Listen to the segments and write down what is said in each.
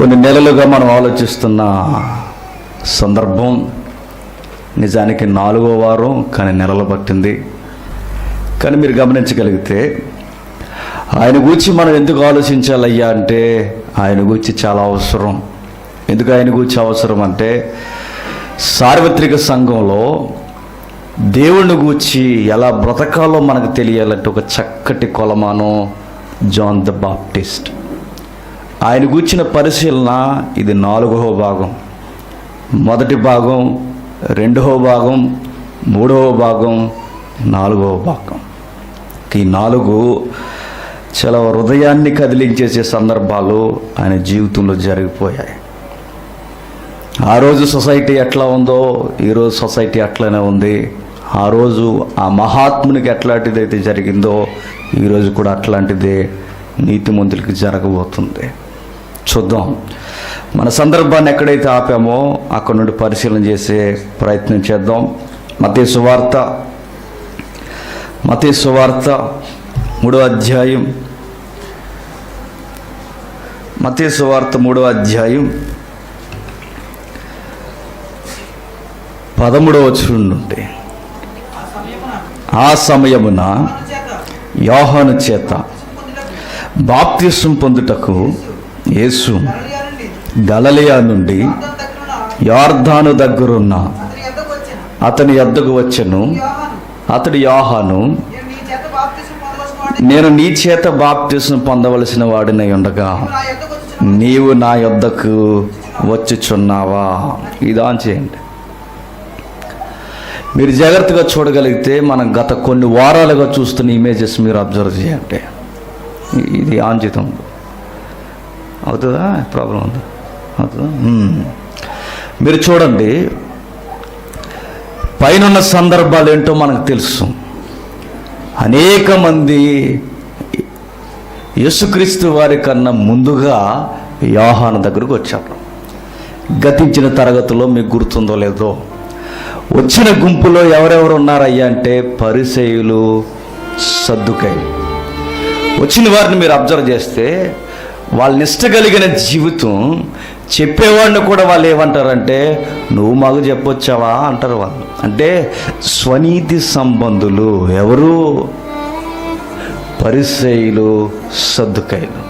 కొన్ని నెలలుగా మనం ఆలోచిస్తున్న సందర్భం నిజానికి 4వ వారం, కానీ నెలలు పట్టింది. కానీ మీరు గమనించగలిగితే ఆయన గురించి మనం ఎందుకు ఆలోచించాలయ్యా అంటే ఆయన గురించి చాలా అవసరం. ఎందుకు ఆయన గురించి అవసరం అంటే సార్వత్రిక సంఘంలో దేవుణ్ణి గూర్చి ఎలా బ్రతకాలో మనకు తెలియాలంటే ఒక చక్కటి కొలమానం జాన్ ద బాప్టిస్ట్. ఆయన గూర్చిన పరిశీలన ఇది 4వ భాగం. మొదటి భాగం, 2వ భాగం, 3వ భాగం, 4వ భాగం. ఈ 4 చాలా హృదయాన్ని కదిలించేసే సందర్భాలు ఆయన జీవితంలో జరిగిపోయాయి. ఆ రోజు సొసైటీ ఎట్లా ఉందో ఈరోజు సొసైటీ అట్లానే ఉంది. ఆ రోజు ఆ మహాత్మునికి ఎట్లాంటిదైతే జరిగిందో ఈరోజు కూడా అట్లాంటిదే నీతిమంతులకి జరగబోతుంది. చూద్దాం. మన సందర్భాన్ని ఎక్కడైతే ఆపామో అక్కడ నుండి పరిశీలన చేసే ప్రయత్నం చేద్దాం. మత్తయి సువార్త 3వ అధ్యాయం. మత్తయి సువార్త 3వ అధ్యాయం 13వ వచనం నుండి. ఆ సమయమున యోహాను చేత బాప్తిస్మం పొందుటకు యేసు గలిలయ నుండి యొర్దాను దగ్గరున్న అతని యొద్దకు వచ్చెను. అతడు యోహాను, నేను నీ చేత బాప్తిస్మం పొందవలసిన వాడినై ఉండగా నీవు నా యొద్దకు వచ్చుచున్నావా? ఇది ఆన్ చేయండి. మీరు జాగ్రత్తగా చూడగలిగితే మనం గత కొన్ని వారాలుగా చూస్తున్న ఇమేజెస్ మీరు అబ్జర్వ్ చేయండి. ఇది ఆన్ చేద్దాం. అవుతుందా? ప్రాబ్లం ఉందా? అవుతుందా? మీరు చూడండి, పైన సందర్భాలు ఏంటో మనకు తెలుసు. అనేక మంది యేసుక్రీస్తు వారి కన్నా ముందుగా యోహాను దగ్గరకు వచ్చారు. గతించిన తరగతిలో మీకు గుర్తుందో లేదో, వచ్చిన గుంపులో ఎవరెవరు ఉన్నారయ్యా అంటే పరిసయ్యులు, సద్దుకయ్యులు. వచ్చిన వారిని మీరు అబ్జర్వ్ చేస్తే వాళ్ళ నిష్ట కలిగిన జీవితం చెప్పేవాడిని కూడా వాళ్ళు ఏమంటారంటే నువ్వు మాకు చెప్పొచ్చావా అంటారు. వాళ్ళు అంటే స్వనీతి సంబంధులు. ఎవరు? పరిసయ్యులు, సద్దుకయ్యులు.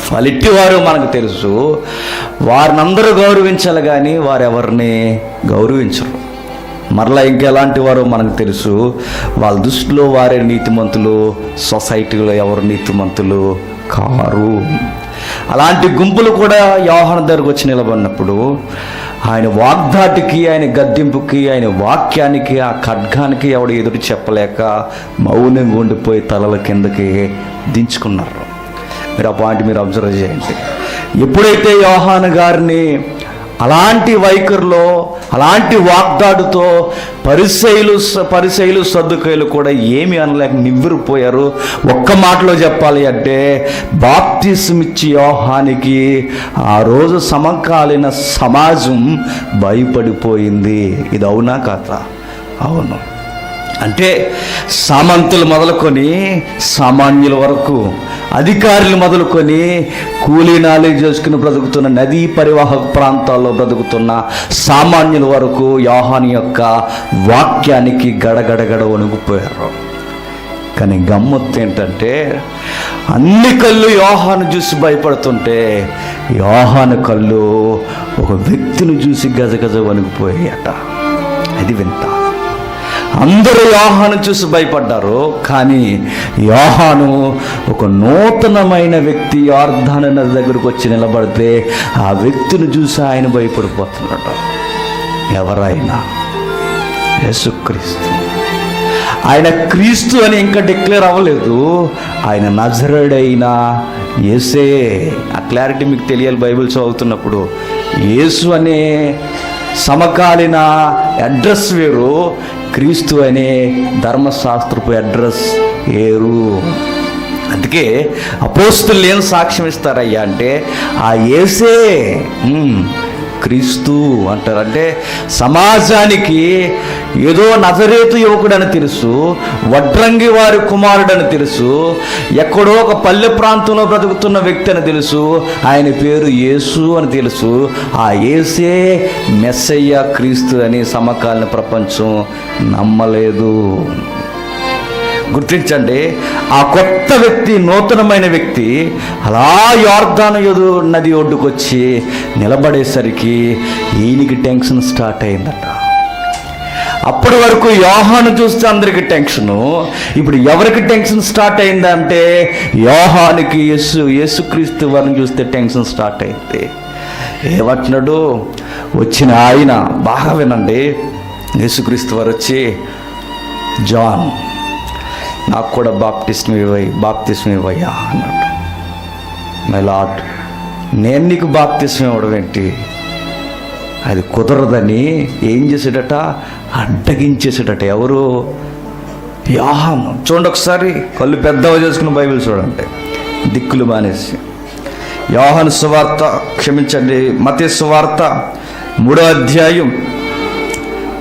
వాళ్ళిట్టివారు మనకు తెలుసు. వారిని అందరూ గౌరవించాలి కానీ వారెవరిని గౌరవించరు. మరలా ఇంకెలాంటి వారు మనకు తెలుసు. వాళ్ళ దృష్టిలో వారే నీతిమంతులు, సొసైటీలో ఎవరు నీతిమంతులు కారు. అలాంటి గుంపులు కూడా యోహాను దగ్గరకు వచ్చి నిలబడినప్పుడు ఆయన వాగ్దాటికి, ఆయన గద్దింపుకి, ఆయన వాక్యానికి, ఆ ఖడ్గానికి ఎవడు ఎదురు చెప్పలేక మౌనంగా ఉండిపోయి తలల కిందకి దించుకున్నారు. మీరు ఆ పాయింట్ మీరు అబ్జర్వ్ చేయండి. ఎప్పుడైతే యోహాను గారిని అలాంటి వైఖరిలో, అలాంటి వాగ్దాడుతో పరిసయ్యులు సద్దుకయ్యులు కూడా ఏమి అనలేక నివ్వెరపోయారు. ఒక్క మాటలో చెప్పాలి అంటే బాప్తిస్మిచ్చి యోహానికి ఆ రోజు సమకాలీన సమాజం భయపడిపోయింది. ఇది అవునా కాదా? అవును. అంటే సామంతులు మొదలుకొని సామాన్యుల వరకు, అధికారులు మొదలుకొని కూలీ నాలి చేసుకుని బ్రతుకుతున్న నదీ పరివాహక ప్రాంతాల్లో బ్రతుకుతున్న సామాన్యుల వరకు యోహాను యొక్క వాక్యానికి గడగడగడ వణిగిపోయారు. కానీ గమ్మత్తు ఏంటంటే అన్ని కళ్ళు యోహాను చూసి భయపడుతుంటే యోహాను కళ్ళు ఒక వ్యక్తిని చూసి గజగజ వణిగిపోయాయట. అది వింత. అందరూ యోహాను చూసి భయపడ్డారు. కానీ యోహాను ఒక నూతనమైన వ్యక్తి యొర్దాను నది దగ్గరకు వచ్చి నిలబడితే ఆ వ్యక్తిని చూసి ఆయన భయపడిపోతున్నాడు. ఎవరైనా యేసుక్రీస్తు. ఆయన క్రీస్తు అని ఇంకా డిక్లేర్ అవ్వలేదు. ఆయన నజరేయుడైన యేసే. ఆ క్లారిటీ మీకు తెలియాలి. బైబిల్ చదువుతున్నప్పుడు యేసు అనే సమకాలీన అడ్రస్ వేరు, క్రీస్తు అనే ధర్మశాస్త్రపు అడ్రస్ వేరు. అందుకే అపోస్తులు ఏం సాక్ష్యం ఇస్తారయ్యా అంటే ఆ యేసే క్రీస్తు అంటారు. అంటే సమాజానికి ఏదో నజరేతు యువకుడని తెలుసు, వడ్రంగి వారి కుమారుడని తెలుసు, ఎక్కడో ఒక పల్లె ప్రాంతంలో బ్రతుకుతున్న వ్యక్తి అని తెలుసు, ఆయన పేరు యేసు అని తెలుసు. ఆ యేసే మెస్సయ్య క్రీస్తు అని సమకాలీన ప్రపంచం నమ్మలేదు. గుర్తించండి, ఆ కొత్త వ్యక్తి, నూతనమైన వ్యక్తి అలా యోర్దాను నది ఒడ్డుకు వచ్చి నిలబడేసరికి ఈయనకి టెన్షన్ స్టార్ట్ అయిందట. అప్పటి వరకు యోహాను చూస్తే అందరికి టెన్షను, ఇప్పుడు ఎవరికి టెన్షన్ స్టార్ట్ అయిందంటే యోహానికి యేసుక్రీస్తు వారిని చూస్తే టెన్షన్ స్టార్ట్ అయింది. ఏమంటున్నాడు? వచ్చిన ఆయన, బాగా వినండి, యేసుక్రీస్తు వారు వచ్చి, జాన్ నాకు కూడా బాప్తిస్మం ఇవ్వయ్యా అన్నాడు. మై లార్డ్, నేను నీకు బాప్తిస్మం ఇవ్వడం ఏంటి? అది కుదరదని ఏం చేసాడట? అడ్డగించేసాడట. ఎవరు? యోహాను. చూడండి ఒకసారి, కళ్ళు పెద్దగా చేసుకుని బైబిల్ చూడండి, దిక్కులు మానేసి. యోహాను సువార్త, క్షమించండి, మత్తయి సువార్త 3వ అధ్యాయం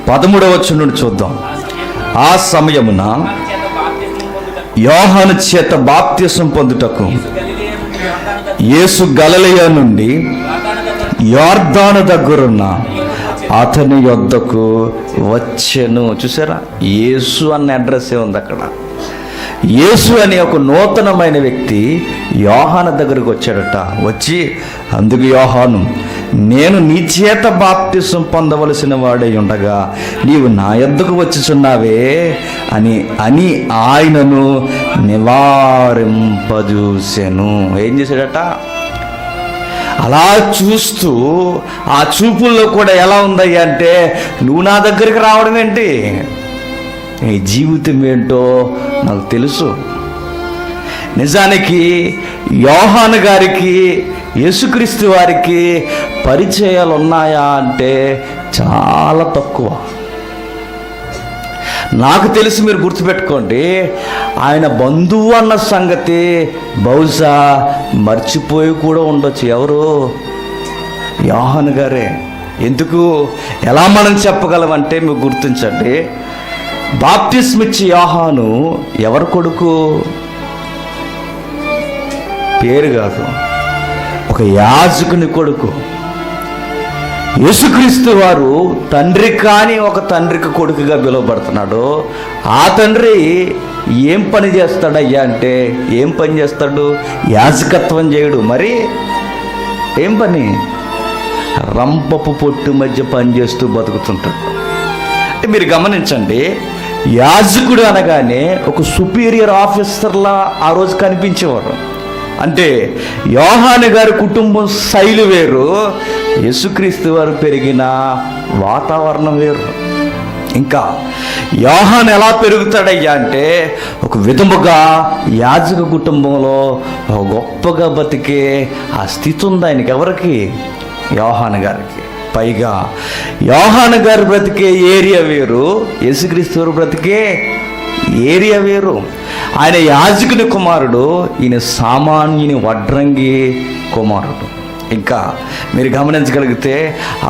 13వ వచనం నుండి చూద్దాం. ఆ సమయమున యోహాను చేత బాప్తిసం పొందుటకు యేసు గలిలయ నుండి యోర్దాను దగ్గరున్న అతని యొద్దకు వచ్చెను. చూసారా, యేసు అన్న అడ్రస్సే ఉంది అక్కడ. యేసు అనే ఒక నూతనమైన వ్యక్తి యోహాను దగ్గరకు వచ్చాడట. వచ్చి, అందుకు యోహాను, నేను నీ చేత బాప్తిసం పొందవలసిన వాడై ఉండగా నీవు నా యొద్దకు వచ్చుచున్నావే అని ఆయనను నివారింపజూసెను. ఏం చేశాడట? అలా చూస్తూ ఆ చూపుల్లో కూడా ఎలా ఉందయ్యా అంటే, నువ్వు నా దగ్గరికి రావడం ఏంటి? నీ జీవితం ఏంటో నాకు తెలుసు. నిజానికి యోహాను గారికి యేసుక్రీస్తు వారికి పరిచయాలు ఉన్నాయా అంటే చాలా తక్కువ. నాకు తెలిసి మీరు గుర్తుపెట్టుకోండి, ఆయన బంధువు అన్న సంగతి బహుశా మర్చిపోయి కూడా ఉండొచ్చు. ఎవరు? యోహాను గారే. ఎందుకు, ఎలా మనం చెప్పగలమంటే మీరు గుర్తించండి, బాప్తిస్మిచ్చి యోహాను ఎవరి కొడుకు? పేరు కాదు, ఒక యాజకుని కొడుకు. యేసుక్రీస్తు వారు తండ్రి కాని ఒక తండ్రికి కొడుకుగా పిలువబడుతున్నాడు. ఆ తండ్రి ఏం పని చేస్తాడయ్యా అంటే, ఏం పని చేస్తాడు? యాజకత్వం చేయడు. మరి ఏం పని? రంపపు పొట్టు మధ్య పనిచేస్తూ బతుకుతుంటాడు. అంటే మీరు గమనించండి, యాజకుడు అనగానే ఒక సుపీరియర్ ఆఫీసర్లా ఆ రోజు కనిపించేవారు. అంటే యోహాను గారి కుటుంబం శైలి వేరు, యేసుక్రీస్తు వారు పెరిగిన వాతావరణం వేరు. ఇంకా యోహాను ఎలా పెరుగుతాడయ్యా అంటే, ఒక విధముగా యాజక కుటుంబంలో గొప్పగా బతికే ఆ స్థితి ఉంది ఆయనకి. ఎవరికి? యోహాను గారికి. పైగా యోహాను గారు బ్రతికే ఏరియా వేరు, యేసుక్రీస్తు వారు బ్రతికే ఏరియా వేరు. ఆయన యాజకుని కుమారుడు, ఈయన సామాన్యుని వడ్రంగి కుమారుడు. ఇంకా మీరు గమనించగలిగితే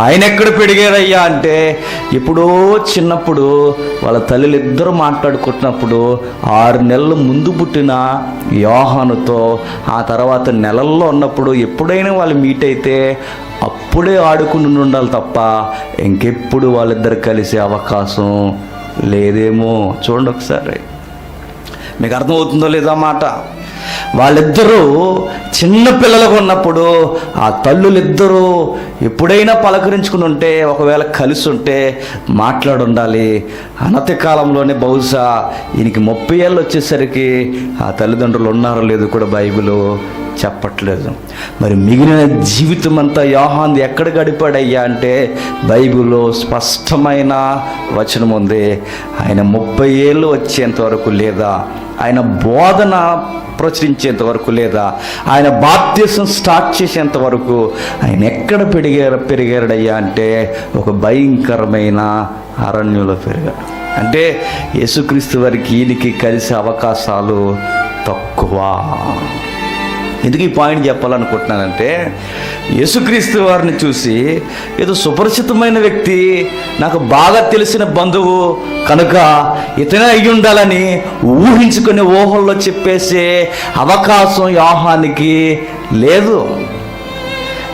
ఆయన ఎక్కడ పెరిగారయ్యా అంటే, ఎప్పుడో చిన్నప్పుడు వాళ్ళ తల్లులు ఇద్దరు మాట్లాడుకుంటున్నప్పుడు 6 నెలల ముందు పుట్టిన యోహానుతో, ఆ తర్వాత నెలల్లో ఉన్నప్పుడు ఎప్పుడైనా వాళ్ళు మీట్ అయితే అప్పుడే ఆడుకుని ఉండాలి తప్ప ఇంకెప్పుడు వాళ్ళిద్దరు కలిసే అవకాశం లేదేమో. చూడండి ఒకసారి, మీకు అర్థమవుతుందో లేదా మాట. వాళ్ళిద్దరూ చిన్న పిల్లలుగా ఉన్నప్పుడు ఆ తల్లులిద్దరూ ఎప్పుడైనా పలకరించుకుని ఉంటే, ఒకవేళ కలిసి ఉంటే మాట్లాడి ఉండాలి. అనతి కాలంలోనే బహుశా ఈయనకి 30 ఏళ్ళు వచ్చేసరికి ఆ తల్లిదండ్రులు ఉన్నారో లేదో కూడా బైబిల్ చెప్పట్లేదు. మరి మిగిలిన జీవితం అంతా యోహాను ఎక్కడ గడిపాడయ్యా అంటే, బైబిల్లో స్పష్టమైన వచనం ఉంది. ఆయన 30 ఏళ్ళు వచ్చేంత వరకు, లేదా ఆయన బోధన ప్రచురించేంత వరకు, లేదా ఆయన బాప్తిసం స్టార్ట్ చేసేంత వరకు ఆయన ఎక్కడ పెరిగాడయ్యా అంటే, ఒక భయంకరమైన అరణ్యంలో పెరిగాడు. అంటే యేసుక్రీస్తు వారికి ఈయనకి కలిసే అవకాశాలు తక్కువ. ఎందుకు ఈ పాయింట్ చెప్పాలనుకుంటున్నానంటే, యేసుక్రీస్తు వారిని చూసి ఏదో సుపరిచితమైన వ్యక్తి, నాకు బాగా తెలిసిన బంధువు కనుక ఇతనే అయ్యి ఉండాలని ఊహించుకుని ఊహల్లో చెప్పేసే అవకాశం యోహానికి లేదు.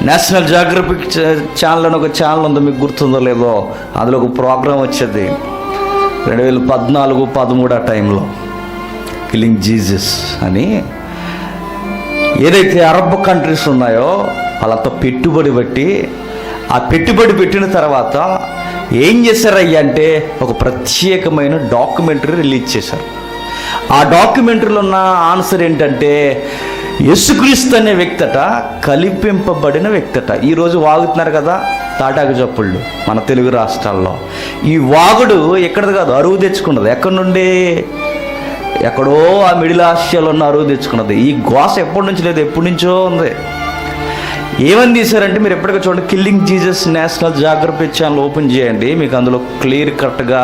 నేషనల్ జాగ్రఫిక్ ఛానల్ అని ఒక ఛానల్ ఉందో, మీకు గుర్తుందో లేదో, అందులో ఒక ప్రోగ్రాం వచ్చేది 2014-13 ఆ టైంలో, కిల్లింగ్ జీసస్ అని. ఏదైతే అరబ్ కంట్రీస్ ఉన్నాయో వాళ్ళంతా పెట్టుబడి పెట్టి, ఆ పెట్టుబడి పెట్టిన తర్వాత ఏం చేశారయ్యా అంటే ఒక ప్రత్యేకమైన డాక్యుమెంటరీ రిలీజ్ చేశారు. ఆ డాక్యుమెంటరీలో ఉన్న ఆన్సర్ ఏంటంటే, యేసుక్రీస్తు అనే వ్యక్తట కల్పింపబడిన వ్యక్తట. ఈరోజు వాగుతున్నారు కదా తాటాకు చప్పుళ్ళు మన తెలుగు రాష్ట్రాల్లో. ఈ వాగుడు ఎక్కడది కాదు, అరువు తెచ్చుకున్నది. ఎక్కడి నుండి? ఎక్కడో ఆ మిడిల్ ఆసియాలో ఉన్న అరువు తెచ్చుకున్నది. ఈ గోస ఎప్పటి నుంచి లేదు, ఎప్పటి నుంచో ఉంది. ఏమని తీశారంటే, మీరు ఎప్పటికీ చూడండి, killing Jesus national geography channel open చేయండి, మీకు అందులో క్లియర్ కట్గా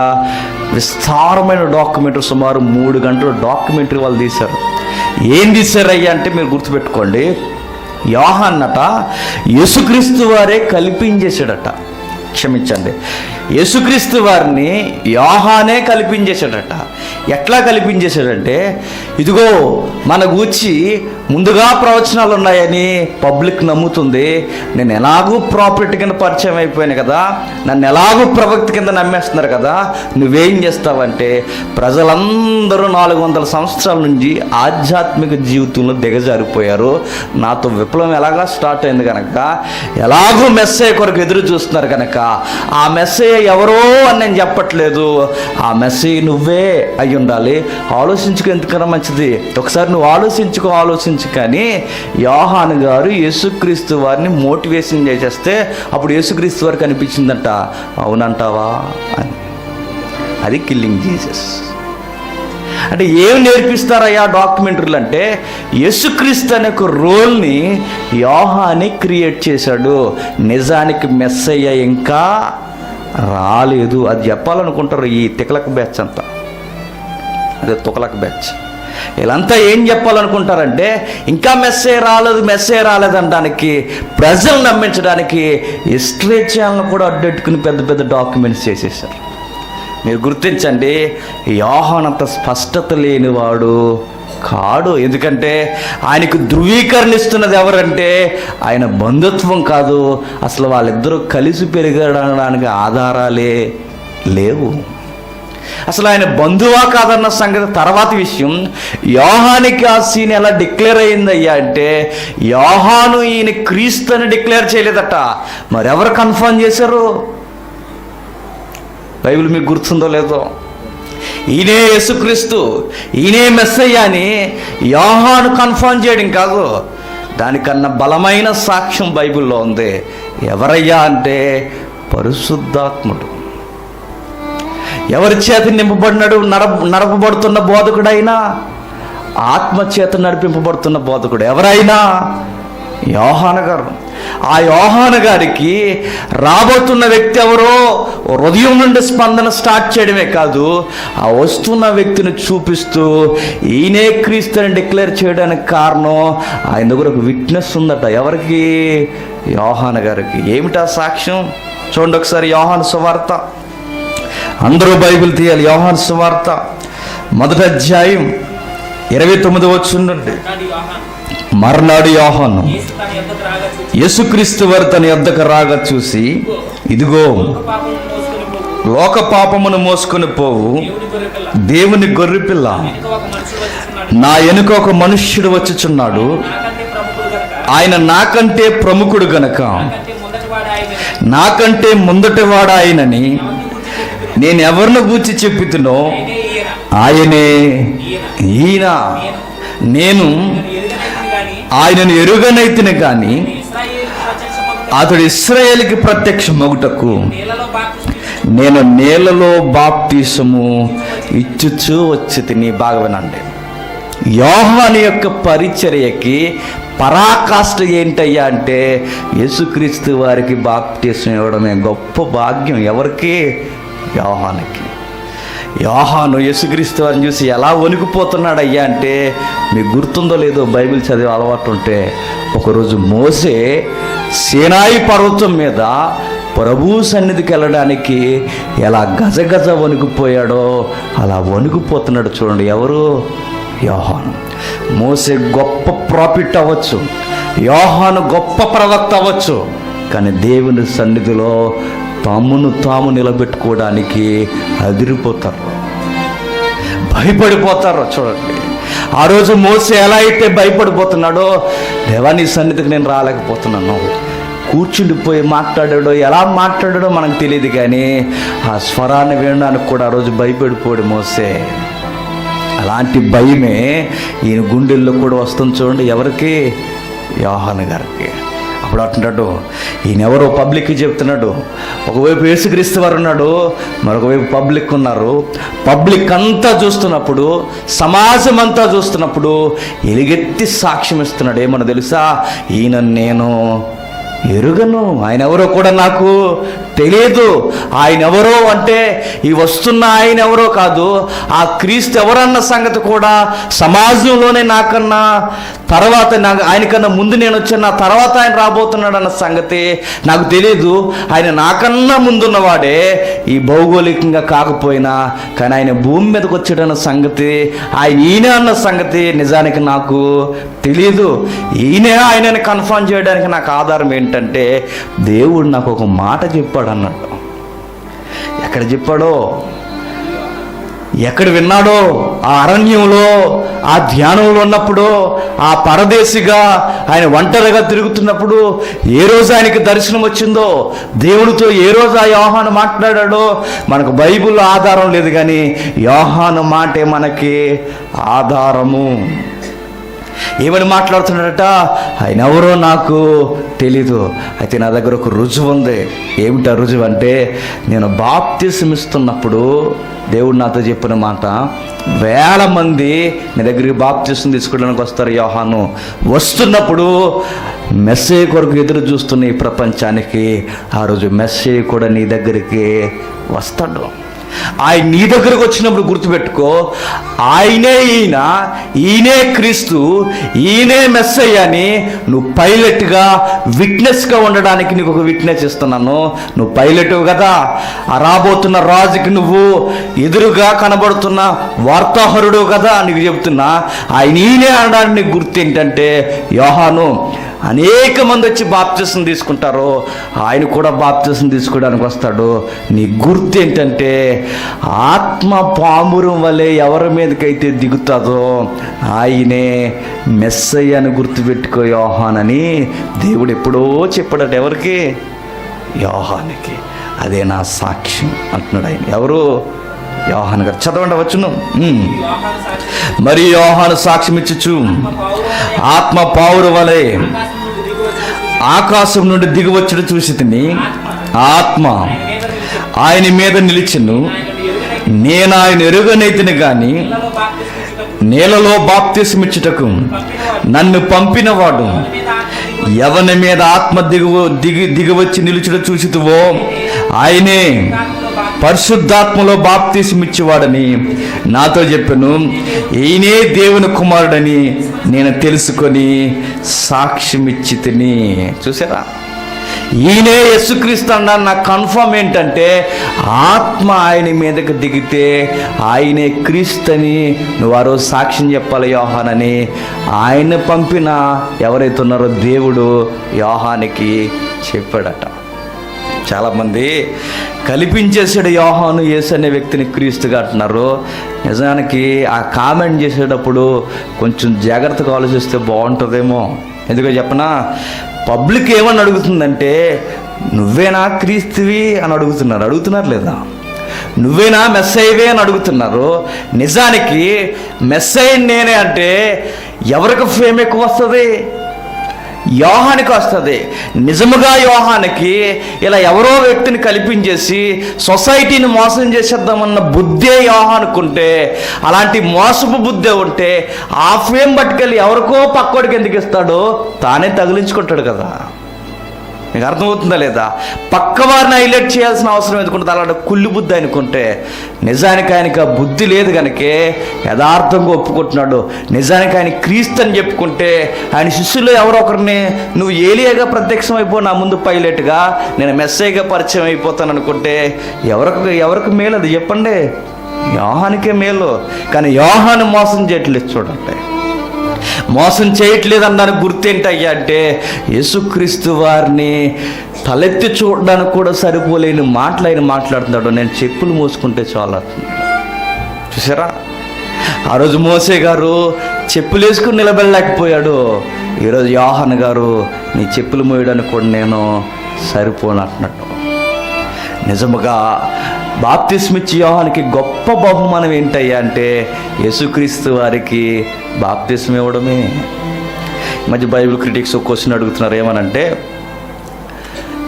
విస్తారమైన డాక్యుమెంటరీ, సుమారు 3 గంటల డాక్యుమెంటరీ వాళ్ళు తీశారు. ఏం తీశారయ్యా అంటే, మీరు గుర్తుపెట్టుకోండి, యోహాన్నట యేసుక్రీస్తు వారే కల్పించేశాడట. క్షమించండి, యేసుక్రీస్తు వారిని యోహానే కల్పించేశాడట. ఎట్లా కల్పించేశాడంటే, ఇదిగో మన గూర్చి ముందుగా ప్రవచనాలు ఉన్నాయని పబ్లిక్ నమ్ముతుంది, నేను ఎలాగూ ప్రాపర్టీ కింద పరిచయం అయిపోయాను కదా, నన్ను ఎలాగూ ప్రవక్త కింద నమ్మేస్తున్నారు కదా, నువ్వేం చేస్తావంటే, ప్రజలందరూ 400 సంవత్సరాల నుంచి ఆధ్యాత్మిక జీవితంలో దిగజారిపోయారు, నాతో విప్లవం ఎలాగా స్టార్ట్ అయింది కనుక, ఎలాగూ మెస్సయ్య కొరకు ఎదురు చూస్తున్నారు కనుక, ఆ మెస్సయ్య ఎవరో అని నేను చెప్పట్లేదు, ఆ మెస్సయ్య నువ్వే అయి ఉండాలి, ఆలోచించుకో, ఎందుకన్నా మంచిది, ఒకసారి నువ్వు ఆలోచించు కానీ యోహాను గారు యేసుక్రీస్తు వారిని మోటివేషన్ చేసేస్తే అప్పుడు యేసుక్రీస్తు వారికి అనిపించిందంట, అవునంటావా అని. అది కిల్లింగ్ జీసస్ అంటే. ఏం నేర్పిస్తారయ్యా డాక్యుమెంటరీలు అంటే, యేసుక్రీస్తు అనే ఒక రోల్ని యోహానే క్రియేట్ చేశాడు. నిజానికి మెస్సయ్య ఇంకా రాలేదు, అది చెప్పాలనుకుంటారు ఈ తికలక్ బ్యాచ్ అంతా, అదే తుకలక్ బ్యాచ్. వీళ్ళంతా ఏం చెప్పాలనుకుంటారంటే, ఇంకా మెస్సే రాలేదనడానికి, ప్రజలు నమ్మించడానికి హిస్టరీ ఛానల్ కూడా అడ్డెట్టుకుని పెద్ద పెద్ద డాక్యుమెంట్స్ చేసేసారు. మీరు గుర్తించండి, యోహాను అంత స్పష్టత లేనివాడు కాడు. ఎందుకంటే ఆయనకు ధృవీకరణ ఇస్తున్నది ఎవరంటే ఆయన బంధుత్వం కాదు, అసలు వాళ్ళిద్దరూ కలిసి పెరగడానికి ఆధారాలే లేవు. అసలు ఆయన బంధువా కాదన్న సంగతి తర్వాత విషయం. యోహానికి ఆ సీన్ ఎలా డిక్లేర్ అయిందయ్యా అంటే, యోహాను ఈయన క్రీస్తు అని డిక్లేర్ చేయలేదట, మరెవరు కన్ఫర్మ్ చేశారు? బైబిల్ మీకు గుర్తుందో లేదో, ఈయనే యేసుక్రీస్తు, ఈయనే మెస్సయ్య అని యోహాను కన్ఫర్మ్ చేయడం కాదు, దానికన్నా బలమైన సాక్ష్యం బైబిల్లో ఉంది. ఎవరయ్యా అంటే పరిశుద్ధాత్ముడు. ఎవరి చేత నింపబడినాడు? నడపబడుతున్న బోధకుడైనా, ఆత్మచేత నడిపింపబడుతున్న బోధకుడు ఎవరైనా యోహాను గారు. ఆ యోహాను గారికి రాబోతున్న వ్యక్తి ఎవరో హృదయం నుండి స్పందన స్టార్ట్ చేయడమే కాదు, ఆ వస్తున్న వ్యక్తిని చూపిస్తూ ఈయనే క్రీస్తు అని డిక్లేర్ చేయడానికి కారణం ఆయన దగ్గర ఒక విట్నెస్ ఉందట. ఎవరికి? యోహాను గారికి. ఏమిటా సాక్ష్యం? చూడండి ఒకసారి యోహాను సువార్త, అందరూ బైబిల్ తీయాలి. యోహాను సువార్త 1వ అధ్యాయం 29వ వచనం నుండి. మర్నాడు యోహాను యేసుక్రీస్తు వారు తన యొద్దకు రాగా చూసి, ఇదిగో లోక పాపమును మోసుకొని పోవు దేవుని గొర్రెపిల్ల, నా వెనుక ఒక మనుష్యుడు వచ్చుచున్నాడు, ఆయన నాకంటే ప్రముఖుడు గనక నాకంటే ముందటివాడు ఆయనని నేను ఎవరిని గూర్చి చెప్పుతున్నో ఆయనే ఈయన. నేను ఆయనను ఎరుగనైతిని కానీ అతడు ఇశ్రాయేలుకి ప్రత్యక్షమగుటకు నేను నీళ్లలో బాప్తిసము ఇచ్చుచూ వచ్చి తిని. బాగా వినండి, యోహాను యొక్క పరిచర్యకి పరాకాష్ఠ ఏంటయ్యా అంటే యేసుక్రీస్తు వారికి బాప్తిసం ఇవ్వడమే గొప్ప భాగ్యం. ఎవరికి? యోహానుకి. యోహాను యేసుక్రీస్తు వారిని చూసి ఎలా వణికిపోతున్నాడు అయ్యా అంటే, మీకు గుర్తుందో లేదో బైబిల్ చదివే అలవాటు ఉంటే, ఒకరోజు మోసే సీనాయి పర్వతం మీద ప్రభు సన్నిధికి వెళ్ళడానికి ఎలా గజగజ వణికిపోయాడో అలా వణికిపోతున్నాడు చూడండి. ఎవరు? యోహాను. మోసే గొప్ప ప్రాఫిట్ అవ్వచ్చు, యోహాను గొప్ప ప్రవక్త అవ్వచ్చు, కానీ దేవుని సన్నిధిలో తమ్మును తాము నిలబెట్టుకోవడానికి అదిరిపోతారు, భయపడిపోతారు. చూడండి, ఆ రోజు మోసే ఎలా అయితే భయపడిపోతున్నాడో, దేవా నీ సన్నిధికి నేను రాలేకపోతున్నాను, కూర్చుండిపోయి మాట్లాడాడో, ఎలా మాట్లాడాడో మనకు తెలియదు, కానీ ఆ స్వరాన్ని వినడానికి కూడా ఆ రోజు భయపడిపోయాడు మోసే. అలాంటి భయమే ఈయన గుండెల్లో కూడా వస్తుంది చూడండి. ఎవరికి? యోహాను గారికి. అప్పుడు అంటున్నాడు, ఈయన ఎవరో పబ్లిక్కి చెప్తున్నాడు. ఒకవైపు యేసుక్రీస్తు వారు ఉన్నాడు, మరొకవైపు పబ్లిక్ ఉన్నారు. పబ్లిక్ అంతా చూస్తున్నప్పుడు, సమాజం అంతా చూస్తున్నప్పుడు ఎలుగెత్తి సాక్ష్యం ఇస్తున్నాడు. ఏమన్నా తెలుసా? ఈయన నేను ఎరుగను, ఆయన ఎవరో కూడా నాకు తెలియదు. ఆయన ఎవరో అంటే ఈ వస్తున్న ఆయన ఎవరో కాదు, ఆ క్రీస్తు ఎవరన్న సంగతి కూడా సమాజంలోనే నాకన్నా తర్వాత ఆయనకన్నా ముందు నేను వచ్చాను, నా తర్వాత ఆయన రాబోతున్నాడు అన్న సంగతి నాకు తెలియదు. ఆయన నాకన్నా ముందున్నవాడే, ఈ భౌగోళికంగా కాకపోయినా కానీ ఆయన భూమి మీదకి వచ్చాడన్న సంగతి, ఆయన ఈయన అన్న సంగతి నిజానికి నాకు తెలియదు. ఈయనే ఆయనని కన్ఫర్మ్ చేయడానికి నాకు ఆధారం ఏంటంటే, దేవుడు నాకు ఒక మాట చెప్పాడు అన్నాడు. ఎక్కడ చెప్పాడో, ఎక్కడ విన్నాడో? ఆ అరణ్యంలో, ఆ ధ్యానంలో ఉన్నప్పుడు, ఆ పరదేశిగా ఆయన ఒంటరిగా తిరుగుతున్నప్పుడు ఏ రోజు ఆయనకి దర్శనం వచ్చిందో, దేవుడితో ఏ రోజు ఆ యోహాను మాట్లాడాడో మనకు బైబిల్లో ఆధారం లేదు, కానీ యోహాను మాటే మనకి ఆధారము. ఏమని మాట్లాడుతున్నాడట? ఆయన ఎవరో నాకు తెలీదు, అయితే నా దగ్గర ఒక రుజువు ఉంది. ఏమిటా రుజువు అంటే, నేను బాప్తిసం ఇస్తున్నప్పుడు దేవుడు నాతో చెప్పిన మాట, 1000 మంది నీ దగ్గరికి బాప్తిసం తీసుకోవడానికి వస్తారు యోహాను. వస్తున్నప్పుడు మెస్సేయ కొరకు ఎదురు చూస్తున్న ఈ ప్రపంచానికి ఆ రోజు మెస్సేయ కూడా నీ దగ్గరికి వస్తాడు. ఆయన నీ దగ్గరకు వచ్చినప్పుడు గుర్తుపెట్టుకో, ఆయనే ఈయనే క్రీస్తు, ఈయనే మెస్సయ్య అని నువ్వు పైలట్గా, విట్నెస్గా ఉండడానికి నీకు ఒక విట్నెస్ ఇస్తున్నాను. నువ్వు పైలట్ కదా, ఆ రాబోతున్న రాజుకి నువ్వు ఎదురుగా కనబడుతున్న వార్తాహరుడు కదా, నీకు చెబుతున్నా. ఆయన ఈయనే అనడానికి నీకు గుర్తు ఏంటంటే, యోహాను అనేక మంది వచ్చి బాప్తిసం తీసుకుంటారు, ఆయన కూడా బాప్తిసం తీసుకోవడానికి వస్తాడు. నీ గుర్తు ఏంటంటే, ఆత్మ పామురం వలె ఎవరి మీదకైతే దిగుతుందో ఆయనే మెస్సయ్య అని గుర్తుపెట్టుకో యోహానని దేవుడు ఎప్పుడో చెప్పాడట. ఎవరికి? యోహానికి. అదే నా సాక్ష్యం అంటున్నాడు ఆయన. ఎవరు? యోహాను గారు. చదవండి వచ్చును. మరి యోహాను సాక్ష్యం ఇచ్చు, ఆత్మ పావురు వలె ఆకాశం నుండి దిగివచ్చడు చూసి తిని, ఆత్మ ఆయన మీద నిలిచెను, నేను ఆయన ఎరుగనైతిని గాని నీళ్ళలో బాప్తిసమిచ్చుటకు నన్ను పంపినవాడు ఎవని మీద ఆత్మ దిగివచ్చి నిలుచుట చూసితువో ఆయనే పరిశుద్ధాత్మలో బాప్తిసమిచ్చేవాడని నాతో చెప్పాను. ఈయనే దేవుని కుమారుడని నేను తెలుసుకొని సాక్ష్యం ఇచ్చి తిని. చూసారా? ఈయనే యేసుక్రీస్తు అన్నాను. నాకు కన్ఫర్మ్ ఏంటంటే, ఆత్మ ఆయన మీదకి దిగితే ఆయనే క్రీస్తుని నువ్వు ఆ రోజు సాక్ష్యం చెప్పాలి యోహానని ఆయన పంపిన ఎవరైతే ఉన్నారో దేవుడు యోహానికి చెప్పాడట. చాలామంది కల్పించేసాడు యోహాను యేసు అనే వ్యక్తిని క్రీస్తుగా అంటున్నారు. నిజానికి ఆ కామెంట్ చేసేటప్పుడు కొంచెం జాగ్రత్తగా ఆలోచిస్తే బాగుంటుందేమో. ఎందుకో చెప్పనా? పబ్లిక్ ఏమని అడుగుతుందంటే, నువ్వేనా క్రీస్తువి అని అడుగుతున్నారు లేదా? నువ్వేనా మెస్సయ్యవే అని అడుగుతున్నారు. నిజానికి మెస్సయ్య నేనే అంటే ఎవరికి ఫేమ్ ఎక్కువ వస్తుంది? యోహానికి వస్తుంది. నిజముగా యోహానికి ఇలా ఎవరో వ్యక్తిని కల్పించేసి సొసైటీని మోసం చేసేద్దామన్న బుద్ధే యోహానుకుంటే, అలాంటి మోసపు బుద్ధే ఉంటే ఆ ఫేమ్ పట్టుకెళ్ళి ఎవరికో పక్కోడికి ఎందుకు ఇస్తాడో తానే తగిలించుకుంటాడు కదా. మీకు అర్థమవుతుందా లేదా? పక్కవారిని హైలైట్ చేయాల్సిన అవసరం ఎందుకుంటుంది? అలాంటి కుళ్ళు బుద్ధి అనుకుంటే నిజానికి ఆయనకి ఆ బుద్ధి లేదు కనుకే యథార్థంగా ఒప్పుకుంటున్నాడు. నిజానికి ఆయన క్రీస్తు అని చెప్పుకుంటే ఆయన శిష్యుల్లో ఎవరో ఒకరిని నువ్వు ఏలియాగా ప్రత్యక్షం అయిపో, నా ముందు పైలట్గా నేను మెస్సైగా పరిచయం అయిపోతాను అనుకుంటే ఎవరికి మేలు అది చెప్పండి? యోహానికే మేలు. కానీ యోహాను మోసం చేయట్లేదు. చూడండి, మోసం చేయట్లేదు అనడానికి గుర్తేంటయ్యా అంటే యేసుక్రీస్తు వారిని తలెత్తి చూడడానికి కూడా సరిపోలేని మాటలు ఆయన మాట్లాడుతున్నాడు. నేను చెప్పులు మోసుకుంటే చాలా. చూసారా, ఆ రోజు మోసే గారు చెప్పులు వేసుకుని నిలబడలేకపోయాడు. ఈరోజు యోహాను గారు నీ చెప్పులు మోయడానికి కూడా నేను సరిపోనంటున్నట్టు. నిజముగా బాప్తిస్మిచ్చి యోహానికి గొప్ప బహుమానం ఏంటయ్యా అంటే యేసుక్రీస్తు వారికి బాప్తిస్మ ఇవ్వడమే. మధ్య బైబిల్ క్రిటిక్స్ ఒక క్వశ్చన్ అడుగుతున్నారు, ఏమనంటే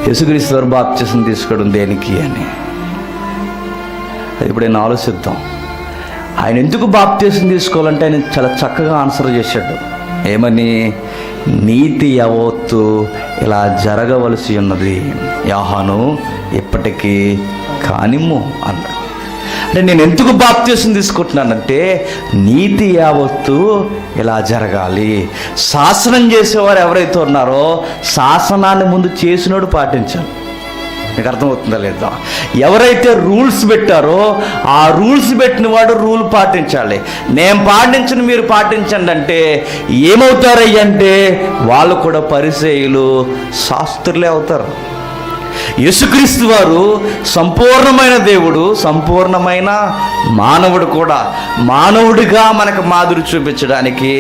యేసుక్రీస్తు వారు బాప్తిస్మ తీసుకోవడం దేనికి అని. అది ఇప్పుడైనా ఆలోచిద్దాం. ఆయన ఎందుకు బాప్తిస్మ తీసుకోవాలంటే ఆయన చాలా చక్కగా ఆన్సర్ చేశాడు. ఏమని? నీతి యావత్తు ఇలా జరగవలసి ఉన్నది, యోహాను ఇప్పటికీ కానిమ్ము అన్నాడు. అంటే నేను ఎందుకు బాప్తిస్మ తీసుకుంటున్నానంటే నీతి యావత్తు ఇలా జరగాలి. శాసనం చేసేవారు ఎవరైతే ఉన్నారో శాసనాన్ని ముందు చేసినోడు పాటించాలి. మీకు అర్థమవుతుందా లేదా? ఎవరైతే రూల్స్ పెట్టారో ఆ రూల్స్ పెట్టిన వాడు రూల్ పాటించాలి. నేను పాటించిన మీరు పాటించండి అంటే ఏమవుతారయ్యంటే వాళ్ళు కూడా పరిసయ్యులు, శాస్త్రులే అవుతారు. యేసుక్రీస్తు వారు సంపూర్ణమైన దేవుడు, సంపూర్ణమైన మానవుడు కూడా. మానవుడిగా మనకు మాదిరి చూపించడానికి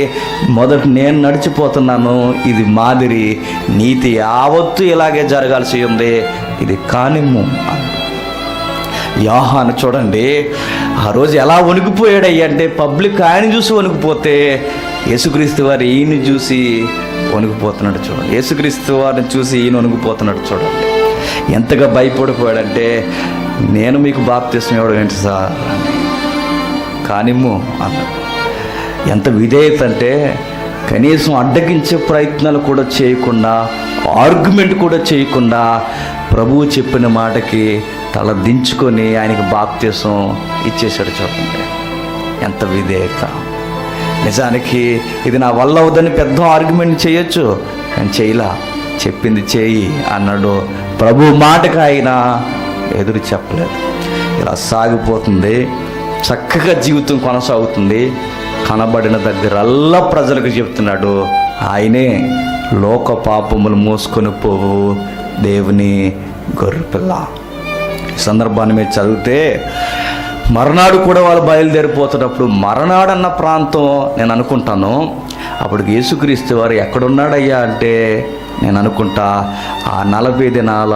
మొదట నేను నడిచిపోతున్నాను, ఇది మాదిరి, నీతి యావత్తు ఇలాగే జరగాల్సి ఉంది, ఇది కానిమ్ము. యోహాను చూడండి, ఆ రోజు ఎలా వణికిపోయాడయ్యా అంటే పబ్లిక్ ఆయన చూసి వణికిపోతే యేసుక్రీస్తు వారు ఈయన చూసి వణికిపోతున్నాడు. చూడండి, యేసుక్రీస్తు వారిని చూసి ఈయన వణికిపోతున్నాడు. చూడండి ఎంతగా భయపడిపోయాడంటే నేను మీకు బాప్తిస్మ ఇవ్వడం ఏంటి సార్ అని, కానిమ్ము అన్నాడు. ఎంత విధేయత అంటే కనీసం అడ్డగించే ప్రయత్నాలు కూడా చేయకుండా, ఆర్గ్యుమెంట్ కూడా చేయకుండా ప్రభువు చెప్పిన మాటకి తల దించుకొని ఆయనకి బాప్తిస్మ ఇచ్చేసాడు. చూడండి ఎంత విధేయత. నిజానికి ఇది నా వల్ల అవుదని పెద్ద ఆర్గ్యుమెంట్ చేయొచ్చు, కానీ చేయలా. చెప్పింది చేయి అన్నాడు. ప్రభు మాటకు ఆయన ఎదురు చెప్పలేదు. ఇలా సాగిపోతుంది, చక్కగా జీవితం కొనసాగుతుంది. కనబడిన దగ్గరల్లా ప్రజలకు చెప్తున్నాడు, ఆయనే లోక పాపములు మోసుకొని పోవు దేవుని గొర్రెపిల్ల. ఈ సందర్భాన్ని మీరు చదివితే మరనాడు కూడా వాళ్ళు బయలుదేరిపోతున్నప్పుడు, మరనాడు అన్న ప్రాంతం నేను అనుకుంటాను అప్పుడు యేసుక్రీస్తు వారు ఎక్కడున్నాడయ్యా అంటే నేను అనుకుంటా ఆ 40 దినాల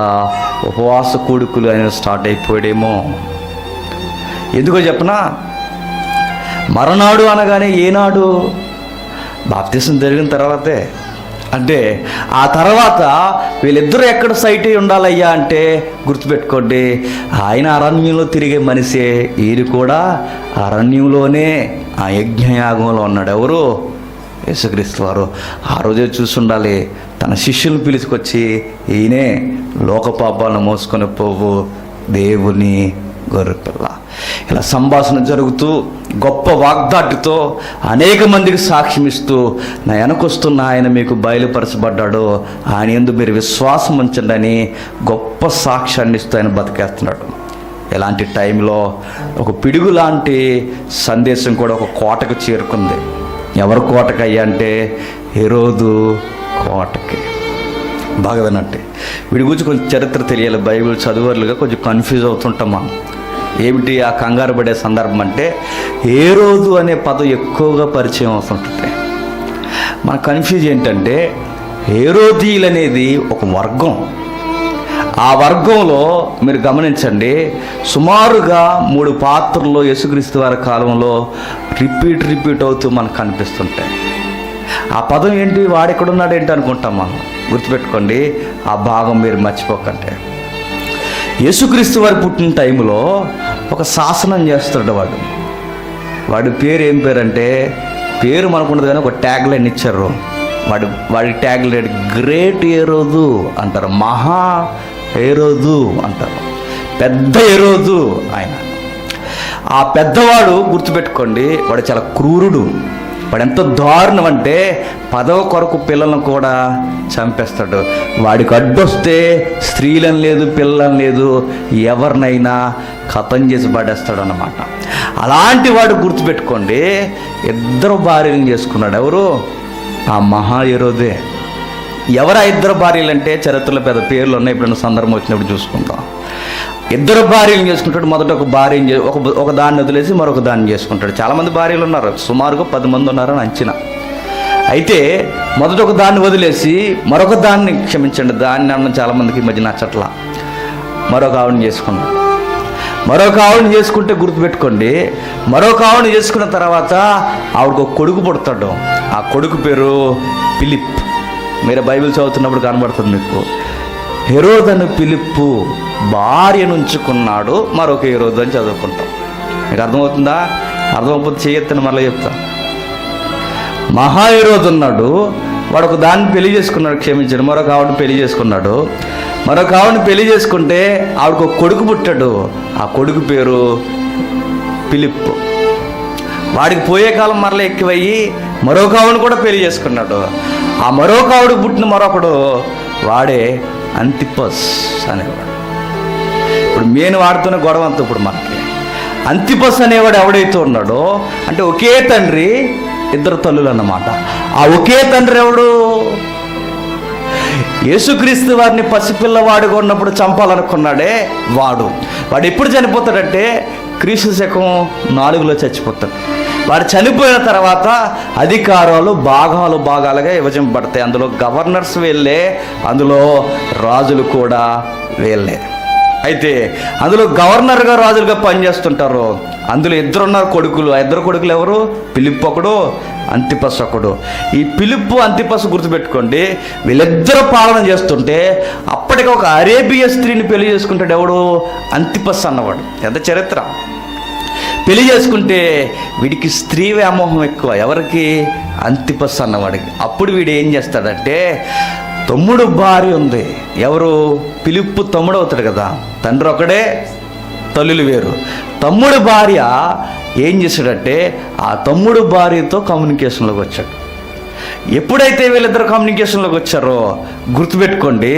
ఉపవాస కూడుకులు ఆయన స్టార్ట్ అయిపోయాడేమో. ఎందుకో చెప్పనా? మరనాడు అనగానే ఏనాడు? బాప్తిస్మ జరిగిన తర్వాతే. అంటే ఆ తర్వాత వీళ్ళిద్దరూ ఎక్కడ సైట్ అయి ఉండాలయ్యా అంటే గుర్తుపెట్టుకోండి, ఆయన అరణ్యంలో తిరిగే మనిషే, ఈయన కూడా అరణ్యంలోనే ఆ యజ్ఞయాగంలో ఉన్నాడు. ఎవరు? యేసుక్రీస్తు వారు. ఆ రోజే చూసుండాలి, తన శిష్యులను పిలుచుకొచ్చి ఈయనే లోక పాపాలను మోసుకొని పోవు దేవుని గొర్రెపిల్ల. ఇలా సంభాషణ జరుగుతూ గొప్ప వాగ్దాటితో అనేక మందికి సాక్ష్యం ఇస్తూ నా వెనకొస్తున్న ఆయన మీకు బయలుపరచబడ్డాడు, ఆయన యందు మీరు విశ్వాసం ఉంచండి అని గొప్ప సాక్ష్యాన్ని ఇస్తూ ఆయన బతికేస్తున్నాడు. ఇలాంటి టైంలో ఒక పిడుగు లాంటి సందేశం కూడా ఒక కోటకు చేరుకుంది. ఎవరు కోటకు అయ్యా అంటే హెరోదు కోటకి. బాగా వినండి, వీడి గురించి కొంచెం చరిత్ర తెలియాలి. బైబిల్ చదువర్లుగా కొంచెం కన్ఫ్యూజ్ అవుతుంటాం మనం. ఏమిటి ఆ కంగారు పడే సందర్భం అంటే హేరోదు అనే పదం ఎక్కువగా పరిచయం అవుతుంటుంది. మన కన్ఫ్యూజ్ ఏంటంటే హేరోదీయులు అనేది ఒక వర్గం. ఆ వర్గంలో మీరు గమనించండి, సుమారుగా 3 పాత్రలు యేసుక్రీస్తు వారి కాలంలో రిపీట్ అవుతూ మనకు కనిపిస్తుంటాయి. ఆ పదం ఏంటి, వాడెక్కడున్నాడు ఏంటి అనుకుంటాం మనం. గుర్తుపెట్టుకోండి, ఆ భాగం మీరు మర్చిపోకండి. యేసుక్రీస్తు వారు పుట్టిన టైంలో ఒక శాసనం చేస్తాడు వాడి పేరు ఏం పేరు అంటే, పేరు మనకున్నది కానీ ఒక ట్యాగ్ లైన్ ఇచ్చారు, వాడి ట్యాగ్ లేడు, గ్రేట్ హేరోదు అంటారు, మహా హేరోదు అంటారు, పెద్ద హేరోదు ఆయన. ఆ పెద్దవాడు గుర్తుపెట్టుకోండి, వాడు చాలా క్రూరుడు. వాడు ఎంత దారుణం అంటే పదవ కొరకు పిల్లలను కూడా చంపేస్తాడు. వాడికి అడ్డొస్తే స్త్రీలను లేదు, పిల్లలను లేదు, ఎవరినైనా ఖతం చేసి పడేస్తాడు అన్నమాట. అలాంటి వాడు గుర్తుపెట్టుకోండి, 2 భార్యలను చేసుకున్నాడు. ఎవరు? ఆ మహా హేరోదే. ఎవరా 2 భార్యలు అంటే చరిత్రలో పెద్ద పేర్లు ఉన్నాయి, ఎప్పుడైనా సందర్భం వచ్చినప్పుడు చూసుకుంటాం. 2 భార్యలను చేసుకుంటాడు. మొదట ఒక భార్యని ఒక దాన్ని వదిలేసి మరొక దాన్ని చేసుకుంటాడు. చాలామంది భార్యలు ఉన్నారు, సుమారుగా 10 మంది ఉన్నారని అంచనా. అయితే మొదట ఒక దాన్ని వదిలేసి మరొక దాన్ని, క్షమించండి, దాన్ని అన్న చాలామందికి ఈ మధ్య నచ్చట్లా, మరొక ఆవిడని చేసుకున్నాడు. మరొక ఆవిడని చేసుకుంటే గుర్తుపెట్టుకోండి, మరొక ఆవిడని చేసుకున్న తర్వాత ఆవిడకు ఒక కొడుకు పుడతాడు. ఆ కొడుకు పేరు ఫిలిప్. మీరు బైబిల్ చదువుతున్నప్పుడు కనబడుతుంది మీకు. హెరోదు అని ఫిలిప్పు భార్యను ఉంచుకున్నాడు, మరొక హెరోదు అని చదువుకుంటాం. మీకు అర్థమవుతుందా? అర్థమైపోతే చేయొద్దని మళ్ళీ చెప్తా. మహా హెరోదు ఉన్నాడు, వాడు ఒక దాన్ని పెళ్లి చేసుకున్నాడు, క్షమించాడు, మరొక ఆవిడని పెళ్లి చేసుకున్నాడు. మరొక ఆవిడని పెళ్లి చేసుకుంటే ఆవిడకు ఒక కొడుకు పుట్టాడు. ఆ కొడుకు పేరు ఫిలిప్. వాడికి పోయే కాలం మరలా ఎక్కువయ్యి మరొక ఆవిడని కూడా పెళ్లి చేసుకున్నాడు. ఆ మరొక ఆవిడకు పుట్టిన మరొకడు వాడే అంతిపస్ అనేవాడు. ఇప్పుడు నేను వాడుతున్న గొడవ అంతా ఇప్పుడు మనకి. అంతిపస్ అనేవాడు ఎవడైతే ఉన్నాడో, అంటే ఒకే తండ్రి 2 తల్లులు అన్నమాట. ఆ ఒకే తండ్రి ఎవడు? యేసుక్రీస్తు వారిని పసిపిల్లవాడుగా ఉన్నప్పుడు చంపాలనుకున్నాడే వాడు ఎప్పుడు చనిపోతాడంటే క్రీస్తు శకం 4లో చచ్చిపోతాడు. వాడు చనిపోయిన తర్వాత అధికారాలు భాగాలుగా విభజింపబడతాయి. అందులో గవర్నర్స్ వెళ్ళే, అందులో రాజులు కూడా వెళ్ళే. అయితే అందులో గవర్నర్గా రాజులుగా పనిచేస్తుంటారు. అందులో 2 ఉన్నారు కొడుకులు. ఆ 2 కొడుకులు ఎవరు? ఫిలిప్ ఒకడు, అంతిపస్ ఒకడు. ఈ ఫిలిప్పు అంతిపస్ గుర్తుపెట్టుకోండి, వీళ్ళిద్దరూ పాలన చేస్తుంటే అప్పటికి ఒక అరేబియా స్త్రీని పెళ్లి చేసుకుంటాడు. ఎవడు? అంతిపస్ అన్నవాడు. ఎంత చరిత్ర! పెళ్లి చేసుకుంటే వీడికి స్త్రీ వ్యామోహం ఎక్కువ. ఎవరికి? అంతిపస్ అన్నవాడికి. అప్పుడు వీడు ఏం చేస్తాడంటే, తమ్ముడు భార్య ఉంది. ఎవరు? ఫిలిప్పు తమ్ముడు అవుతాడు కదా, తండ్రి ఒకడే, తల్లులు వేరు. తమ్ముడు భార్య ఏం చేశాడంటే ఆ తమ్ముడు భార్యతో కమ్యూనికేషన్లోకి వచ్చాడు. ఎప్పుడైతే వీళ్ళిద్దరు కమ్యూనికేషన్లోకి వచ్చారో గుర్తుపెట్టుకోండి,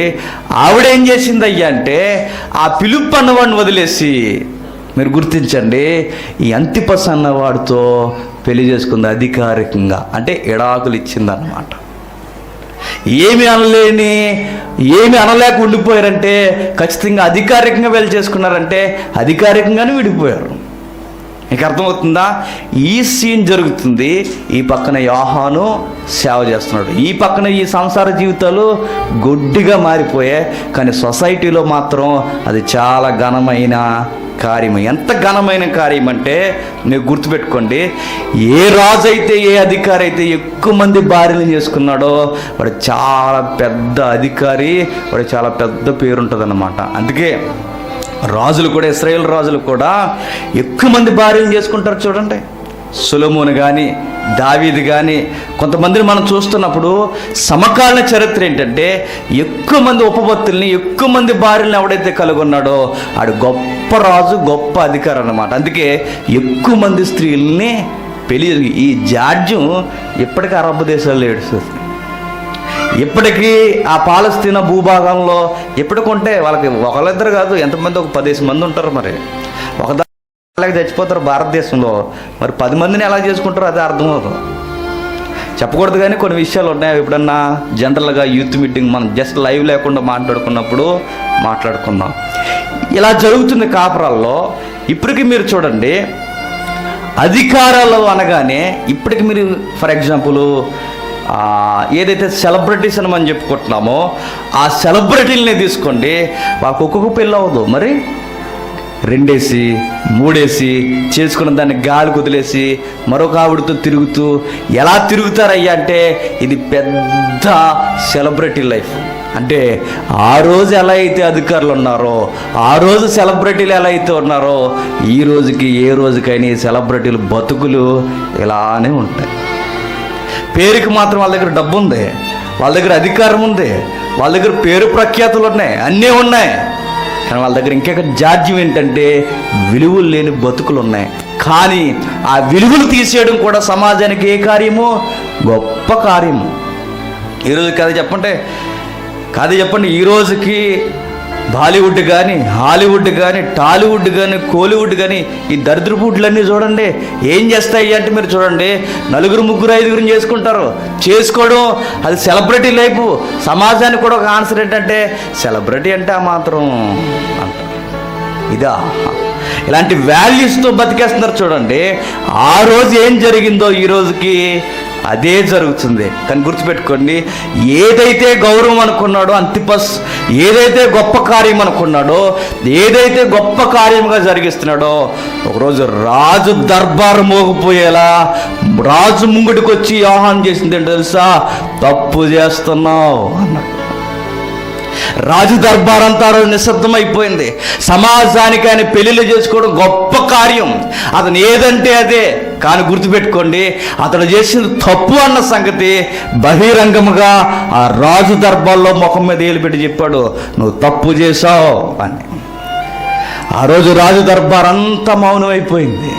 ఆవిడేం చేసింది అయ్యా అంటే ఆ ఫిలిప్ అన్నవాడిని వదిలేసి, మీరు గుర్తించండి, ఈ అంతిపస్ అన్నవాడితో పెళ్లి చేసుకుంది అధికారికంగా. అంటే ఎడాకులు ఇచ్చిందన్నమాట. ఏమి అనలేక ఉండిపోయారంటే ఖచ్చితంగా అధికారికంగా పెళ్లి చేసుకున్నారంటే అధికారికంగానే విడిపోయారు. మీకు అర్థమవుతుందా? ఈ సీన్ జరుగుతుంది. ఈ పక్కన యోహాను సేవ చేస్తున్నాడు, ఈ పక్కన ఈ సంసార జీవితాలు గొడ్డిగా మారిపోయాయి. కానీ సొసైటీలో మాత్రం అది చాలా ఘనమైన కార్యం. ఎంత ఘనమైన కార్యం అంటే మీరు గుర్తుపెట్టుకోండి, ఏ రాజు అయితే, ఏ అధికారి అయితే ఎక్కువ మంది భార్యలను చేసుకున్నాడో వాడు చాలా పెద్ద అధికారి, వాడు చాలా పెద్ద పేరు ఉంటుంది అన్నమాట. అందుకే రాజులు కూడా, ఇశ్రాయేల్ రాజులు కూడా ఎక్కువ మంది భార్యలను చేసుకుంటారు. చూడండి, సొలొమోను కానీ, దావీదు కానీ, కొంతమందిని మనం చూస్తున్నప్పుడు సమకాలీన చరిత్ర ఏంటంటే ఎక్కువ మంది ఉపపత్తుల్ని, ఎక్కువ మంది భార్యలను ఎవడైతే కలుగున్నాడో ఆడు గొప్ప రాజు, గొప్ప అధికారి అన్నమాట. అందుకే ఎక్కువ మంది స్త్రీలని పెళ్లి. ఈ జాడ్యం ఇప్పటికీ అరబ్ దేశాల్లో ఏడుస్తుంది. ఇప్పటికీ ఆ పాలస్తీనా భూభాగంలో ఎప్పటికుంటే వాళ్ళకి ఒకళ్ళిద్దరు కాదు, ఎంతమంది, ఒక 10 మంది ఉంటారు. మరి ఒకదానికి చచ్చిపోతారు భారతదేశంలో. మరి 10 మందిని ఎలా చేసుకుంటారో అదే అర్థమవుతుంది. చెప్పకూడదు కానీ కొన్ని విషయాలు ఉన్నాయి. ఎప్పుడన్నా జనరల్గా యూత్ మీటింగ్ మనం జస్ట్ లైవ్ లేకుండా మాట్లాడుకున్నప్పుడు మాట్లాడుకుందాం. ఇలా జరుగుతుంది కాపురాల్లో. ఇప్పటికీ మీరు చూడండి, అధికారాలు అనగానే ఇప్పటికి మీరు ఫర్ ఎగ్జాంపుల్ ఏదైతే సెలబ్రిటీస్ అని మనం చెప్పుకుంటున్నామో ఆ సెలబ్రిటీలనే తీసుకోండి, వాళ్ళకి ఒక్కొక్క పెళ్ళి అవ్వదు. మరి 2 ఏసి 3 ఏసి చేసుకున్న దాన్ని గాలి కుదిలేసి మరొక ఆవిడతో తిరుగుతూ ఎలా తిరుగుతారయ్యా అంటే ఇది పెద్ద సెలబ్రిటీ లైఫ్. అంటే ఆ రోజు ఎలా అయితే అధికారులు ఉన్నారో, ఆ రోజు సెలబ్రిటీలు ఎలా అయితే ఉన్నారో, ఈ రోజుకి ఏ రోజుకైనా ఈ సెలబ్రిటీలు బతుకులు ఇలానే ఉంటాయి. పేరుకి మాత్రం వాళ్ళ దగ్గర డబ్బు ఉంది, వాళ్ళ దగ్గర అధికారం ఉంది, వాళ్ళ దగ్గర పేరు ప్రఖ్యాతులు ఉన్నాయి, అన్నీ ఉన్నాయి. కానీ వాళ్ళ దగ్గర ఇంకొక జాడ్యం ఏంటంటే విలువలు లేని బతుకులు ఉన్నాయి. కానీ ఆ విలువలు తీసేయడం కూడా సమాజానికి ఏ కార్యము? గొప్ప కార్యము. ఈరోజు కాదు చెప్పండి, ఈరోజుకి బాలీవుడ్ కానీ, హాలీవుడ్ కానీ, టాలీవుడ్ కానీ, కోలీవుడ్ కానీ ఈ దరిద్రపుడ్లన్నీ చూడండి ఏం చేస్తాయి అంటే, మీరు చూడండి, 4, 3, 5 చేసుకుంటారు. చేసుకోవడం అది సెలబ్రిటీ లైఫ్. సమాజానికి కూడా ఒక ఆన్సర్ ఏంటంటే సెలబ్రిటీ అంటే ఆ మాత్రం అంటారు. ఇదా ఇలాంటి వాల్యూస్తో బతికేస్తున్నారు. చూడండి, ఆ రోజు ఏం జరిగిందో ఈ రోజుకి అదే జరుగుతుంది. కానీ గుర్తుపెట్టుకోండి, ఏదైతే గౌరవం అనుకున్నాడో అంతిపస్, ఏదైతే గొప్ప కార్యం అనుకున్నాడో, ఏదైతే గొప్ప కార్యముగా జరిగిస్తున్నాడో, ఒకరోజు రాజు దర్బారు మోగిపోయేలా రాజు ముంగుడికి వచ్చి యోహాను చేసింది ఏంటో తెలుసా? తప్పు చేస్తున్నావు అన్నాడు. రాజు దర్బార్ అంతా రోజు నిశ్శబ్దం అయిపోయింది. సమాజానికి ఆయన పెళ్లిళ్ళు చేసుకోవడం గొప్ప కార్యం, అతను ఏదంటే అదే. కానీ గుర్తుపెట్టుకోండి, అతడు చేసిన తప్పు అన్న సంగతి బహిరంగముగా ఆ రాజు దర్బార్లో ముఖం మీద ఏలు పెట్టి చెప్పాడు, నువ్వు తప్పు చేశావు అని. ఆ రోజు రాజు దర్బార్ అంతా మౌనం అయిపోయింది.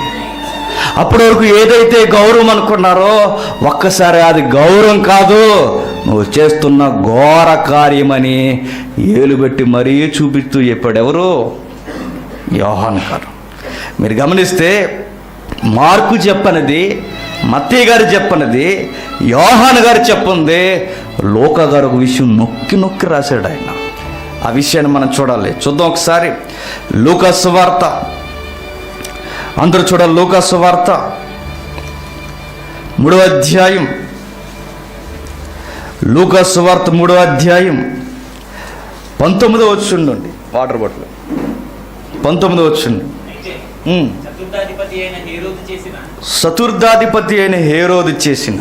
అప్పటి వరకు ఏదైతే గౌరవం అనుకున్నారో ఒక్కసారి అది గౌరవం కాదు, నువ్వు చేస్తున్న ఘోర కార్యమని ఏలుబెట్టి మరీ చూపిస్తూ చెప్పాడు. ఎవరు? యోహాను గారు. మీరు గమనిస్తే మార్కు చెప్పనది, మత్తయి గారు చెప్పనది, యోహాను గారు చెప్పింది, లూకా గారు ఒక విషయం నొక్కి నొక్కి రాశాడు ఆయన. ఆ విషయాన్ని మనం చూడాలి. చూద్దాం ఒకసారి. లూకా సువార్త, అందరూ చూడాలి. లూకా సువార్త 3వ అధ్యాయం, లూకా సువార్త 3వ అధ్యాయం 19వ వచనం. వాటర్ బాటిల్ 19వ వచనం. చతుర్థాధిపతి అయిన హేరోదు చేసిన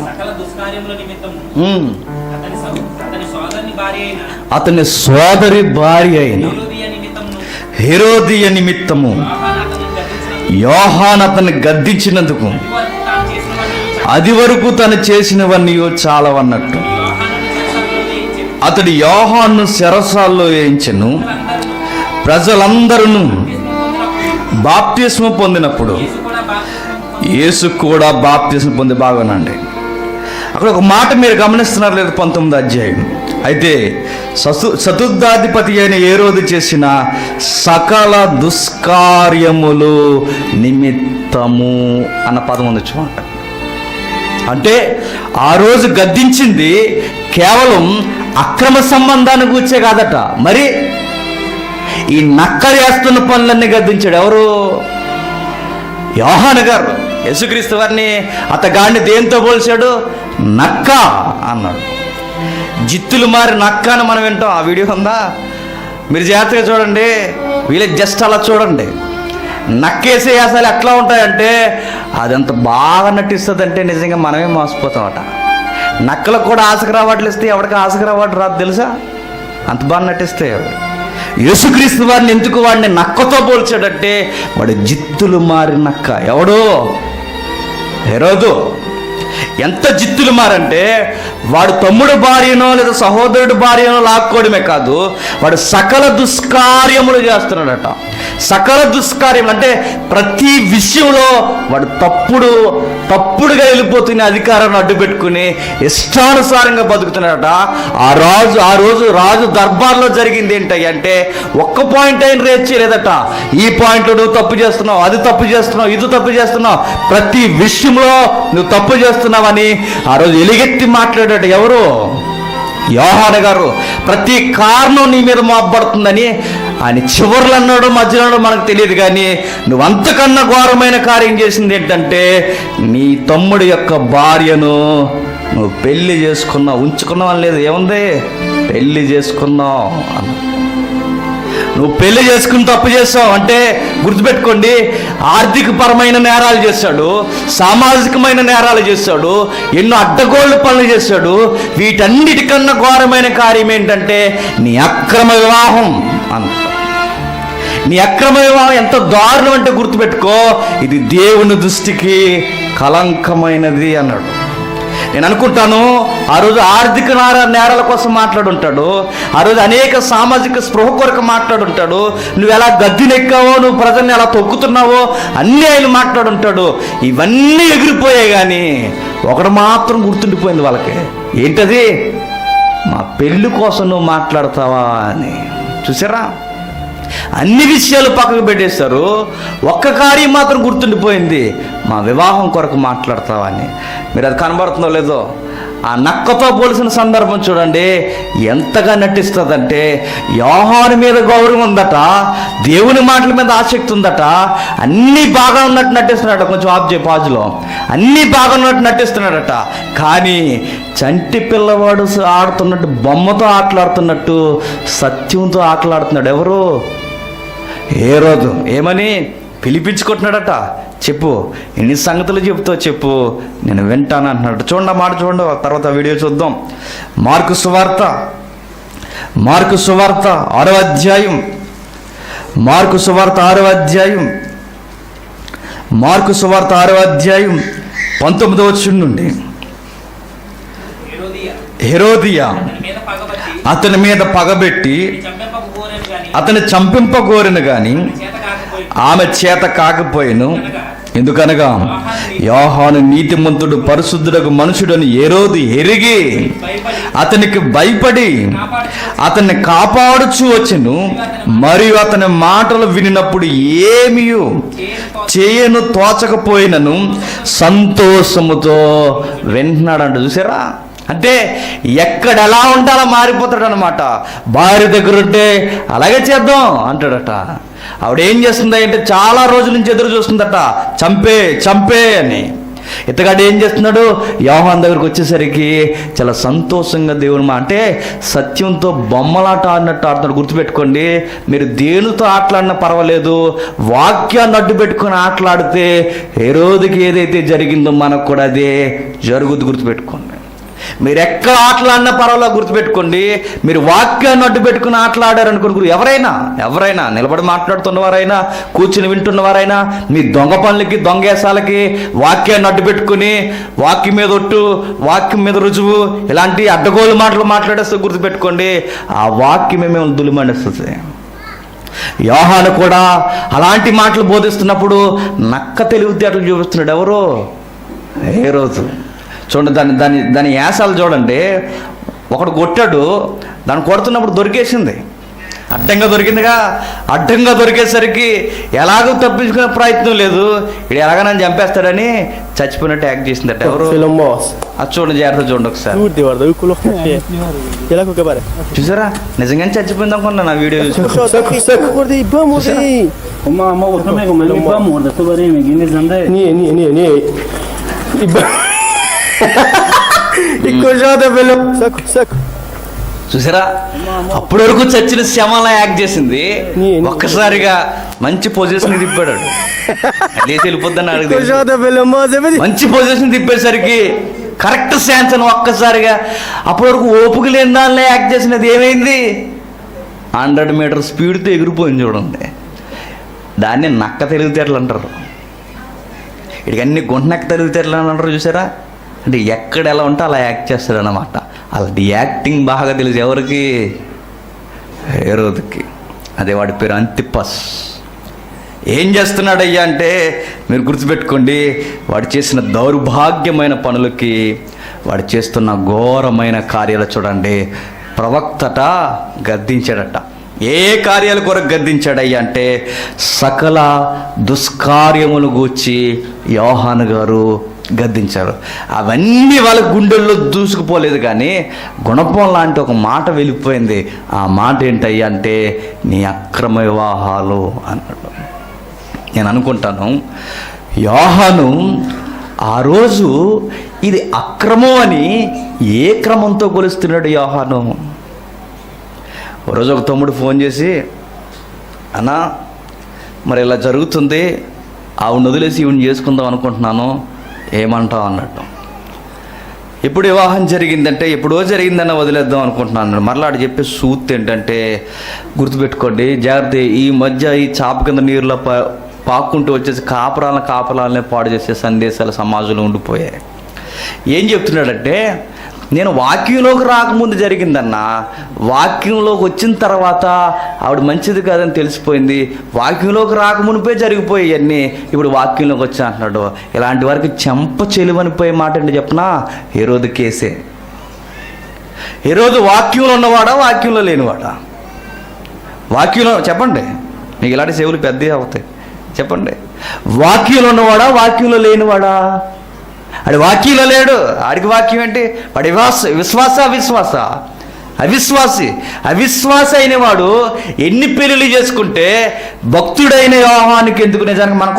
అతని సోదరి భార్య అయిన హేరోదియ నిమిత్తము యోహాను అతన్ని గద్దించినందుకు అది వరకు తను చేసినవన్నీ చాలవన్నట్టు అతడు యోహాను చెరసాల్లో వేయించెను. ప్రజలందరూ బాప్తిస్మ పొందినప్పుడు యేసు కూడా బాప్తిస్మ పొంది. బాగానండి, అక్కడ ఒక మాట మీరు గమనిస్తున్నారు లేదు? 19వ అధ్యాయం. అయితే చతుర్థాధిపతి అయిన హేరోదు చేసిన సకల దుష్కార్యములు నిమిత్తము అన్న పదం ఉంది చూడండి. అంటే ఆ రోజు గద్దించింది కేవలం అక్రమ సంబంధాన్ని కూర్చే కాదట, మరి ఈ నక్క చేస్తున్న పనులన్నీ గద్దించాడు. ఎవరు? యోహాను గారు. యేసుక్రీస్తు వారిని అతగాడిని దేంతో పోల్చాడు? నక్క అన్నాడు. జిత్తులు మారి నక్క అని మనం వింటాం. ఆ వీడియో ఉందా? మీరు జాగ్రత్తగా చూడండి, వీళ్ళకి జస్ట్ అలా చూడండి. నక్కేసే అసలు ఎట్లా ఉంటాయంటే అదంత బాగా నటిస్తుంది అంటే నిజంగా మనమే మోసపోతామట. నక్కలకు కూడా ఆశకు రావట్లు ఇస్తే ఎవరికి ఆశకు రావట్లు రాదు తెలుసా? అంత బాగా నటిస్తే. యేసుక్రీస్తు వారిని ఎందుకు వాడిని నక్కతో పోల్చాడంటే వాడు జిత్తులు మారి నక్క. ఎవడు? హేరోదు. ఎంత జిత్తులు మారంటే వాడు తమ్ముడు భార్యనో లేదా సహోదరుడు భార్యనో లాక్కోవడమే కాదు, వాడు సకల దుష్కార్యములు చేస్తున్నాడట. సకల దుష్కార్యములు అంటే ప్రతి విషయంలో వాడు తప్పుడుగా వెళ్ళిపోతున్న అధికారాన్ని అడ్డు పెట్టుకుని ఇష్టానుసారంగా బతుకుతున్నాడట. ఆ రోజు రాజు దర్బార్లో జరిగింది ఏంటి అంటే ఒక్క పాయింట్ అయిన రేట్ చేయలేదట. ఈ పాయింట్లో నువ్వు తప్పు చేస్తున్నావు, అది తప్పు చేస్తున్నావు, ఇది తప్పు చేస్తున్నావు, ప్రతి విషయంలో నువ్వు తప్పు చేస్తున్నావని ఆ రోజు ఎలుగెత్తి మాట్లాడాడు. ఎవరు? యోహాను గారు. ప్రతి కారణం నీ మీద మోపబడుతుందని ఆయన చివర్లు అన్నాడు, మధ్యలో మనకు తెలియదు. కానీ నువ్వు అంతకన్నా ఘోరమైన కార్యం చేసింది ఏంటంటే నీ తమ్ముడి యొక్క భార్యను నువ్వు పెళ్లి చేసుకున్నావు. ఉంచుకున్నావు అని లేదు, ఏముంది? పెళ్లి చేసుకున్నావు అన్న. నువ్వు పెళ్లి చేసుకుని తప్పు చేస్తావు అంటే గుర్తుపెట్టుకోండి, ఆర్థికపరమైన నేరాలు చేశాడు, సామాజికమైన నేరాలు చేశాడు, ఎన్నో అడ్డగోళ్ళ పనులు చేశాడు. వీటన్నిటికన్నా ఘోరమైన కార్యం ఏంటంటే నీ అక్రమ వివాహం అన్న. నీ అక్రమ వివాహం ఎంత దారుణం అంటే గుర్తుపెట్టుకో, ఇది దేవుని దృష్టికి కలంకమైనది అన్నాడు. నేను అనుకుంటాను ఆ రోజు ఆర్థిక నేరాల కోసం మాట్లాడుంటాడు, ఆ రోజు అనేక సామాజిక స్పృహ కొరకు మాట్లాడుంటాడు, నువ్వు ఎలా గద్దెనెక్కావో, నువ్వు ప్రజల్ని ఎలా తొక్కుతున్నావో అన్నీ ఆయన మాట్లాడుంటాడు. ఇవన్నీ ఎగిరిపోయాయి, కానీ ఒకడు మాత్రం గుర్తుండిపోయింది వాళ్ళకి. ఏంటది? మా పెళ్ళి కోసం నువ్వు మాట్లాడతావా అని. చూసారా, అన్ని విషయాలు పక్కకు పెట్టేస్తారు, ఒక్క కార్యం మాత్రం గుర్తుండిపోయింది, మా వివాహం కొరకు మాట్లాడతావా అని. మీరు అది కనబడుతుందో లేదో, ఆ నక్కతో పోలిసిన సందర్భం చూడండి, ఎంతగా నటిస్తుందంటే యోహాను మీద గౌరవం ఉందట, దేవుని మాటల మీద ఆసక్తి ఉందట, అన్నీ బాగా ఉన్నట్టు నటిస్తున్నాడట. కొంచెం పాజులో అన్నీ బాగా ఉన్నట్టు నటిస్తున్నాడట, కానీ చంటి పిల్లవాడు ఆడుతున్నట్టు, బొమ్మతో ఆటలాడుతున్నట్టు సత్యంతో ఆటలాడుతున్నాడు. ఎవరు? హేరోదు. ఏమని పిలిపించుకుంటున్నాడట, చెప్పు, ఎన్ని సంగతులు చెప్తావు చెప్పు, నేను వింటాను అంటున్నాడు. చూడండి, మాట చూడండి, తర్వాత వీడియో చూద్దాం. మార్కు సువార్త 6వ అధ్యాయం, మార్కు సువార్త 6వ అధ్యాయం 19వ వచనం నుండి. హెరోదియా అతని మీద పగబెట్టి అతని చంపింపగోరెను గాని ఆమె చేత కాకపోయెను. ఎందుకనగా యోహాను నీతిమంతుడు పరిశుద్ధుడకు మనుషుడని హేరోదు ఎరిగి అతనికి భయపడి అతన్ని కాపాడుచూ వచ్చెను. మరియు అతని మాటలు వినినప్పుడు ఏమీ చేయను తోచకపోయినను సంతోషముతో వింటున్నాడంట. చూసారా, అంటే ఎక్కడ ఎలా ఉంటే అలా మారిపోతాడు అనమాట. భార్య దగ్గర ఉంటే అలాగే చేద్దాం అంటాడట. ఆవిడ ఏం చేస్తుంది అంటే చాలా రోజుల నుంచి ఎదురు చూస్తుందట, చంపే అని. ఇతగాడు ఏం చేస్తున్నాడు? యోహాను దగ్గరకు వచ్చేసరికి చాలా సంతోషంగా దేవుని అంటే సత్యంతో బొమ్మలాట ఆడినట్టు ఆడుతున్నాడు. గుర్తుపెట్టుకోండి, మీరు దేనితో ఆటలాడినా పర్వాలేదు, వాక్యాన్ని అడ్డు పెట్టుకొని ఆటలాడితే హేరోదుకి ఏదైతే జరిగిందో మనకు కూడా అదే జరుగుద్ది. గుర్తుపెట్టుకోండి, మీరు ఎక్కడ ఆటలాడినా పర్వాలేదు, గుర్తుపెట్టుకోండి, మీరు వాక్యాన్ని అడ్డు పెట్టుకుని ఆటలాడారనుకోండి, ఎవరైనా నిలబడి మాట్లాడుతున్నవారైనా, కూర్చుని వింటున్నవారైనా, మీ దొంగ పనులకి, దొంగేసాలకి వాక్యాన్ని అడ్డు పెట్టుకుని వాక్యం మీద ఒట్టు, వాక్యం మీద రుజువు, ఇలాంటి అడ్డగోలు మాటలు మాట్లాడేస్తే గుర్తుపెట్టుకోండి, ఆ వాక్యమే మేము దులిమండిస్తుంది. యోహాను కూడా అలాంటి మాటలు బోధిస్తున్నప్పుడు నక్క తెలివితేటలు చూపిస్తున్నాడు. ఎవరు? హేరోదు. చూడండి, దాని యాసాలు చూడండి. ఒకడు కొట్టాడు, దాన్ని కొడుతున్నప్పుడు దొరికేసింది, అడ్డంగా దొరికిందిగా. అడ్డంగా దొరికేసరికి ఎలాగో తప్పించుకునే ప్రయత్నం లేదు, ఇది ఎలాగైనా చంపేస్తాడని చచ్చిపోయినట్టు యాక్ట్ చేసిందట. ఎవరు? అది చూడండి, జాగ్రత్త చూడండి ఒకసారి. చూసారా, నిజంగానే చచ్చిపోయింది అనుకున్నా నా వీడియో చూసారా, అప్పటి వరకు చచ్చిన శమలా యాక్ట్ చేసింది, ఒక్కసారిగా మంచి పొజిషన్ తిప్పాడు. లేచి వెళ్ళిపోద్దని అడిగి మంచి పొజిషన్ తిప్పేసరికి కరెక్ట్ ఛాన్స్ అని ఒక్కసారిగా అప్పటి వరకు ఓపిక లేని దానిలో యాక్ట్ చేసినది ఏమైంది? 100 మీటర్ స్పీడ్తో ఎగిరిపోయింది. చూడండి, దాన్ని నక్క తెలివితేటలు అంటారు, ఇక్కడికి అన్ని గుంటనక్క తెలివితేటలు అని అంటారు. చూసారా, అంటే ఎక్కడ ఎలా ఉంటే అలా యాక్ట్ చేస్తాడు అన్నమాట. అలాంటి యాక్టింగ్ బాగా తెలుసు ఎవరికి? హేరోదుకి. అదే వాడి పేరు అంతిపస్. ఏం చేస్తున్నాడయ్యా అంటే మీరు గుర్తుపెట్టుకోండి, వాడు చేసిన దౌర్భాగ్యమైన పనులకి, వాడు చేస్తున్న ఘోరమైన కార్యాలు చూడండి. ప్రవక్తట గద్దించాడట. ఏ కార్యాల కొరకు గద్దించాడయ్యా అంటే సకల దుష్కార్యములు గూర్చి యోహాను గారు గద్దించారు. అవన్నీ వాళ్ళ గుండెల్లో దూసుకుపోలేదు, కానీ గుణపం లాంటి ఒక మాట వెళ్ళిపోయింది. ఆ మాట ఏంటయ్యా అంటే నీ అక్రమ వివాహాలు అన్నాడు. నేను అనుకుంటాను యోహాను ఆ రోజు ఇది అక్రమం అని ఏ క్రమంతో కొలుస్తున్నాడు యోహాను? రోజు ఒక తమ్ముడు ఫోన్ చేసి, అన్నా మరి ఇలా జరుగుతుంది, ఆవిడ వదిలేసి ఈవిని చేసుకుందాం అనుకుంటున్నాను, ఏమంటావు అన్నట్టు. ఎప్పుడు వివాహం జరిగిందంటే ఎప్పుడో జరిగిందన్న వదిలేద్దాం అనుకుంటున్నాను. మరలా ఆడు చెప్పే సూత్ ఏంటంటే గుర్తుపెట్టుకోండి, జాగ్రత్త. ఈ మధ్య ఈ చాప కింద నీరులో పాక్కుంటూ వచ్చేసి కాపురాలనే పాడు చేసే సందేశాలు సమాజంలో ఉండిపోయాయి. ఏం చెప్తున్నాడంటే, నేను వాక్యంలోకి రాకముందు జరిగిందన్నా, వాక్యంలోకి వచ్చిన తర్వాత ఆవిడ మంచిది కాదని తెలిసిపోయింది, వాక్యంలోకి రాకమునిపే జరిగిపోయాయి అన్నీ, ఇప్పుడు వాక్యంలోకి వచ్చా అంటున్నాడు. ఇలాంటి వారికి చెంప చెలువనిపోయే మాట అంటే చెప్పనా, హేరోదు కేసే. హేరోదు వాక్యంలో ఉన్నవాడా, వాక్యంలో లేనివాడా? వాక్యంలో చెప్పండి, మీకు ఇలాంటి సేవలు పెద్దవి అవుతాయి. చెప్పండి, వాక్యంలో ఉన్నవాడా, వాక్యంలో లేనివాడా? ఆడి వాక్యంలో లేడు. ఆడికి వాక్యం ఏంటి? వాడి విశ్వాస అవిశ్వాసి అయిన వాడు ఎన్ని పెళ్ళిళ్ళు చేసుకుంటే భక్తుడైన యోహానికి ఎందుకు నిజానికి మన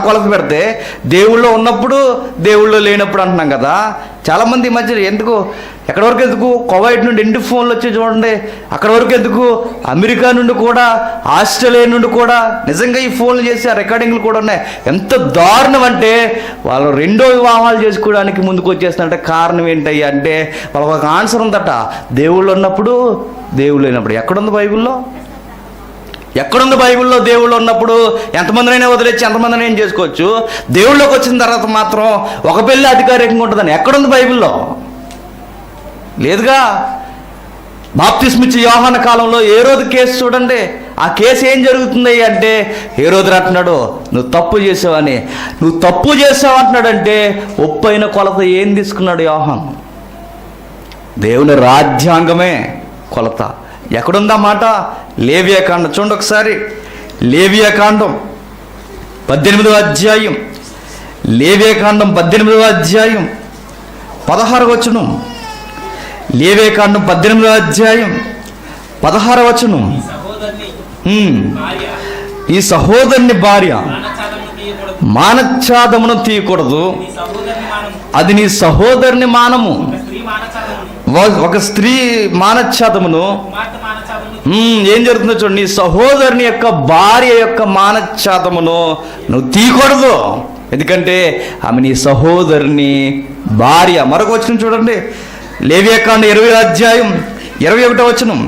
కొలత పెడితే దేవుళ్ళో ఉన్నప్పుడు దేవుళ్ళో లేనప్పుడు అంటున్నాం కదా. చాలామంది ఈ మధ్య ఎందుకు ఎక్కడి వరకు ఎందుకు కువైట్ నుండి ఎన్ని ఫోన్లు వచ్చి చూడండి, అక్కడ వరకు ఎందుకు అమెరికా నుండి కూడా, ఆస్ట్రేలియా నుండి కూడా నిజంగా ఈ ఫోన్లు చేసి ఆ రికార్డింగ్లు కూడా ఉన్నాయి. ఎంత దారుణం అంటే వాళ్ళు రెండో వివాహాలు చేసుకోవడానికి ముందుకు వచ్చేస్తున్నారంటే కారణం ఏంటయ్యా అంటే వాళ్ళకి ఒక ఆన్సర్ ఉందట, దేవుళ్ళు ఉన్నప్పుడు దేవుళ్ళు లేనప్పుడు. ఎక్కడుంది బైబిల్లో దేవుళ్ళు ఉన్నప్పుడు ఎంతమందినైనా వదిలేసి ఎంతమందినైనా చేసుకోవచ్చు, దేవుళ్ళలోకి వచ్చిన తర్వాత మాత్రం ఒక పెళ్ళి అధికారికంగా ఉంటుందని ఎక్కడుంది బైబిల్లో? లేదుగా. బాప్తిస్మిచ్చి యోహాన కాలంలో హేరోదు కేసు చూడండి. ఆ కేసు ఏం జరుగుతుంది అంటే హేరోదు అంటున్నాడు, నువ్వు తప్పు చేసావు అంటున్నాడంటే ఒప్పైన కొలత ఏం తీసుకున్నాడు యోహాను? దేవుని రాజ్యాంగమే కొలత. ఎక్కడుందా మాట? లేవియాకాండం చూడండి ఒకసారి. లేవియాకాండం 18వ అధ్యాయం, లేవియాకాండం 18వ అధ్యాయం 16వ వచనం. లేవియాకాండం 18వ అధ్యాయం 16వ వచనం. ఈ సహోదరుని భార్య మానఛాదమును తీయకూడదు, అది నీ సహోదరుని మానము. ఒక స్త్రీ మానఛాదమును ఏం జరుగుతుందో చూడండి, నీ సహోదరుని యొక్క భార్య యొక్క మానఛాదమును నువ్వు తీయకూడదు, ఎందుకంటే ఆమె నీ సహోదరుని భార్య. మరొక వచనం చూడండి, లేవియాకాండం 20వ అధ్యాయం 21వ వచనం.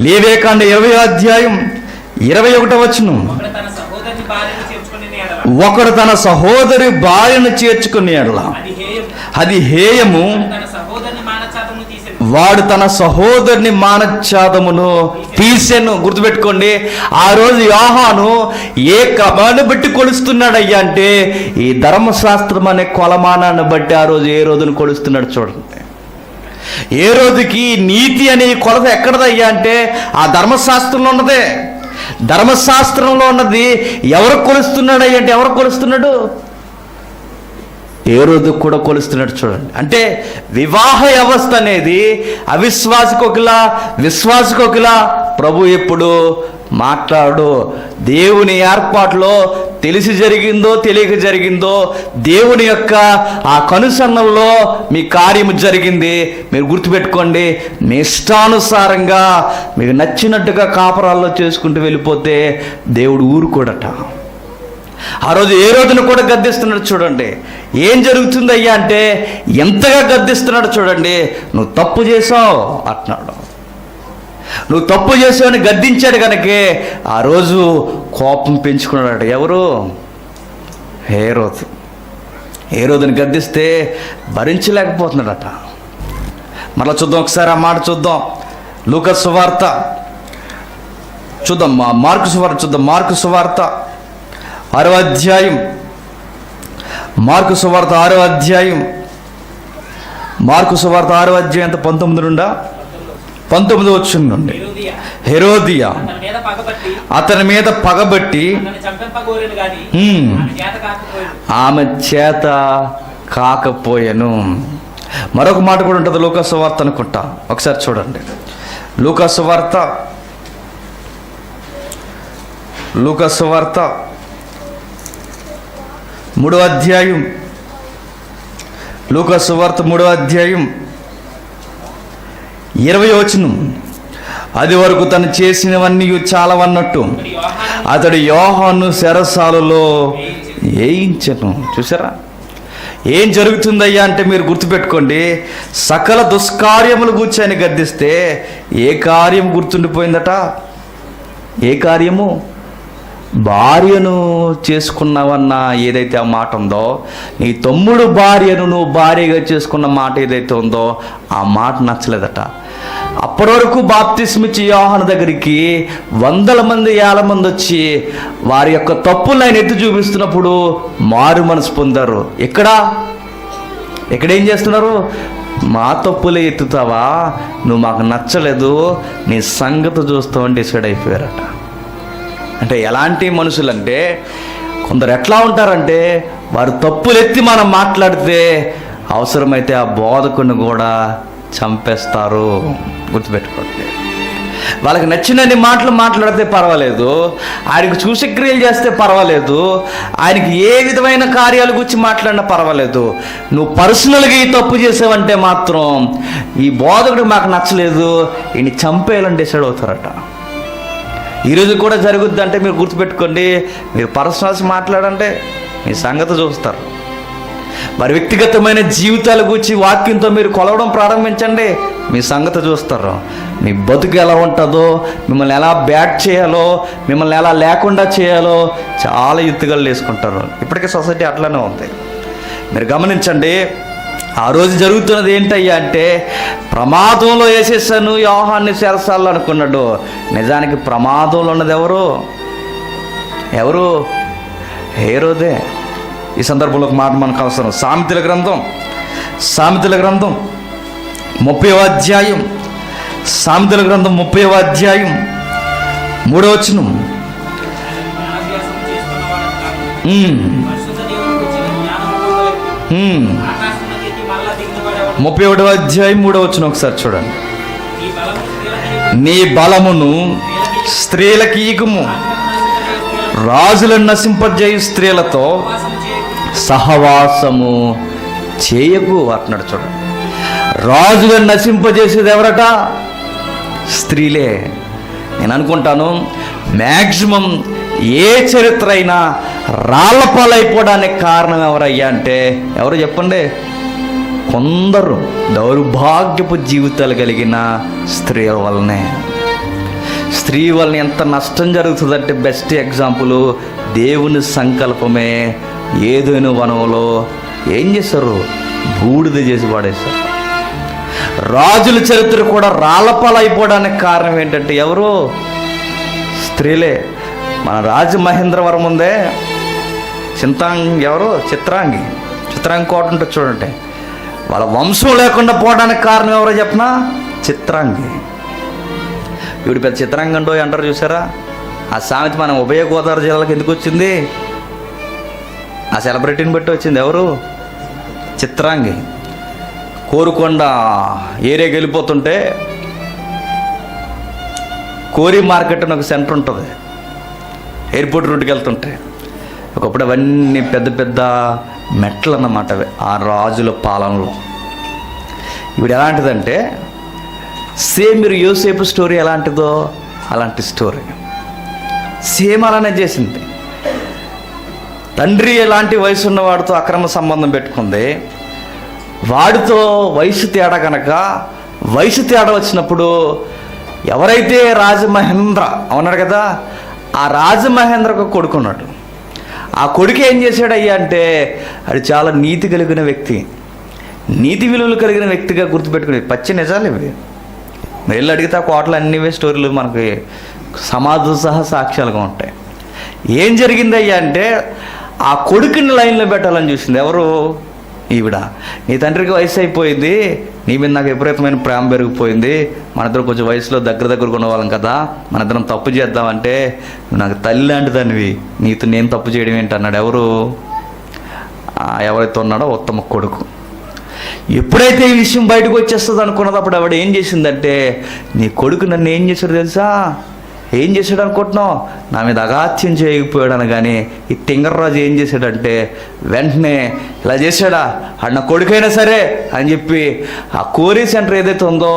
లేవియాకాండం 20వ అధ్యాయం 21వ వచనం. ఒకడు తన సహోదరి భార్యను చేర్చుకునే యెడల అది హేయము, వాడు తన సహోదరుని మానఛాదమును తీసెను. గుర్తుపెట్టుకోండి, ఆ రోజు యోహాను ఏ క్రమాన్ని బట్టి కొలుస్తున్నాడయ్యా అంటే ఈ ధర్మశాస్త్రం అనే కొలమానాన్ని బట్టి ఆ రోజు ఏ రోజును కొలుస్తున్నాడు చూడండి. ఏ రోజుకి నీతి అనే కొలత ఎక్కడదయ్యా అంటే ఆ ధర్మశాస్త్రంలో ఉన్నదే. ధర్మశాస్త్రంలో ఉన్నది ఎవరు కొలుస్తున్నాడయ్యా అంటే ఎవరు కొలుస్తున్నాడు? ఏ రోజు కూడా కొలుస్తున్నాడు చూడండి. అంటే వివాహ వ్యవస్థ అనేది అవిశ్వాసకొకలా విశ్వాసకొకలా ప్రభు ఎప్పుడు మాట్లాడు. దేవుని ఏర్పాటులో తెలిసి జరిగిందో తెలియక జరిగిందో దేవుని యొక్క ఆ కనుసన్నల్లో మీ కార్యము జరిగింది. మీరు గుర్తుపెట్టుకోండి, మీ ఇష్టానుసారంగా మీకు నచ్చినట్టుగా కాపురాల్లో చేసుకుంటూ వెళ్ళిపోతే దేవుడు ఊరుకోడట. ఆ రోజు ఏ రోజును కూడా గద్దిస్తున్నాడు చూడండి. ఏం జరుగుతుందయ్యా అంటే ఎంతగా గద్దిస్తున్నాడు చూడండి. నువ్వు తప్పు చేసావు అంటున్నాడు. నువ్వు తప్పు చేసావు అని గద్దించాడు కనుకే ఆ రోజు కోపం పెంచుకున్నాడు. ఎవరు? హేరోదు. హేరోదుని గద్దిస్తే భరించలేకపోతున్నాడట. మరలా చూద్దాం ఒకసారి ఆ మాట చూద్దాం. లూకా సువార్త చూద్దాం, మార్కు సువార్త చూద్దాం. మార్కు సువార్త 6వ అధ్యాయం, మార్కు సువార్త 6వ అధ్యాయం, మార్కు సువార్త 6వ అధ్యాయం 19 వచనం నుండి. హెరోదియా అతని మీద పగబట్టి ఆమె చేత కాకపోయెను. మరొక మాట కూడా ఉంటుంది లూకా సువార్త అనుకుంటా, ఒకసారి చూడండి. లూకా సువార్త 3వ అధ్యాయం, లూకా సువార్త 3వ అధ్యాయం 20వ వచనం. అది వరకు తను చేసినవన్నీ చాలవన్నట్టు అతడు యోహాను చెరసాలలో వేయించెను. చూసారా ఏం జరుగుతుందయ్యా అంటే మీరు గుర్తుపెట్టుకోండి, సకల దుష్కార్యములు గూర్చి ఆయన గద్దిస్తే ఏ కార్యం గుర్తుండిపోయిందట? ఏ కార్యము? భార్యను చేసుకున్నావన్న ఏదైతే ఆ మాట ఉందో, నీ తమ్ముడు భార్యను నువ్వు భార్యగా చేసుకున్న మాట ఏదైతే ఉందో ఆ మాట నచ్చలేదట. అప్పటి వరకు బాప్తిస్మిచ్చి యోహాను దగ్గరికి వందల మంది 1000 మంది వచ్చి వారి యొక్క తప్పులు ఆయన ఎత్తి చూపిస్తున్నప్పుడు మారు మనసు పొందారు. ఎక్కడేం చేస్తున్నారు? మా తప్పులే ఎత్తుతావా, నువ్వు మాకు నచ్చలేదు, నీ సంగతి చూస్తావని డిసైడ్ అయిపోయారట. అంటే ఎలాంటి మనుషులంటే, కొందరు ఎట్లా ఉంటారంటే వారు తప్పులు ఎత్తి మనం మాట్లాడితే అవసరమైతే ఆ బోధకుని కూడా చంపేస్తారు. గుర్తుపెట్టుకోండి. వాళ్ళకి నచ్చినన్ని మాటలు మాట్లాడితే పర్వాలేదు, ఆయనకు సూచక్రియలు చేస్తే పర్వాలేదు, ఆయనకి ఏ విధమైన కార్యాల గురించి మాట్లాడినా పర్వాలేదు. నువ్వు పర్సనల్గా ఈ తప్పు చేసావంటే మాత్రం ఈ బోధకుడు మాకు నచ్చలేదు, ఈయన చంపేయాలని డిసైడ్ అవుతారట. ఈరోజు కూడా జరుగుద్ది. అంటే మీరు గుర్తుపెట్టుకోండి, మీరు పర్సనల్స్ మాట్లాడంటే మీ సంగతి చూస్తారు. మరి వ్యక్తిగతమైన జీవితాల గురించి వాక్యంతో మీరు కొలవడం ప్రారంభించండి, మీ సంగతి చూస్తారు. మీ బతుకు ఎలా ఉంటుందో, మిమ్మల్ని ఎలా బ్యాట్ చేయాలో, మిమ్మల్ని ఎలా లేకుండా చేయాలో చాలా ఎత్తుగళ్ళు వేసుకుంటారు. ఇప్పటికే సొసైటీ అట్లానే ఉంది. మీరు గమనించండి. ఆ రోజు జరుగుతున్నది ఏంటయ్యా అంటే, ప్రమాదంలో వేసేసాను యోహాన్ని చెరసాల్లో అనుకున్నాడు. నిజానికి ప్రమాదంలో ఉన్నది ఎవరు? హేరోదే. ఈ సందర్భంలో ఒక మాట మనకు అవసరం. సామెతల గ్రంథం 30వ అధ్యాయం, సామెతల గ్రంథం 30వ అధ్యాయం 3వ వచనం. 31వ అధ్యాయం 3వ వచనం ఒకసారి చూడండి. నీ బలమును స్త్రీలకి ఈగుము, రాజులను నశింపజేయు స్త్రీలతో సహవాసము చేయకు అంటున్నాడు. చూడండి, రాజులను నశింపజేసేది ఎవరట? స్త్రీలే. నేను అనుకుంటాను మ్యాక్సిమం ఏ చరిత్ర అయినా రాళ్ళపాలైపోవడానికి కారణం ఎవరయ్యా అంటే ఎవరు చెప్పండి? కొందరు దౌర్భాగ్యపు జీవితాలు కలిగిన స్త్రీల వల్లనే. స్త్రీ వలన ఎంత నష్టం జరుగుతుందంటే బెస్ట్ ఎగ్జాంపుల్ దేవుని సంకల్పమే. ఏదైనా వనంలో ఏం చేశారు? బూడిద చేసి పడేశారు. రాజుల చరిత్ర కూడా రాళ్ళపాలైపోవడానికి కారణం ఏంటంటే ఎవరు? స్త్రీలే. మన రాజమహేంద్రవరం ఉందే, చిత్రాంగి కోట ఉంటుంది చూడండి. వాళ్ళ వంశం లేకుండా పోవడానికి కారణం ఎవరో చెప్పనా? చిత్రాంగి. ఇప్పుడు పెద్ద చిత్రాంగి అంటారు చూసారా? ఆ సామెత మన ఉభయ గోదావరి జిల్లాలకు ఎందుకు వచ్చింది? ఆ సెలబ్రిటీని బట్టి వచ్చింది. ఎవరు? చిత్రాంగి. కోరుకొండ ఏరియాకి వెళ్ళిపోతుంటే కోరి మార్కెట్ అని ఒక సెంటర్ ఉంటుంది, ఎయిర్పోర్ట్ రూట్కి వెళ్తుంటే. ఒకప్పుడు అవన్నీ పెద్ద పెద్ద మెట్లు అన్నమాట ఆ రాజుల పాలనలో. ఇప్పుడు ఎలాంటిదంటే సేమ్ మీరు యోసేపు స్టోరీ ఎలాంటిదో అలాంటి స్టోరీ సేమ్ అలానే చేసింది. తండ్రి ఎలాంటి వయసు ఉన్నవాడితో అక్రమ సంబంధం పెట్టుకుంది. వాడితో వయసు తేడా కనుక వయసు తేడా వచ్చినప్పుడు ఎవరైతే రాజమహేంద్ర ఉన్నాడు కదా, ఆ రాజమహేంద్రకు కొడుకున్నాడు. ఆ కొడుకు ఏం చేశాడయ్యా అంటే అది చాలా నీతి కలిగిన వ్యక్తి, నీతి విలువలు కలిగిన వ్యక్తిగా గుర్తుపెట్టుకునేది. పచ్చి నిజాలు ఇవి. వెళ్ళి అడిగితే ఆ కోటలు అన్నివే స్టోరీలు మనకి సమాధులు సహా సాక్ష్యాలుగా ఉంటాయి. ఏం జరిగిందయ్యా అంటే ఆ కొడుకుని లైన్లో పెట్టాలని చూసింది. ఎవరు? ఈవిడ. నీ తండ్రికి వయసు అయిపోయింది, నీ మీద నాకు విపరీతమైన ప్రేమ పెరిగిపోయింది, మన ఇద్దరు కొంచెం వయసులో దగ్గరకు ఉన్నవాళ్ళం కదా, మన ఇద్దరం తప్పు చేద్దామంటే నువ్వు నాకు తల్లి లాంటి దానివి, నీతో నేను తప్పు చేయడం ఏంటన్నాడు. ఎవరైతే ఉన్నాడో ఉత్తమ కొడుకు. ఎప్పుడైతే ఈ విషయం బయటకు వచ్చేస్తుంది అనుకున్నది, అప్పుడు ఆవిడ ఏం చేసిందంటే, నీ కొడుకు నన్ను ఏం చేశాడు తెలుసా? ఏం చేశాడు అనుకుంటున్నావు? నా మీద అగాత్యం చేయకపోయాడు అనగానే ఈ తింగర్రాజు ఏం చేశాడంటే వెంటనే ఇలా చేశాడా, ఆడు నా కొడుకైనా సరే అని చెప్పి ఆ కోరి సెంటర్ ఏదైతే ఉందో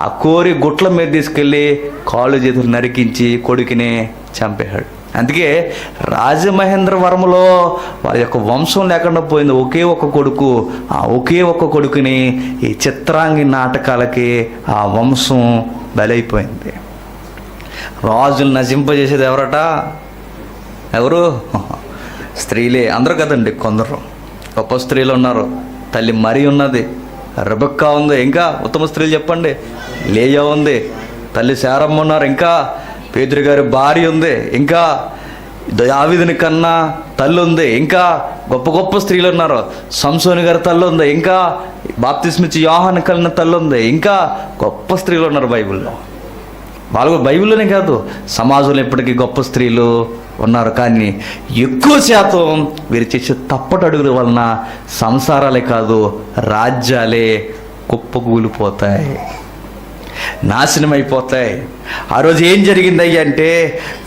ఆ కోరి గుట్ల మీద తీసుకెళ్ళి కాళ్ళు చేతులు నరికించి కొడుకుని చంపేశాడు. అందుకే రాజమహేంద్రవరంలో వాళ్ళ యొక్క వంశం లేకుండా పోయింది. ఒకే ఒక కొడుకు. ఆ ఒకే ఒక కొడుకుని ఈ చిత్రాంగి నాటకాలకి ఆ వంశం బలైపోయింది. రాజులు నశింపజేసేది ఎవరట? ఎవరు? స్త్రీలే. అందరూ కదండి, కొందరు గొప్ప స్త్రీలు ఉన్నారు. తల్లి మరి ఉన్నది, రెబెక్కా ఉంది, ఇంకా ఉత్తమ స్త్రీలు చెప్పండి, లేయా ఉంది, తల్లి శారమ్మ ఉన్నారు, ఇంకా పేతురు గారి భార్య ఉంది, ఇంకా దావీదుని కన్నా తల్లి ఉంది, ఇంకా గొప్ప గొప్ప స్త్రీలు ఉన్నారు. సంసోని గారి తల్లి ఉంది, ఇంకా బాప్తిస్మిచ్చి యోహాను కలిగిన తల్లి ఉంది, ఇంకా గొప్ప స్త్రీలు ఉన్నారు బైబిల్లో. వాళ్ళు బైబిల్లోనే కాదు, సమాజంలో ఇప్పటికీ గొప్ప స్త్రీలు ఉన్నారు. కానీ ఎక్కువ శాతం వీరు చేసే తప్పటడుగుల వలన సంసారాలే కాదు, రాజ్యాలే కుప్పకూలిపోతాయి, నాశనం అయిపోతాయి. ఆ రోజు ఏం జరిగిందయ్యా అంటే,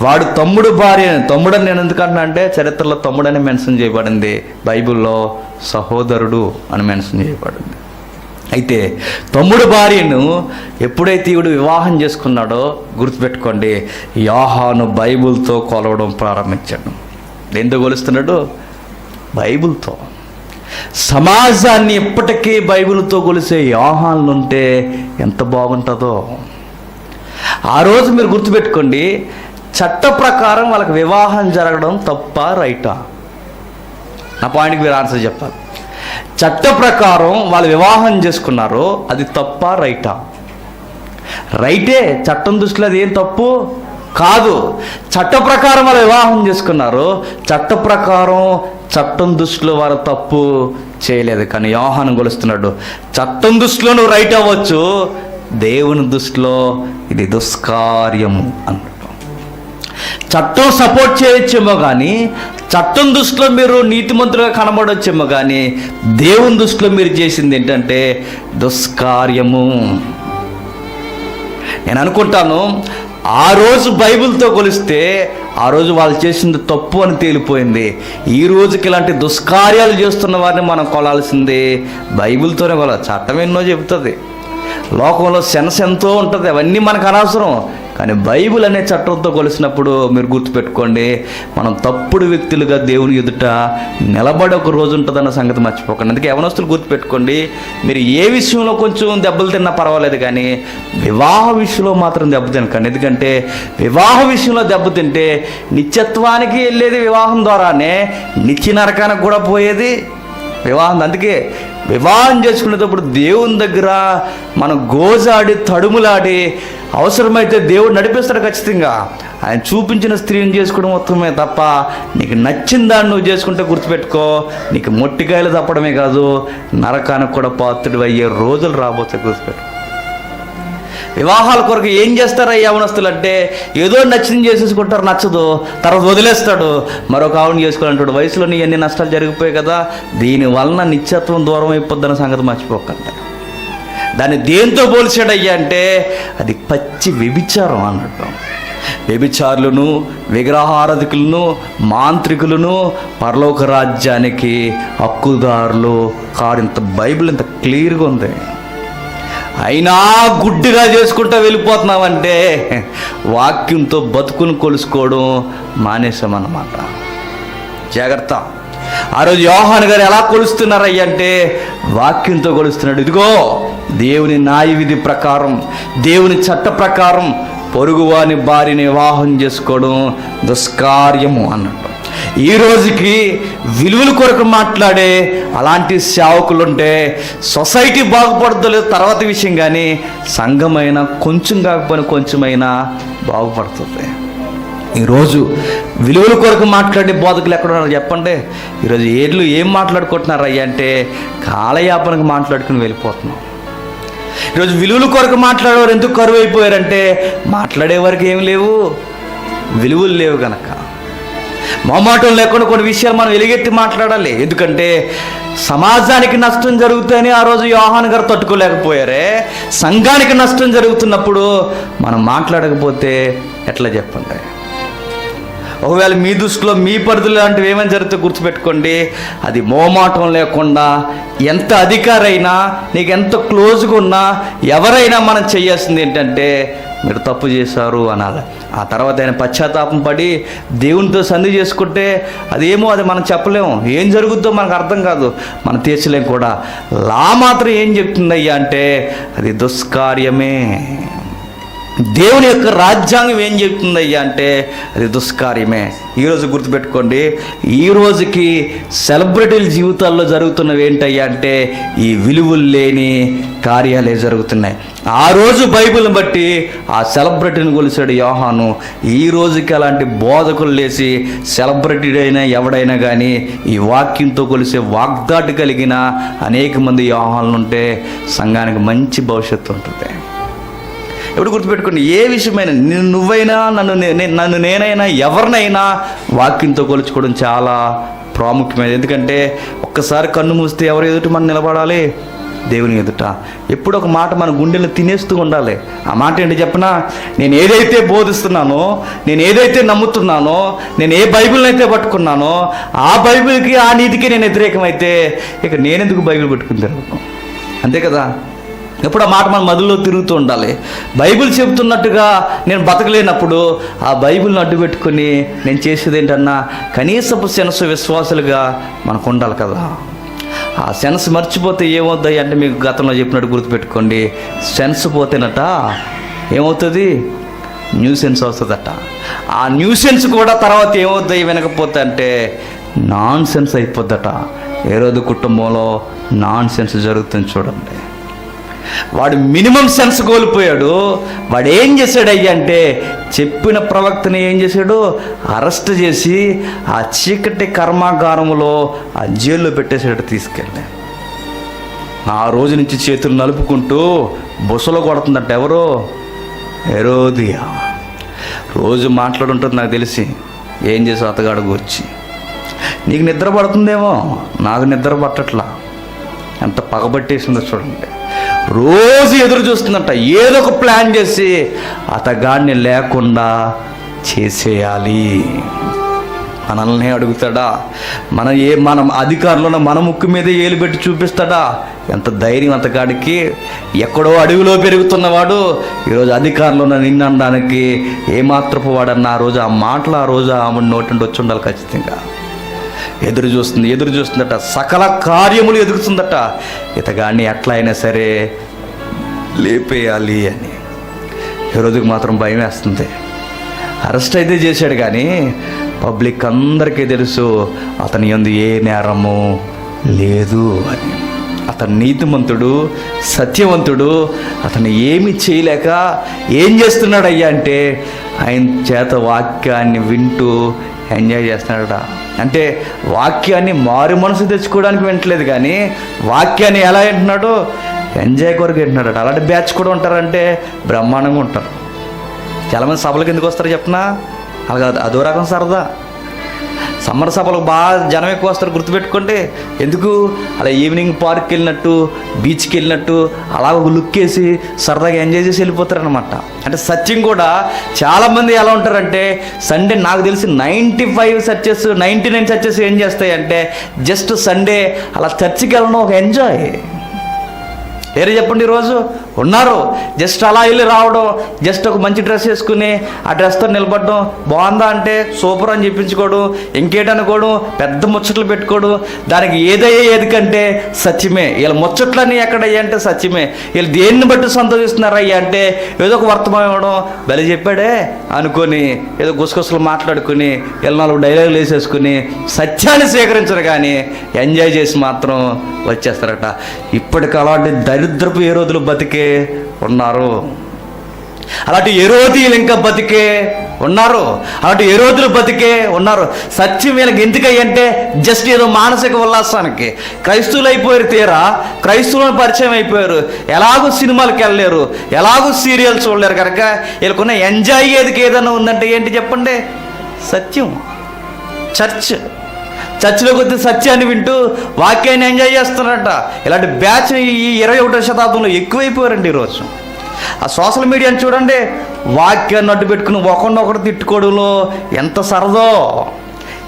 వాడు తమ్ముడు భార్య, తమ్ముడని నేను ఎందుకంటున్నా అంటే చరిత్రలో తమ్ముడని మెన్షన్ చేయబడింది, బైబిల్లో సహోదరుడు అని మెన్షన్ చేయబడింది. అయితే తమ్ముడు భార్యను ఎప్పుడైతే ఈవిడు వివాహం చేసుకున్నాడో గుర్తుపెట్టుకోండి, యోహాను బైబిల్తో కొలవడం ప్రారంభించాడు. ఎందుకు కొలుస్తున్నాడు? బైబిల్తో. సమాజాన్ని ఇప్పటికీ బైబిల్తో కొలిసే యోహాన్లు ఉంటే ఎంత బాగుంటుందో. ఆ రోజు మీరు గుర్తుపెట్టుకోండి, చట్ట ప్రకారం వాళ్ళకి వివాహం జరగడం తప్ప రైటా? నా పాయింట్కి మీరు ఆన్సర్ చెప్పాలి. చట్ట ప్రకారం వాళ్ళు వివాహం చేసుకున్నారు, అది తప్ప రైటా? రైటే, చట్టం దృష్టిలో అది ఏం తప్పు కాదు. చట్ట ప్రకారం వాళ్ళు వివాహం చేసుకున్నారు, చట్ట ప్రకారం చట్టం దృష్టిలో వారు తప్పు చేయలేదు. కానీ యోహాను కొలుస్తున్నాడు, చట్టం దృష్టిలో నువ్వు రైట్ అవ్వచ్చు, దేవుని దృష్టిలో ఇది దుష్కార్యము అన్నట్టు. చట్టం సపోర్ట్ చేయొచ్చేమో కానీ, చట్టం దృష్టిలో మీరు నీతిమంతులుగా కనబడొచ్చేమో కానీ, దేవుని దృష్టిలో మీరు చేసింది ఏంటంటే దుష్కార్యము. నేను అనుకుంటాను, ఆ రోజు బైబిల్తో కొలిస్తే ఆ రోజు వాళ్ళు చేసింది తప్పు అని తేలిపోయింది. ఈ రోజుకి ఇలాంటి దుష్కార్యాలు చేస్తున్న వారిని మనం కొలాల్సింది బైబిల్తోనే కొలాలి. చట్టం ఎన్నో చెబుతుంది, లోకంలో సెన్స్ ఎంతో ఉంటుంది, అవన్నీ మనకు అనవసరం. కానీ బైబిల్ అనే చట్టంతో కొలిసినప్పుడు మీరు గుర్తుపెట్టుకోండి, మనం తప్పుడు వ్యక్తులుగా దేవుని ఎదుట నిలబడి ఒక రోజు ఉంటుందన్న సంగతి మర్చిపోకండి. అందుకే యవనస్తులు గుర్తుపెట్టుకోండి, మీరు ఏ విషయంలో కొంచెం దెబ్బలు తిన్నా పర్వాలేదు, కానీ వివాహ విషయంలో మాత్రం దెబ్బతినకండి. ఎందుకంటే వివాహ విషయంలో దెబ్బతింటే నిత్యత్వానికి వెళ్ళేది వివాహం ద్వారానే, నిత్య నరకానికి కూడా పోయేది వివాహం. అందుకే వివాహం చేసుకునేటప్పుడు దేవుని దగ్గర మనం గోజాడి తడుములాడి, అవసరమైతే దేవుడు నడిపిస్తాడు ఖచ్చితంగా. ఆయన చూపించిన స్త్రీని చేసుకోవడం మొత్తమే తప్ప, నీకు నచ్చిన దాన్ని నువ్వు చేసుకుంటే గుర్తుపెట్టుకో, నీకు మొట్టికాయలు తప్పడమే కాదు, నరకానికి కూడా పాత్రుడు అయ్యే రోజులు రాబోతే గుర్తుపెట్టుకో. వివాహాల కొరకు ఏం చేస్తారా యవనస్తులు అంటే, ఏదో నచ్చింది చేసేసుకుంటారు, నచ్చదు, తర్వాత వదిలేస్తాడు, మరొక ఆవిడని చేసుకోవాలంటాడు. వయసులో నీ ఎన్ని నష్టాలు జరిగిపోయాయి కదా, దీనివలన నిత్యత్వం దూరం అయిపోద్దన్న సంగతి మర్చిపోకండి. దాన్ని దేంతో పోల్చాడయ్యా అంటే అది పచ్చి వ్యభిచారం అన్నట్టు. వ్యభిచారులను, విగ్రహారాధికులను, మాంత్రికులను పరలోక రాజ్యానికి హక్కుదారులు కారు. ఇంత బైబిల్ ఇంత క్లియర్గా ఉంది, అయినా గుడ్డిగా చేసుకుంటూ వెళ్ళిపోతున్నామంటే వాక్యంతో బతుకుని కొలుసుకోవడం మానేసామన్నమాట. జాగ్రత్త. ఆ రోజు యోహాను గారు ఎలా కొలుస్తున్నారయ్య అంటే వాక్యంతో కొలుస్తున్నాడు. ఇదిగో దేవుని న్యాయ విధి ప్రకారం, దేవుని చట్ట ప్రకారం పొరుగువాని భార్యని వివాహం చేసుకోవడం దుష్కార్యము అన్నట్టు. ఈ రోజుకి విలువల కొరకు మాట్లాడే అలాంటి సేవకులుంటే సొసైటీ బాగుపడలేదు తర్వాత విషయం, కానీ సంఘమైనా కొంచెం కాకపోయినా కొంచెమైనా బాగుపడుతుంది. ఈరోజు విలువల కొరకు మాట్లాడే బోధకులు ఎక్కడ ఉన్నారు చెప్పండి? ఈరోజు ఏం మాట్లాడుకుంటున్నారు అయ్యా అంటే కాలయాపనకు మాట్లాడుకుని వెళ్ళిపోతున్నాం. ఈరోజు విలువల కొరకు మాట్లాడేవారు ఎందుకు కరువు అయిపోయారంటే మాట్లాడే వరకు ఏమి లేవు, విలువలు లేవు కనుక. మొహమాటం లేకుండా కొన్ని విషయాలు మనం ఎలుగెత్తి మాట్లాడాలి. ఎందుకంటే సమాజానికి నష్టం జరుగుతుందని ఆ రోజు యోహాను గారు తట్టుకోలేకపోయారే, సంఘానికి నష్టం జరుగుతున్నప్పుడు మనం మాట్లాడకపోతే ఎట్లా చెప్పండి? ఒకవేళ మీ దృష్టిలో మీ పరిధులు లాంటివి ఏమైనా జరిగితే గుర్తుపెట్టుకోండి, అది మోమాటం లేకుండా ఎంత అధికారైనా, నీకు ఎంత క్లోజ్గా ఉన్నా, ఎవరైనా మనం చేయాల్సింది ఏంటంటే మీరు తప్పు చేశారు అనాలి. ఆ తర్వాత ఆయన పశ్చాత్తాపం పడి దేవునితో సంధి చేసుకుంటే అదేమో అది మనం చెప్పలేము, ఏం జరుగుద్దో మనకు అర్థం కాదు, మనం తీర్చలేం కూడా. లా మాత్రం ఏం చెప్తుందయ్యా అంటే అది దుష్కార్యమే. దేవుని యొక్క రాజ్యాంగం ఏం చెప్తుందయ్యా అంటే అది దుష్కార్యమే. ఈరోజు గుర్తుపెట్టుకోండి, ఈ రోజుకి సెలబ్రిటీల జీవితాల్లో జరుగుతున్నవి ఏంటయ్యా అంటే ఈ విలువలు లేని కార్యాలే జరుగుతున్నాయి. ఆ రోజు బైబిల్ని బట్టి ఆ సెలబ్రిటీని కొలిసాడు యోహాను. ఈ రోజుకి అలాంటి బోధకులు లేచి సెలబ్రిటీ అయినా ఎవడైనా కానీ ఈ వాక్యంతో కొలిసే వాగ్దాటి కలిగిన అనేక మంది యోహానులు ఉంటే సంఘానికి మంచి భవిష్యత్తు ఉంటుంది. ఎప్పుడు గుర్తుపెట్టుకోండి, ఏ విషయమైనా నువ్వైనా నన్ను నేనైనా ఎవరినైనా వాక్యంతో కొలుచుకోవడం చాలా ప్రాముఖ్యమైనది. ఎందుకంటే ఒక్కసారి కన్ను మూస్తే ఎవరు ఎదుట మనం నిలబడాలి? దేవుని ఎదుట. ఎప్పుడు ఒక మాట మన గుండెలను తినేస్తూ ఉండాలి. ఆ మాట ఏంటి చెప్పనా? నేను ఏదైతే బోధిస్తున్నానో, నేను ఏదైతే నమ్ముతున్నానో, నేను ఏ బైబిల్ని అయితే పట్టుకున్నానో ఆ బైబిల్కి ఆ నీతికి నేను వ్యతిరేకమైతే ఇక నేనెందుకు బైబిల్ పట్టుకుని తిరుగుతాను? అంతే కదా. ఎప్పుడు ఆ మాట మన మధులో తిరుగుతూ ఉండాలి. బైబిల్ చెబుతున్నట్టుగా నేను బతకలేనప్పుడు ఆ బైబిల్ని అడ్డు పెట్టుకుని నేను చేసేది ఏంటన్నా కనీసపు సెన్స్ విశ్వాసులుగా మనకు ఉండాలి కదా. ఆ సెన్స్ మర్చిపోతే ఏమవుతాయి అంటే మీకు గతంలో చెప్పినట్టు గుర్తుపెట్టుకోండి, సెన్స్ పోతేనట ఏమవుతుంది? న్యూ సెన్స్ వస్తుందట. ఆ న్యూ సెన్స్ కూడా తర్వాత ఏమవుతాయి వినకపోతే అంటే నాన్ సెన్స్ అయిపోద్దట. ఏ రోజు కుటుంబంలో నాన్ సెన్స్ జరుగుతుంది చూడండి. వాడు మినిమం సెన్స్ కోల్పోయాడు. వాడు ఏం చేశాడయ్యా అంటే చెప్పిన ప్రవక్తని ఏం చేశాడు? అరెస్ట్ చేసి ఆ చీకటి కర్మాగారంలో ఆ జైల్లో పెట్టేసాడు తీసుకెళ్ళి. ఆ రోజు నుంచి చేతులు నలుపుకుంటూ బుసలో కొడుతుందంట. ఎవరో? హెరోదియా. రోజు మాట్లాడుంటుంది నాకు తెలిసి. ఏం చేసావు అతగాడు గురించి? నీకు నిద్ర పడుతుందేమో, నాకు నిద్ర పట్టట్లా. ఎంత పగబట్టేసిందో చూడండి. రోజు ఎదురు చూస్తుందంట, ఏదో ఒక ప్లాన్ చేసి అతగాడిని లేకుండా చేసేయాలి. మనల్ని అడుగుతాడా? మనం అధికారంలో మన ముక్కు మీద ఏలు పెట్టి చూపిస్తాడా? ఎంత ధైర్యం అతగాడికి! ఎక్కడో అడవిలో పెరుగుతున్నవాడు ఈరోజు అధికారంలో నిన్ను అనడానికి ఏమాత్రపు వాడన్న ఆ రోజు ఆ మాటలు ఆ రోజు ఆమె నోటి వచ్చి ఉండాలి ఖచ్చితంగా. ఎదురు చూస్తుందట, సకల కార్యములు ఎదుగుతుందట. ఇతగాడిని ఎట్లా అయినా సరే లేపేయాలి అని. ఈ రోజుకి మాత్రం భయం వేస్తుంది. అరెస్ట్ అయితే చేశాడు కానీ పబ్లిక్ అందరికీ తెలుసు అతని యందు ఏ నేరము లేదు అని. అతను నీతిమంతుడు, సత్యవంతుడు. అతను ఏమి చేయలేక ఏం చేస్తున్నాడయ్యా అంటే ఆయన చేత వాక్యాన్ని వింటూ ఎంజాయ్ చేస్తున్నాడట. అంటే వాక్యాన్ని మారు మనసు తెచ్చుకోవడానికి వింటలేదు కానీ వాక్యాన్ని ఎలా వింటున్నాడు? ఎంజాయ్ కొరకు వింటున్నాడట. అలాంటి బ్యాచ్ కూడా ఉంటారంటే బ్రహ్మాండంగా ఉంటారు. చాలామంది సభలకు ఎందుకు వస్తారు చెప్పనా? అలాగా అదో రకం సరదా. సమ్మర్ సభలకు బాగా జనం ఎక్కువ వస్తారు గుర్తుపెట్టుకోండి. ఎందుకు? అలా ఈవినింగ్ పార్క్కి వెళ్ళినట్టు, బీచ్కి వెళ్ళినట్టు అలా ఒక లుక్ వేసి సరదాగా ఎంజాయ్ చేసి వెళ్ళిపోతారనమాట. అంటే సత్యం కూడా చాలామంది ఎలా ఉంటారంటే సండే నాకు తెలిసి 99 చర్చెస్ ఏం చేస్తాయంటే జస్ట్ సండే అలా చర్చికి వెళ్ళడం ఒక ఎంజాయ్. ఏరే చెప్పండి, ఈరోజు ఉన్నారు జస్ట్ అలా వెళ్ళి రావడం, జస్ట్ ఒక మంచి డ్రెస్ వేసుకుని ఆ డ్రెస్తో నిలబడడం, బాగుందా అంటే సూపర్ అని చెప్పించుకోవడం, ఇంకేటనుకోవడం, పెద్ద ముచ్చట్లు పెట్టుకోవడం. దానికి ఏది కంటే సత్యమే. వీళ్ళ ముచ్చట్లన్నీ ఎక్కడయ్యా అంటే సత్యమే. వీళ్ళు దేన్ని బట్టి సంతోషిస్తున్నారయ్యా అంటే ఏదో ఒక వర్తమానం ఇవ్వడం, బలి చెప్పాడే అనుకొని ఏదో గుసగుసలు మాట్లాడుకుని వీళ్ళు 4 డైలాగులు వేసేసుకుని సత్యాన్ని స్వీకరించరు కానీ ఎంజాయ్ చేసి మాత్రం వచ్చేస్తారట. ఇప్పటికి అలాంటి దరిద్రపు ఏ రోజులు బతికే ఉన్నారు. అలాంటి హెరోదీయులు ఇంకా బతికే ఉన్నారు. అలాంటి హెరోదులు బతికే ఉన్నారు. సత్యం వీళ్ళకి ఎందుకయ్యంటే జస్ట్ ఏదో మానసిక ఉల్లాసానికి క్రైస్తవులు అయిపోయారు. తీరా క్రైస్తవులను పరిచయం అయిపోయారు. ఎలాగో సినిమాలకు వెళ్ళలేరు, ఎలాగో సీరియల్స్ చూడలేరు. కనుక వీళ్ళకున్న ఎంజాయ్ ఏదైనా ఉందంటే ఏంటి చెప్పండి? సత్యం. చర్చిలోకి వచ్చి సత్యాన్ని వింటూ వాక్యాన్ని ఎంజాయ్ చేస్తున్నారట. ఇలాంటి బ్యాచ్ ఈ 21వ శతాబ్దంలో ఎక్కువైపోయారండి ఈరోజు. ఆ సోషల్ మీడియాని చూడండి, వాక్యాన్ని అడ్డు పెట్టుకుని ఒకరినొకరు తిట్టుకోవడంలో ఎంత సరదో.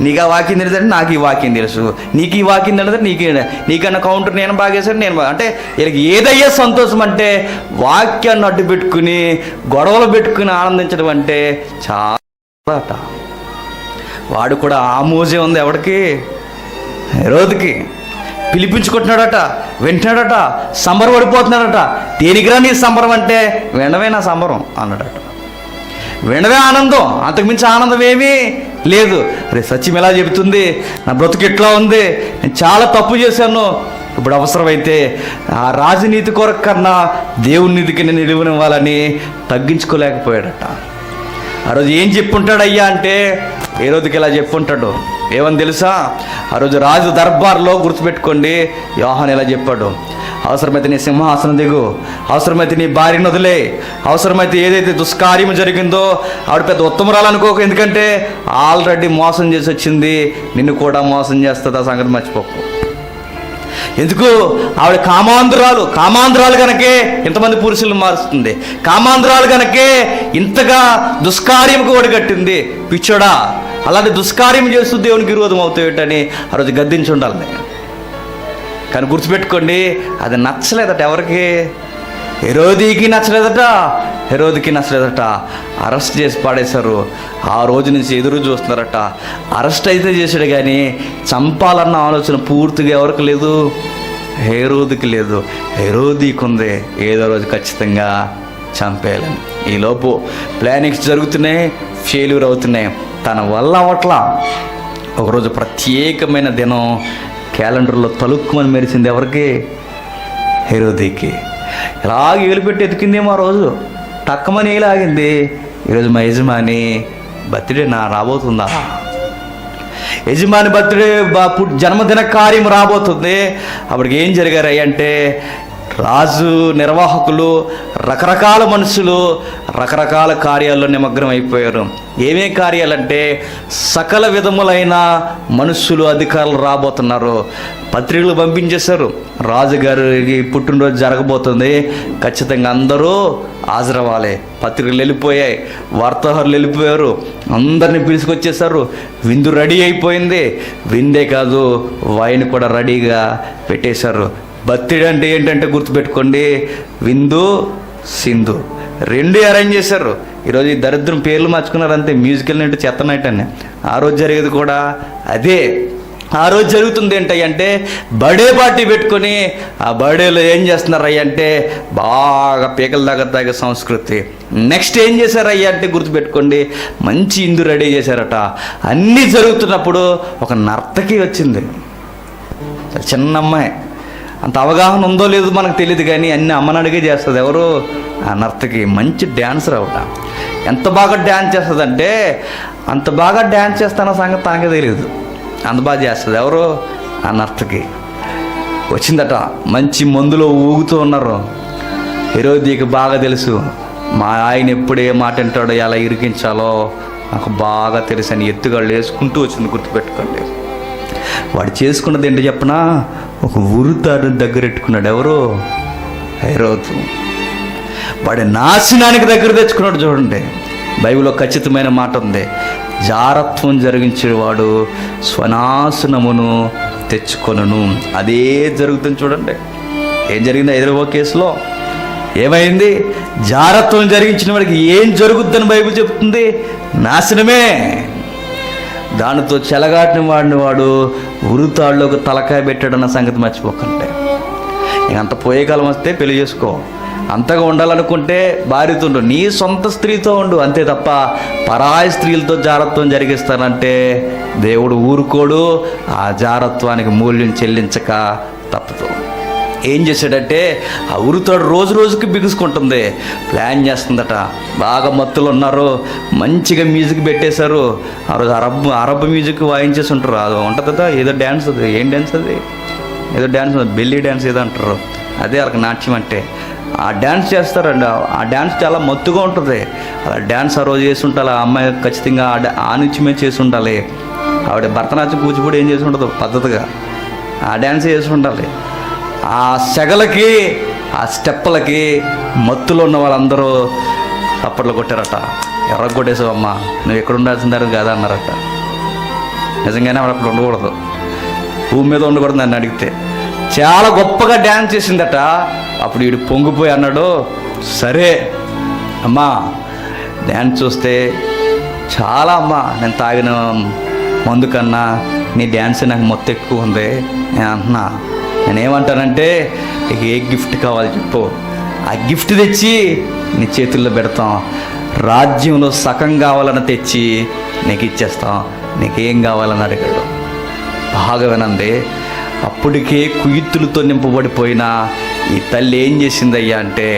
నీకు ఆ వాక్యం తెలుసంటే నాకు ఈ వాక్యం తెలుసు, నీకు ఈ వాక్యం తెలియదు నీకన్నా కౌంటర్ నేను బాగేశాను నేను అంటే వీళ్ళకి ఏదయ్యే సంతోషం అంటే వాక్యాన్ని అడ్డు పెట్టుకుని గొడవలు పెట్టుకుని ఆనందించడం అంటే చాలా. వాడు కూడా ఆ మోజే ఉంది ఎవడికి? హెరోదుకి. పిలిపించుకుంటున్నాడట, వింటున్నాడట, సంబరం పడిపోతున్నాడట. దేనికిరా నీ సంబరం అంటే, వినవే నా సంబరం అన్నాడట. వినవే ఆనందం, అంతకుమించి ఆనందం ఏమీ లేదు. అరే సత్యం ఎలా చెబుతుంది, నా బ్రతుకు ఎట్లా ఉంది, నేను చాలా తప్పు చేశాను, ఇప్పుడు అవసరమైతే ఆ రాజనీతి కొరకు కన్నా దేవుని నీతికి నేను నిలువనివ్వాలని తగ్గించుకోలేకపోయాడట. ఆ రోజు ఏం చెప్పుంటాడు అయ్యా అంటే, ఏ రోజుకి ఇలా చెప్పుంటాడు. ఏమని తెలుసా? ఆ రోజు రాజు దర్బార్లో గుర్తుపెట్టుకోండి, యోహాను ఇలా చెప్పాడు, అవసరమైతే నీ సింహాసనం దిగు, అవసరమైతే నీ భార్యను వదిలే, అవసరమైతే ఏదైతే దుష్కార్యం జరిగిందో ఆవిడ పెద్ద ఉత్తమరాలు అనుకోకు, ఎందుకంటే ఆల్రెడీ మోసం చేసి వచ్చింది, నిన్ను కూడా మోసం చేస్తుంది, ఆ సంగతి మర్చిపోకు. ఎందుకు? ఆవిడ కామాంధ్రాలు కనుకే ఇంతమంది పురుషులను మారుస్తుంది, కామాంధ్రాలు కనుకే ఇంతగా దుష్కార్యంకు ఒడిగట్టింది. పిచ్చోడా, అలాంటి దుష్కార్యం చేస్తూ దేవునికి విరోధం అవుతాయటని ఆ రోజు గద్దించి ఉండాలి. కానీ గుర్తుపెట్టుకోండి, అది నచ్చలేదట. ఎవరికి? హెరోదికి నచ్చలేదట. అరెస్ట్ చేసి పాడేశారు. ఆ రోజు నుంచి ఎదురు చూస్తున్నారట. అరెస్ట్ అయితే చేశాడు, కానీ చంపాలన్న ఆలోచన పూర్తిగా ఎవరికి లేదు? హెరోదికి లేదు. హెరోదికి ఉంది, ఏదో రోజు ఖచ్చితంగా చంపేయాలని. ఈలోపు ప్లానింగ్స్ జరుగుతున్నాయి, ఫెయిల్యూర్ అవుతున్నాయి, తన వల్ల అవట్లా. ఒకరోజు ప్రత్యేకమైన దినం క్యాలెండర్లో తలుక్కుమని మెరిసింది. ఎవరికి? హెరోదికి. ఇలాగ ఏలుపెట్టి ఎతికిందేమో ఆ రోజు, టక్కమని ఏలాగింది. ఈరోజు మా యజమాని బర్త్డే రాబోతుందా, యజమాని బర్త్డే జన్మదిన కార్యం రాబోతుంది. అప్పటికి ఏం జరిగారయ్య అంటే, రాజు, నిర్వాహకులు, రకరకాల మనుషులు రకరకాల కార్యాల్లో నిమగ్నం అయిపోయారు. ఏమేం కార్యాలంటే, సకల విధములైన మనుషులు, అధికారులు రాబోతున్నారు. పత్రికలు పంపించేశారు, రాజుగారికి పుట్టినరోజు జరగబోతుంది, ఖచ్చితంగా అందరూ హాజరవ్వాలి. పత్రికలు వెళ్ళిపోయాయి, వార్తాహరులు వెళ్ళిపోయారు, అందరిని పిలుచుకొచ్చేసారు. విందు రెడీ అయిపోయింది. విందే కాదు, వైన్ కూడా రెడీగా పెట్టేశారు. బర్త్డే అంటే ఏంటంటే గుర్తుపెట్టుకోండి, విందు సింధు రెండు అరేంజ్ చేశారు. ఈరోజు ఈ దరిద్రం పేర్లు మార్చుకున్నారు అంతే, మ్యూజికల్ నైట్, చెత్త నైట్ అని. ఆ రోజు జరిగేది కూడా అదే. ఆ రోజు జరుగుతుంది ఏంటంటే, బర్త్డే పార్టీ పెట్టుకొని ఆ బర్త్డేలో ఏం చేస్తున్నారు అంటే, బాగా పీకల దాకా తాగే సంస్కృతి. నెక్స్ట్ ఏం చేశారు అంటే గుర్తుపెట్టుకోండి, మంచి ఇందు రెడీ చేశారట. అన్నీ జరుగుతున్నప్పుడు ఒక నర్తకి వచ్చింది, చిన్న అమ్మాయి. అంత అవగాహన ఉందో లేదో మనకు తెలియదు, కానీ అన్ని అమ్మని అడిగే చేస్తుంది. ఎవరు? ఆ నర్తకి. మంచి డ్యాన్సర్ అవట. ఎంత బాగా డ్యాన్స్ చేస్తుందంటే, అంత బాగా డ్యాన్స్ చేస్తాన సంగతి తనకే తెలియదు, అంత బాగా చేస్తుంది. ఎవరు? ఆ నర్తకి. వచ్చిందట, మంచి మందులో ఊగుతూ ఉన్నారు. హెరోదికి బాగా తెలుసు, మా ఆయన ఎప్పుడు ఏ మాట అంటాడో, ఎలా ఇరికించాలో నాకు బాగా తెలుసు అని ఎత్తుగాళ్ళు వేసుకుంటూ వచ్చింది. గుర్తుపెట్టుకోండి, వాడు చేసుకున్నది ఏంటో చెప్పనా, ఒక ఉరుతాడు దగ్గర పెట్టుకున్నాడు. ఎవరు? హెరోదు. వాడి నాశనానికి దగ్గర తెచ్చుకున్నాడు. చూడండి, బైబిల్లో ఖచ్చితమైన మాట ఉంది, జారత్వం జరిగించేవాడు స్వనాశనమును తెచ్చుకొనును. అదే జరుగుతుంది. చూడండి ఏం జరిగింది హైదరాబాద్ కేసులో. ఏమైంది? జారత్వం జరిగించిన వాడికి ఏం జరుగుద్దని బైబిల్ చెప్తుంది? నాశనమే. దానితో చెలగాటిని వాడు ఉరుతాళ్ళలోకి తలకాయ పెట్టాడన్న సంగతి మర్చిపోకండి. ఇంకంత పోయే కాలం వస్తే పెళ్లి చేసుకో, అంతగా ఉండాలనుకుంటే భార్యతో ఉండు, నీ సొంత స్త్రీతో ఉండు, అంతే తప్ప పరాయి స్త్రీలతో జారత్వం జరిగిస్తానంటే దేవుడు ఊరుకోడు. ఆ జారత్వానికి మూల్యం చెల్లించక తప్పదు. ఏం చేశాడంటే, ఆ ఉరుతాడు రోజు రోజుకి బిగుసుకుంటుంది, ప్లాన్ చేస్తుందట. బాగా మత్తులు ఉన్నారు, మంచిగా మ్యూజిక్ పెట్టేశారు. ఆ రోజు అరబ్ మ్యూజిక్ వాయించేసి ఉంటారు. అది ఉంటుంది ఏదో డ్యాన్స్, అది ఏం డ్యాన్స్, అది ఏదో డ్యాన్స్, బెల్లీ డ్యాన్స్ ఏదో అంటారు, అదే వాళ్ళకి నాట్యం అంటే. ఆ డ్యాన్స్ చేస్తారండి. ఆ డ్యాన్స్ చాలా మత్తుగా ఉంటుంది. అలా డ్యాన్స్ ఆ రోజు చేసి ఉండాలి. ఆ అమ్మాయి ఖచ్చితంగా ఆ నిత్యమే చేసి ఉండాలి. ఆవిడ భరతనాట్యం కూచిపూడి ఏం చేసి ఉండదు, పద్ధతిగా ఆ డ్యాన్స్ చేసి ఉండాలి. ఆ సెగలకి, ఆ స్టెప్పులకి మత్తులో ఉన్న వాళ్ళందరూ చప్పట్లు కొట్టారట. ఎర్రగొట్టేసావు అమ్మ, నువ్వు ఎక్కడ ఉండాల్సిందని కాదా అన్నారట. నిజంగానే ఆవిడ అక్కడ ఉండకూడదు, భూమి మీద ఉండకూడదు. నన్ను అడిగితే చాలా గొప్పగా డ్యాన్స్ చేసిందట. అప్పుడు వీడు పొంగిపోయి అన్నాడు, సరే అమ్మా, డ్యాన్స్ చూస్తే చాలా అమ్మా, నేను తాగిన మందు కన్నా నీ డ్యాన్స్ నాకు మొత్తం ఎక్కువ ఉంది నేను అంటున్నా, నేనేమంటానంటే నీకు ఏ గిఫ్ట్ కావాలి చెప్పు, ఆ గిఫ్ట్ తెచ్చి నీ చేతుల్లో పెడతాం. రాజ్యంలో సగం కావాలని తెచ్చి నీకు ఇచ్చేస్తాం, నీకేం కావాలని అడిగాడు. బాగా వినండి. అప్పటికే కుయుత్తులతో నింపబడిపోయిన ఈ తల్లి ఏం చేసిందయ్యా అంటే,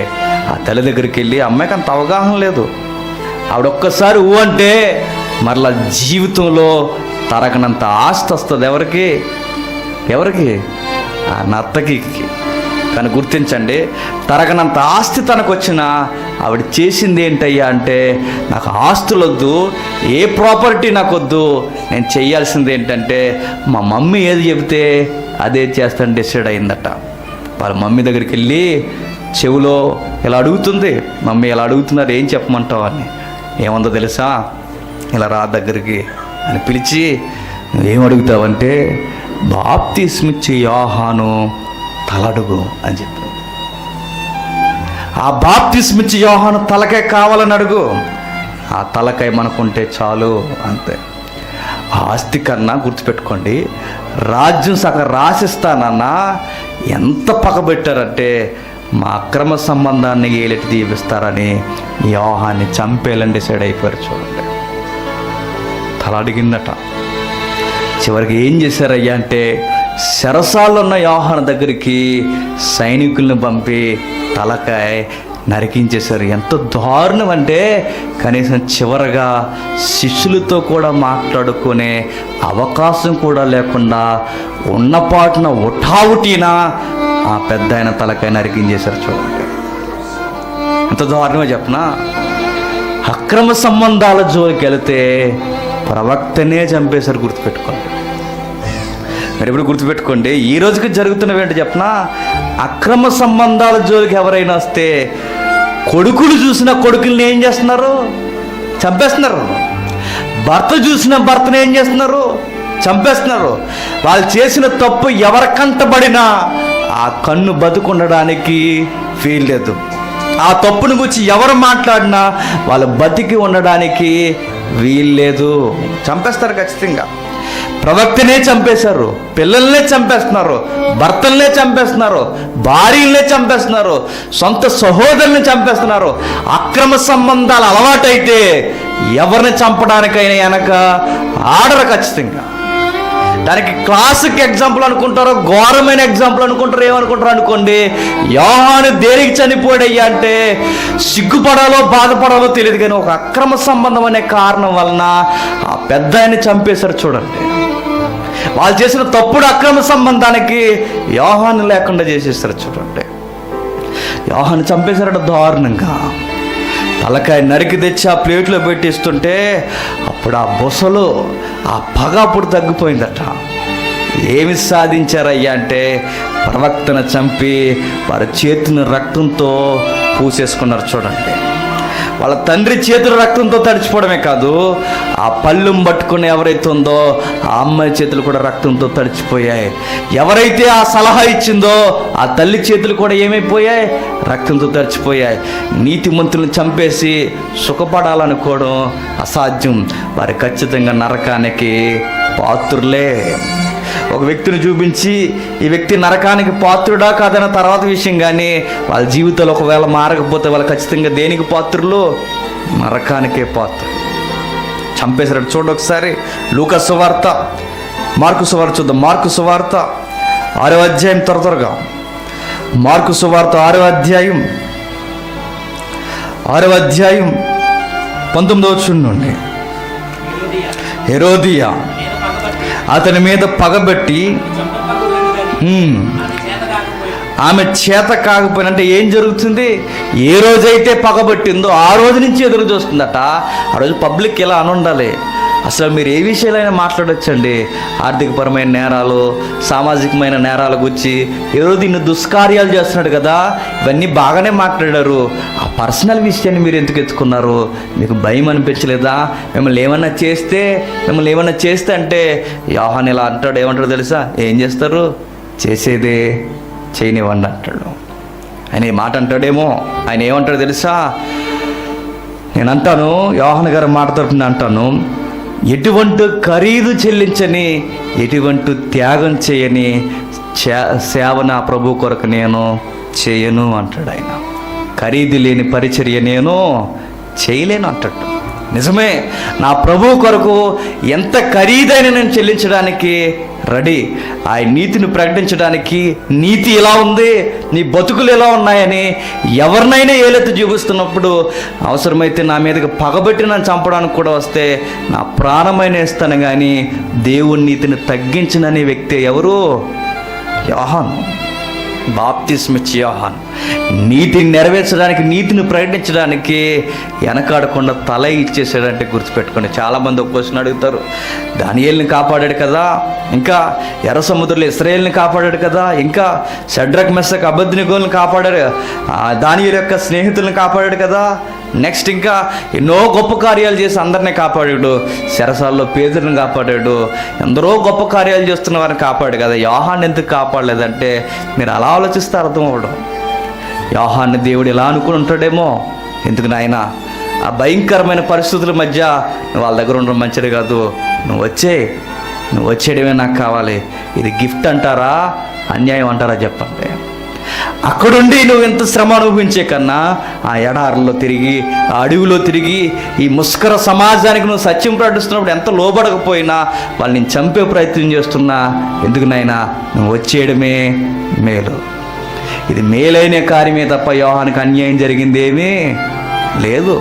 ఆ తల్లి దగ్గరికి వెళ్ళి, అమ్మాయికి అంత అవగాహన లేదు, ఆవిడొక్కసారి ఊ అంటే మరలా జీవితంలో తరగనంత ఆస్తి వస్తుంది. ఎవరికి? ఆ నర్తకికి. కానీ గుర్తించండి, తరగనంత ఆస్తి తనకు వచ్చిన ఆవిడ చేసింది ఏంటయ్యా అంటే, నాకు ఆస్తులు వద్దు, ఏ ప్రాపర్టీ నాకు వద్దు, నేను చేయాల్సింది ఏంటంటే మా మమ్మీ ఏది చెబితే అదే చేస్తాను డిసైడ్ అయిందట. వాళ్ళ మమ్మీ దగ్గరికి వెళ్ళి చెవిలో ఇలా అడుగుతుంది. మమ్మీ ఇలా అడుగుతున్నారు, ఏం చెప్పమంటావు అని. ఏముందో తెలుసా, ఇలా రా దగ్గరికి అని పిలిచి, నువ్వేం అడుగుతావంటే బాప్తిస్మిచ్చే యోహాను తలడుగు అని చెప్పి, ఆ బాప్తిస్మిచ్చే యోహాను తలకాయ కావాలని అడుగు, ఆ తలకాయ మనకుంటే చాలు, అంతే. ఆస్తి కన్నా గుర్తుపెట్టుకోండి, రాజ్యం సగం రాసిస్తానన్నా ఎంత పగబెట్టారంటే మా అక్రమ సంబంధాన్ని ఏలెట్టి దీవిస్తారని యోహాన్ని చంపేయాలని డిసైడ్ అయిపోయారు. చూడండి, తల అడిగిందట. చివరికి ఏం చేశారయ్యా అంటే, చెరసాల్లో ఉన్న యోహాను దగ్గరికి సైనికుల్ని పంపి తలకాయ నరికించేశారు. ఎంత దారుణం అంటే, కనీసం చివరగా శిష్యులతో కూడా మాట్లాడుకునే అవకాశం కూడా లేకుండా ఉన్నపాటున ఉఠావుటీన ఆ పెద్ద ఆయన తలకాయ నరికించేశారు. చూడండి, ఎంత దారుణమో చెప్పనా. అక్రమ సంబంధాల జోలికి వెళితే ప్రవక్తనే చంపేశారు. గుర్తుపెట్టుకోండి. మరి ఇప్పుడు గుర్తుపెట్టుకోండి, ఈ రోజుకి జరుగుతున్నవి ఏంటి చెప్పనా, అక్రమ సంబంధాల జోలికి ఎవరైనా వస్తే కొడుకులు చూసిన కొడుకుల్ని ఏం చేస్తున్నారు? చంపేస్తున్నారు. భర్త చూసిన భర్తను ఏం చేస్తున్నారు? చంపేస్తున్నారు. వాళ్ళు చేసిన తప్పు ఎవరి కంటబడినా ఆ కన్ను బతుకుండడానికి వీల్లేదు. ఆ తప్పును గురించి ఎవరు మాట్లాడినా వాళ్ళు బతికి ఉండడానికి వీల్లేదు. చంపేస్తారు ఖచ్చితంగా. ప్రవక్తనే చంపేశారు, పిల్లల్నే చంపేస్తున్నారు, భర్తల్నే చంపేస్తున్నారు, భార్యల్నే చంపేస్తున్నారు, సొంత సహోదరుని చంపేస్తున్నారు. అక్రమ సంబంధాలు అలవాటైతే ఎవరిని చంపడానికైనా వెనక ఆడరు ఖచ్చితంగా. దానికి క్లాసిక్ ఎగ్జాంపుల్ అనుకుంటారో, ఘోరమైన ఎగ్జాంపుల్ అనుకుంటారో, ఏమనుకుంటారో అనుకోండి. యోహాను దేనికి చనిపోయాడయ్యా అంటే, సిగ్గుపడాలో బాధపడాలో తెలియదు కానీ ఒక అక్రమ సంబంధం అనే కారణం వలన ఆ పెద్ద ఆయన్ని చంపేశారు. చూడండి, వాళ్ళు చేసిన తప్పుడు అక్రమ సంబంధానికి యోహాను లేకుండా చేసేస్తారు. చూడండి, యోహాను చంపేశారట దారుణంగా. తలకాయ నరికి తెచ్చి ఆ ప్లేట్లో పెట్టిస్తుంటే అప్పుడు ఆ బొసలు ఆ పగ అప్పుడు తగ్గిపోయిందట. ఏమి సాధించారయ్యా అంటే, ప్రవక్తను చంపి వారి చేతిని రక్తంతో పూసేసుకున్నారు. చూడండి, వాళ్ళ తండ్రి చేతులు రక్తంతో తడిచిపోవడమే కాదు, ఆ పళ్ళుం పట్టుకుని ఎవరైతే ఉందో ఆ అమ్మాయి చేతులు కూడా రక్తంతో తడిచిపోయాయి. ఎవరైతే ఆ సలహా ఇచ్చిందో ఆ తల్లి చేతులు కూడా ఏమైపోయాయి? రక్తంతో తడిచిపోయాయి. నీతిమంతులను చంపేసి సుఖపడాలనుకోవడం అసాధ్యం. వారి ఖచ్చితంగా నరకానికి పాత్రులే. ఒక వ్యక్తిని చూపించి ఈ వ్యక్తి నరకానికి పాత్రుడా కాదన్న తర్వాత విషయం, కానీ వాళ్ళ జీవితంలో ఒకవేళ మారకపోతే వాళ్ళు ఖచ్చితంగా దేనికి పాత్రులు? నరకానికే పాత్రులు. చంపేశారు. చూడండి ఒకసారి లూకా సువార్త, మార్కు సువార్త చూద్దాం. మార్కు సువార్త 6వ అధ్యాయం, త్వరగా మార్కు సువార్త 6వ అధ్యాయం 19వ వచనం నుండి. హెరోదియా అతని మీద పగబెట్టి ఆమె చేత కాకపోయినా, అంటే ఏం జరుగుతుంది? ఏ రోజైతే పగబట్టిందో ఆ రోజు నుంచి ఎదురు చూస్తుందట. ఆ రోజు పబ్లిక్ ఇలా అని ఉండాలి. అసలు మీరు ఏ విషయాలైనా మాట్లాడొచ్చండి. ఆర్థికపరమైన నేరాలు, సామాజికమైన నేరాల గురించి, ఈరోజు ఇన్ని దుష్కార్యాలు చేస్తున్నాడు కదా, ఇవన్నీ బాగానే మాట్లాడారు. ఆ పర్సనల్ విషయాన్ని మీరు ఎందుకు ఎత్తుకున్నారు? మీకు భయం అనిపించలేదా? మిమ్మల్ని ఏమన్నా చేస్తే అంటే యోహాను ఇలా అంటాడు. ఏమంటాడు తెలుసా? ఏం చేస్తారు? చేసేదే చేయనివ్వండి అంటాడు. ఆయన ఈ మాట అంటాడేమో. ఆయన ఏమంటాడు తెలుసా? నేను అంటాను, యోహాను గారి మాట తరపున అంటాను, ఎటువంటి ఖరీదు చెల్లించని, ఎటువంటి త్యాగం చేయని సేవ నా ప్రభు కొరకు నేను చేయను అంటాడు ఆయన. ఖరీదు లేని పరిచర్య నేను చేయలేను అంటాడు. నిజమే, నా ప్రభు కొరకు ఎంత ఖరీదైన నేను చెల్లించడానికి రెడీ. ఆయన నీతిని ప్రకటించడానికి, నీతి ఎలా ఉంది, నీ బతుకులు ఎలా ఉన్నాయని ఎవరినైనా ఏలెత్తి చూపిస్తున్నప్పుడు, అవసరమైతే నా మీదకి పగబెట్టి నన్ను చంపడానికి కూడా వస్తే నా ప్రాణమైన ఇస్తాను. కానీ దేవుని నీతిని తగ్గించిననే వ్యక్తి ఎవరు? యోహాను, బాప్తిస్మిచ్చి యోహాను. నీతిని నెరవేర్చడానికి, నీతిని ప్రకటించడానికి వెనకాడకుండా తల ఇచ్చేసాడంటే గుర్తుపెట్టుకోండి. చాలామంది ఒక క్వశ్చన్ అడుగుతారు, దానియేలుని కాపాడాడు కదా, ఇంకా ఎర్ర సముద్రంలో ఇశ్రాయేలుని కాపాడాడు కదా, ఇంకా షడ్రక్ మెషక్ అబేద్నెగోలను కాపాడాడు, దానియేలు యొక్క స్నేహితులను కాపాడాడు కదా, నెక్స్ట్ ఇంకా ఎన్నో గొప్ప కార్యాలు చేసి అందరినీ కాపాడాడు, చెరసాల్లో పేదలను కాపాడాడు, ఎందరో గొప్ప కార్యాలు చేస్తున్న వారిని కాపాడాడు కదా, యోహాన్ని ఎందుకు కాపాడలేదంటే మీరు అలా ఆలోచిస్తే అర్థం అవ్వడం. యోహాన్ని దేవుడు ఎలా అనుకుని ఉంటాడేమో, ఎందుకు నాయన ఆ భయంకరమైన పరిస్థితుల మధ్య నువ్వు వాళ్ళ దగ్గర ఉండడం మంచిది కాదు, నువ్వు వచ్చేయడమే నాకు కావాలి. ఇది గిఫ్ట్ అంటారా, అన్యాయం అంటారా చెప్పండి. అక్కడుండి నువ్వు ఎంత శ్రమ అనుభవించే కన్నా ఆ ఎడారుల్లో తిరిగి, ఆ అడవిలో తిరిగి, ఈ ముస్కర సమాజానికి నువ్వు సత్యం ప్రకటిస్తున్నప్పుడు ఎంత లోబడకపోయినా వాళ్ళు నేను చంపే ప్రయత్నం చేస్తున్నా, ఎందుకు నాయనా నువ్వు వచ్చేయడమే మేలు. ఇది మేలైన కార్యమే తప్ప యోహానికి అన్యాయం జరిగింది ఏమీ లేదు.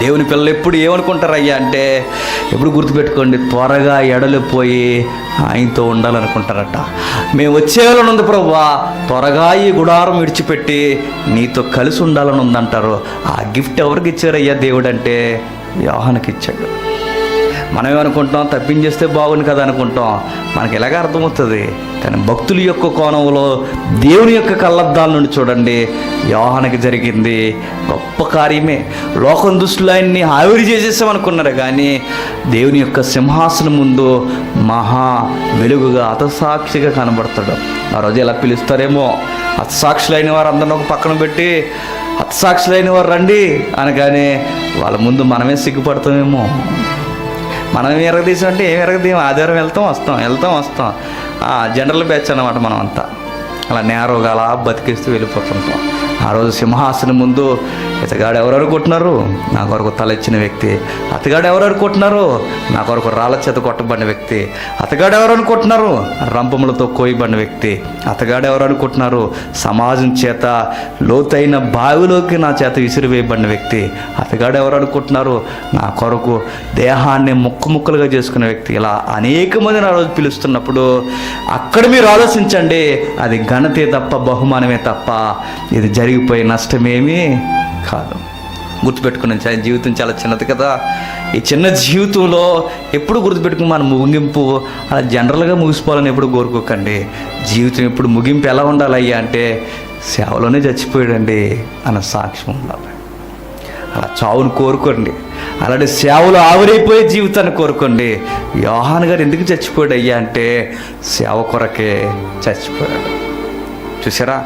దేవుని పిల్లలు ఎప్పుడు ఏమనుకుంటారయ్యా అంటే, ఎప్పుడు గుర్తుపెట్టుకోండి, త్వరగా ఎడలిపోయి ఆయనతో ఉండాలనుకుంటారట. మేము వచ్చేయాలని ఉంది ప్రభువా, త్వరగా ఈ గుడారం విడిచిపెట్టి నీతో కలిసి ఉండాలని ఉందంటారు. ఆ గిఫ్ట్ ఎవరికి ఇచ్చారయ్యా దేవుడు అంటే యోహానికి ఇచ్చాడు. మనం ఏమనుకుంటాం, తప్పించేస్తే బాగుంది కదా అనుకుంటాం, మనకి ఎలాగ అర్థమవుతుంది. కానీ భక్తుల యొక్క కోణంలో, దేవుని యొక్క కళ్ళద్దాల నుండి చూడండి, యోహానికి జరిగింది గొప్ప కార్యమే. లోకం దృష్టిలో ఆయన్ని ఆవిరి చేసేసామనుకున్నారు, కానీ దేవుని యొక్క సింహాసనం ముందు మహా వెలుగుగా హతసాక్షిగా కనబడతాడు. ఆ రోజు ఎలా పిలుస్తారేమో, హతసాక్షులైన వారు అందరిని ఒక పక్కన పెట్టి హతసాక్షులైన వారు రండి అనగానే వాళ్ళ ముందు మనమే సిగ్గుపడతామేమో. మనం ఎరగదీసామంటే ఏం ఎరగదీయం, ఆదివారం వెళ్తాం వస్తాం జనరల్ బ్యాచ్ అన్నమాట. మనం అంతా అలా నేరోగా అలా బతికిస్తూ వెళ్ళిపోతుంటాం. ఆ రోజు సింహాసనం ముందు ఇతగాడు ఎవరు అనుకుంటున్నారు, నా కొరకు తల ఇచ్చిన వ్యక్తి. అతగాడు ఎవరు అనుకుంటున్నారు, నా కొరకు రాళ్ళ చేత కొట్టబడిన వ్యక్తి. అతగాడు ఎవరు అనుకుంటున్నారు, రంపములతో కోయబడిన వ్యక్తి. అతగాడు ఎవరు అనుకుంటున్నారు, సమాజం చేత లోతైన బావిలోకి నా చేత విసిరివేయబడిన వ్యక్తి. అతగాడు ఎవరు అనుకుంటున్నారు, నా కొరకు దేహాన్ని ముక్కలుగా చేసుకున్న వ్యక్తి. ఇలా అనేక మందిని ఆ రోజు పిలుస్తున్నప్పుడు అక్కడ మీరు ఆలోచించండి, అది ఘనతే తప్ప బహుమానమే తప్ప ఇది జరిగిపోయే నష్టమేమీ కాదు. గుర్తుపెట్టుకుని, జీవితం చాలా చిన్నది కదా. ఈ చిన్న జీవితంలో ఎప్పుడు గుర్తుపెట్టుకుని మన ముగింపు అలా జనరల్గా ముగిసిపోవాలని ఎప్పుడు కోరుకోకండి. జీవితం ఎప్పుడు ముగింపు ఎలా ఉండాలయ్యా అంటే, సేవలోనే చచ్చిపోయాడండి అన్న సాక్ష్యం ఉండాలి. అలా చావును కోరుకోండి, అలాంటి సేవలు ఆవిరైపోయే జీవితాన్ని కోరుకోండి. యోహాను గారు ఎందుకు చచ్చిపోయాడు అయ్యా అంటే, సేవ కొరకే చచ్చిపోయాడు. చూసారా,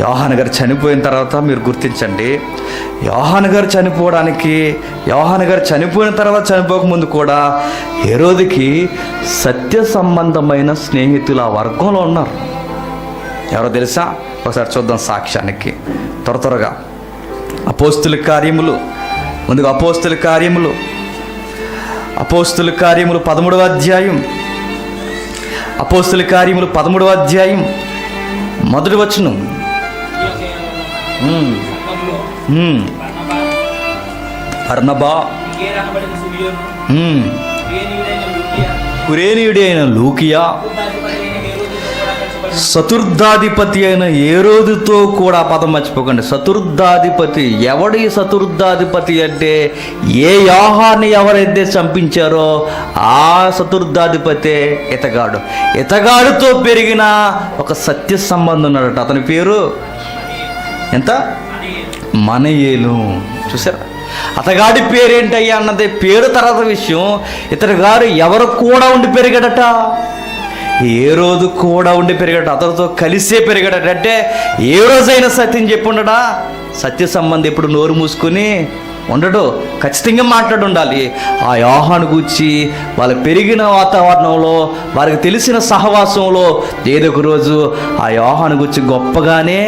యోహాను గారు చనిపోయిన తర్వాత మీరు గుర్తించండి, యోహాను గారు చనిపోయిన తర్వాత చనిపోకముందు కూడా హేరోదుకి సత్య సంబంధమైన స్నేహితులు ఆ వర్గంలో ఉన్నారు. ఎవరో తెలుసా? ఒకసారి చూద్దాం సాక్ష్యానికి త్వరగా. అపోస్తుల కార్యములు, ముందుగా అపోస్తుల కార్యములు 13వ అధ్యాయం. అపోస్తుల కార్యములు 13వ అధ్యాయం మొదటి వచనం. బర్నబా, కురేనీయుడైన లూకియా, చతుర్థాధిపతి అయిన హేరోదుతో కూడా, పదం మర్చిపోకండి, చతుర్థాధిపతి. ఎవడి చతుర్థాధిపతి అంటే, ఏ యోహాన్ని ఎవరైతే చంపించారో ఆ చతుర్థాధిపతే ఇతగాడుతో పెరిగిన ఒక సత్య సంబంధం ఉన్నాడట. అతని పేరు ఎంత? మనయేలు. చూసారా, అతగాడి పేరేంటయ్యా అన్నది పేరు తర్వాత విషయం. ఇతని గారు ఎవరు కూడా ఉండి పెరిగాడట, ఏ రోజు కూడా ఉండి పెరిగాడు, అతనితో కలిసే పెరిగాడట. అంటే ఏ రోజైనా సత్యం చెప్పి ఉండడా? సత్య సంబంధం ఎప్పుడు నోరు మూసుకుని ఉండడు, ఖచ్చితంగా మాట్లాడి ఉండాలి. ఆ యోహాను గూర్చి వాళ్ళు పెరిగిన వాతావరణంలో, వారికి తెలిసిన సహవాసంలో ఏదో ఒక రోజు ఆ యోహాను గూర్చి గొప్పగానే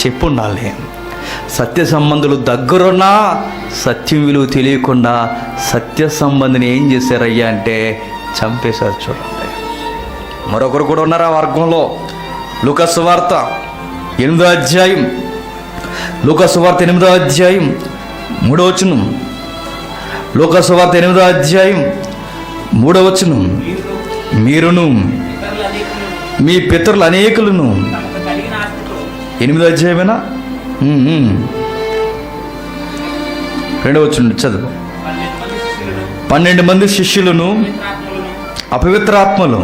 చెప్పుండాలి. సత్య సంబంధులు దగ్గరున్నా సత్యం విలువ తెలియకుండా సత్య సంబంధిని ఏం చేశారయ్యా అంటే చంపేశారు. చూడండి, మరొకరు కూడా ఉన్నారు ఆ వర్గంలో. లూకా సువార్త 8వ అధ్యాయం, లూకా సువార్త 8వ అధ్యాయం 3వ వచనం. లూకా సువార్త 8వ అధ్యాయం 3వ వచనం. మీరును మీ పితరులు అనేకులను 8వ అధ్యాయమేనా 2వ వచనం చదువు. 12 మంది శిష్యులను అపవిత్రాత్మలు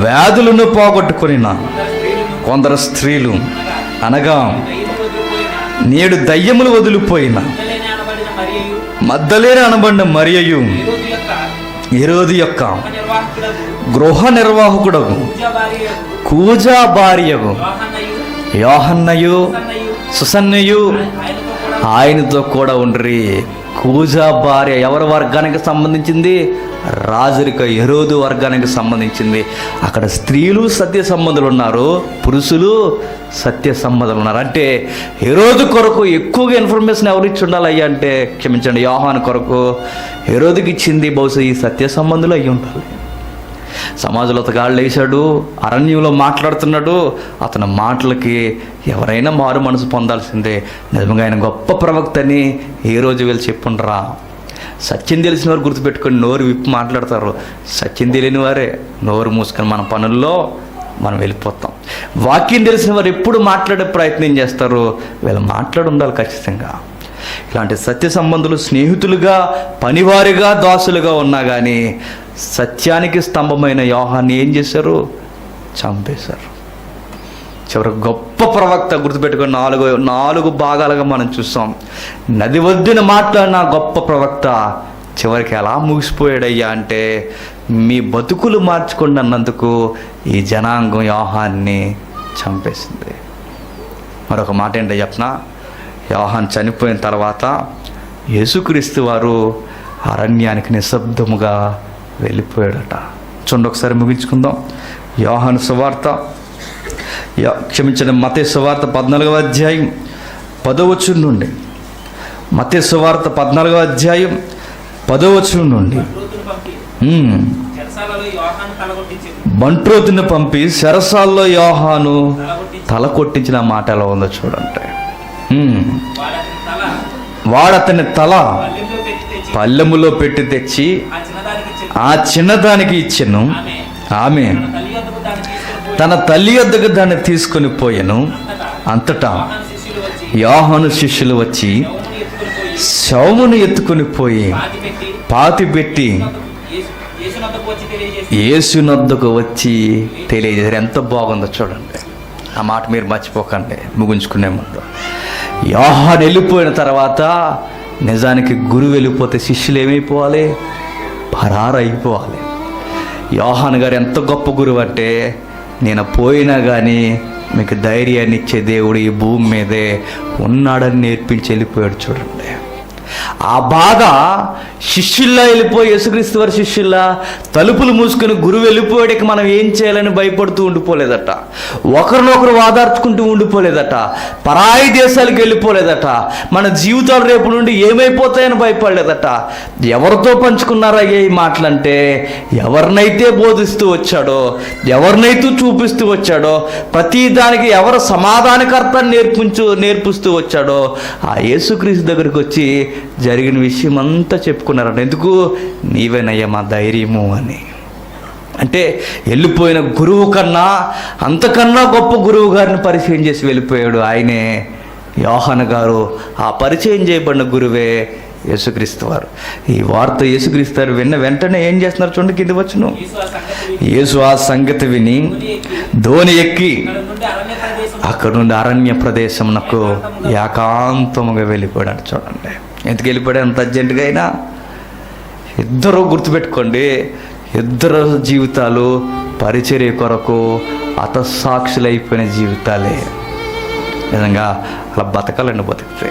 వ్యాధులను పోగొట్టుకొనిన కొందరు స్త్రీలు, అనగా నేడు దయ్యములు వదిలిపోయిన మగ్దలేనే అనబడిన మరియయు, హేరోదు యొక్క గృహ నిర్వాహకుడగు కూజా భార్యగు యోహన్నయు సుసన్నయు ఆయనతో కూడా ఉండ్రి. కూజా భార్య ఎవరి వర్గానికి సంబంధించింది? రాజరిక హేరోదు వర్గానికి సంబంధించింది. అక్కడ స్త్రీలు సత్య సంబంధులు ఉన్నారు, పురుషులు సత్య సంబంధులు ఉన్నారు. అంటే హేరోదు కొరకు ఎక్కువగా ఇన్ఫర్మేషన్ ఎవరు ఇచ్చి ఉండాలయ్యా అంటే, క్షమించండి, యోహాను కొరకు హేరోదుకి ఇచ్చింది బహుశా ఈ సత్య సంబంధులు అయ్యి ఉండాలి. సమాజంలో అతగాళ్ళు వేశాడు, అరణ్యంలో మాట్లాడుతున్నాడు. అతని మాటలకి ఎవరైనా మారు మనసు పొందాల్సిందే. నిజంగా ఆయన గొప్ప ప్రవక్త అని ఏ రోజు వీళ్ళు చెప్పుండ్రా. సత్యం తెలిసిన వారు గుర్తుపెట్టుకొని నోరు విప్పి మాట్లాడతారు. సత్యం తెలియని వారే నోరు మూసుకొని మన పనుల్లో మనం వెళ్ళిపోతాం. వాక్యం తెలిసిన వారు ఎప్పుడు మాట్లాడే ప్రయత్నం చేస్తారు. వీళ్ళు మాట్లాడి ఉండాలి ఖచ్చితంగా. ఇలాంటి సత్య సంబంధులు స్నేహితులుగా, పనివారిగా, దాసులుగా ఉన్నా కానీ సత్యానికి స్తంభమైన యోహాన్ని ఏం చేశారు? చంపేశారు. చివరికి గొప్ప ప్రవక్త గుర్తుపెట్టుకొని నాలుగు భాగాలుగా మనం చూసాం. నది ఒడ్డున మాట్లాడిన గొప్ప ప్రవక్త చివరికి ఎలా ముగిసిపోయాడయ్యా అంటే, మీ బతుకులు మార్చుకోండి అన్నందుకు ఈ జనాంగం యోహాన్ని చంపేసింది. మరొక మాట ఏంటో చెప్పనా, యోహాన్ చనిపోయిన తర్వాత యేసుక్రీస్తు వారు అరణ్యానికి నిశ్శబ్దముగా వెళ్ళిపోయాడట. చూడండి, ఒకసారి ముగించుకుందాం. యోహాను సువార్త, మత్తయి సువార్త 14వ అధ్యాయం 10వ వచనం నుండి, మత్తయి సువార్త 14వ అధ్యాయం 10వ వచనం నుండి, బంట్రోతుని పంపి చెరసాల్లో యోహాను తల కొట్టించిన మాట ఎలా ఉందో చూడండి. వాడతని తల పల్లెములో పెట్టి తెచ్చి ఆ చిన్నదానికి ఇచ్చెను. ఆమె తన తల్లి వద్దకు దాన్ని తీసుకొని పోయెను. అంతటా యోహాను శిష్యులు వచ్చి శవమును ఎత్తుకొని పోయి పాతిపెట్టి యేసునొద్దకు వచ్చి తెలియజేశారు. ఎంత బాగుందో చూడండి. ఆ మాట మీరు మర్చిపోకండి ముగించుకునే ముందు. యోహాను వెళ్ళిపోయిన తర్వాత నిజానికి గురువు వెళ్ళిపోతే శిష్యులు ఏమైపోవాలి? పరారైపోవాలి. యోహాను గారు ఎంత గొప్ప గురువు అంటే, నేను పోయినా కానీ మీకు ధైర్యాన్ని ఇచ్చే దేవుడు ఈ భూమి మీదే ఉన్నాడని నేర్పించి వెళ్ళిపోయాడు. చూడండి, ఆ బాధ శిష్యుల్లా వెళ్ళిపోయి, యేసుక్రీస్తు వారి శిష్యుల్లా తలుపులు మూసుకొని గురువు వెళ్ళిపోయాడికి మనం ఏం చేయాలని భయపడుతూ ఉండిపోలేదట. ఒకరినొకరు వాదార్చుకుంటూ ఉండిపోలేదట. పరాయి దేశాలకు వెళ్ళిపోలేదట. మన జీవితాలు రేపు నుండి ఏమైపోతాయని భయపడలేదట. ఎవరితో పంచుకున్నారయ్యే ఈ మాటలంటే, ఎవరినైతే బోధిస్తూ వచ్చాడో, ఎవరినైతే చూపిస్తూ వచ్చాడో, ప్రతి దానికి ఎవరు సమాధానకర్త నేర్పిస్తూ వచ్చాడో ఆ యేసుక్రీస్తు దగ్గరికి వచ్చి జరిగిన విషయం అంతా చెప్పుకున్నారంట. ఎందుకు? నీవేనయ్యా మా ధైర్యము అని. అంటే వెళ్ళిపోయిన గురువు కన్నా అంతకన్నా గొప్ప గురువు గారిని పరిచయం చేసి వెళ్ళిపోయాడు ఆయనే యోహాను గారు. ఆ పరిచయం చేయబడిన గురువే యేసుక్రీస్తు వారు. ఈ వార్త యేసుక్రీస్తు వారు విన్న వెంటనే ఏం చేస్తున్నారు చూడండి, కింద వచ్చును. యేసు ఆ సంగతి విని ధోని ఎక్కి అక్కడ నుండి అరణ్య ప్రదేశమునకు ఏకాంతముగా వెళ్ళిపోయాడు. చూడండి, ఎందుకు వెళ్ళిపోయాడు అంత అర్జెంటుగా అయినా? ఇద్దరు గుర్తుపెట్టుకోండి, ఇద్దరు జీవితాలు పరిచర్య కొరకు హతసాక్షులైపోయిన జీవితాలే. నిజంగా అలా బతకాలండి. బతికితే